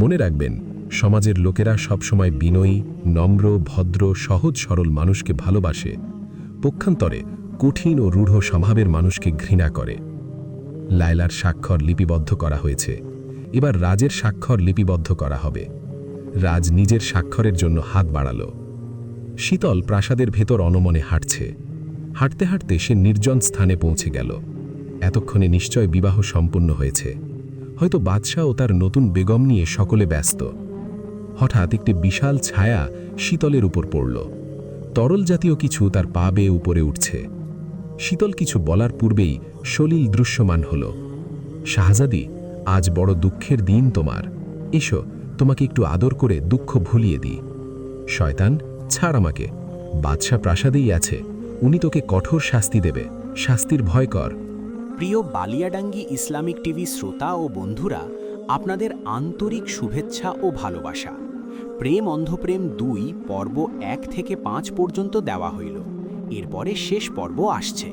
S2: মনে রাখবেন, সমাজের লোকেরা সবসময় বিনয়ী, নম্র, ভদ্র, সহজ সরল মানুষকে ভালোবাসে, পক্ষান্তরে কঠিন ও রূঢ় স্বভাবের মানুষকে ঘৃণা করে। লায়লার স্বাক্ষর লিপিবদ্ধ করা হয়েছে, এবার রাজের স্বাক্ষর লিপিবদ্ধ করা হবে। রাজ নিজের স্বাক্ষরের জন্য হাত বাড়াল। শীতল প্রাসাদের ভেতর অনমনে হাঁটছে। হাঁটতে হাঁটতে সে নির্জন স্থানে পৌঁছে গেল। এতক্ষণে নিশ্চয় বিবাহ সম্পন্ন হয়েছে, হয়তো বাদশাহ ও তার নতুন বেগম নিয়ে সকলে ব্যস্ত। হঠাৎ একটি বিশাল ছায়া শীতলের উপর পড়ল। তরল জাতীয় কিছু তার পা বেয়ে উপরে উঠছে। শীতল কিছু বলার পূর্বেই সলিল দৃশ্যমান হল। শাহজাদি, আজ বড় দুঃখের দিন তোমার, এসো তোমাকে একটু আদর করে দুঃখ ভুলিয়ে দিই। শয়তান, ছাড় আমাকে, বাদশাহ প্রাসাদেই আছে, উনি তোকে কঠোর শাস্তি দেবে, শাস্তির ভয় কর।
S5: প্রিয় বালিয়াডাঙ্গি ইসলামিক টিভি শ্রোতা ও বন্ধুরা, আপনাদের আন্তরিক শুভেচ্ছা ও ভালোবাসা। প্রেম অন্ধপ্রেম 2 পর্ব 1 থেকে 5 পর্যন্ত দেওয়া হইল। এরপরে শেষ পর্ব আসছে।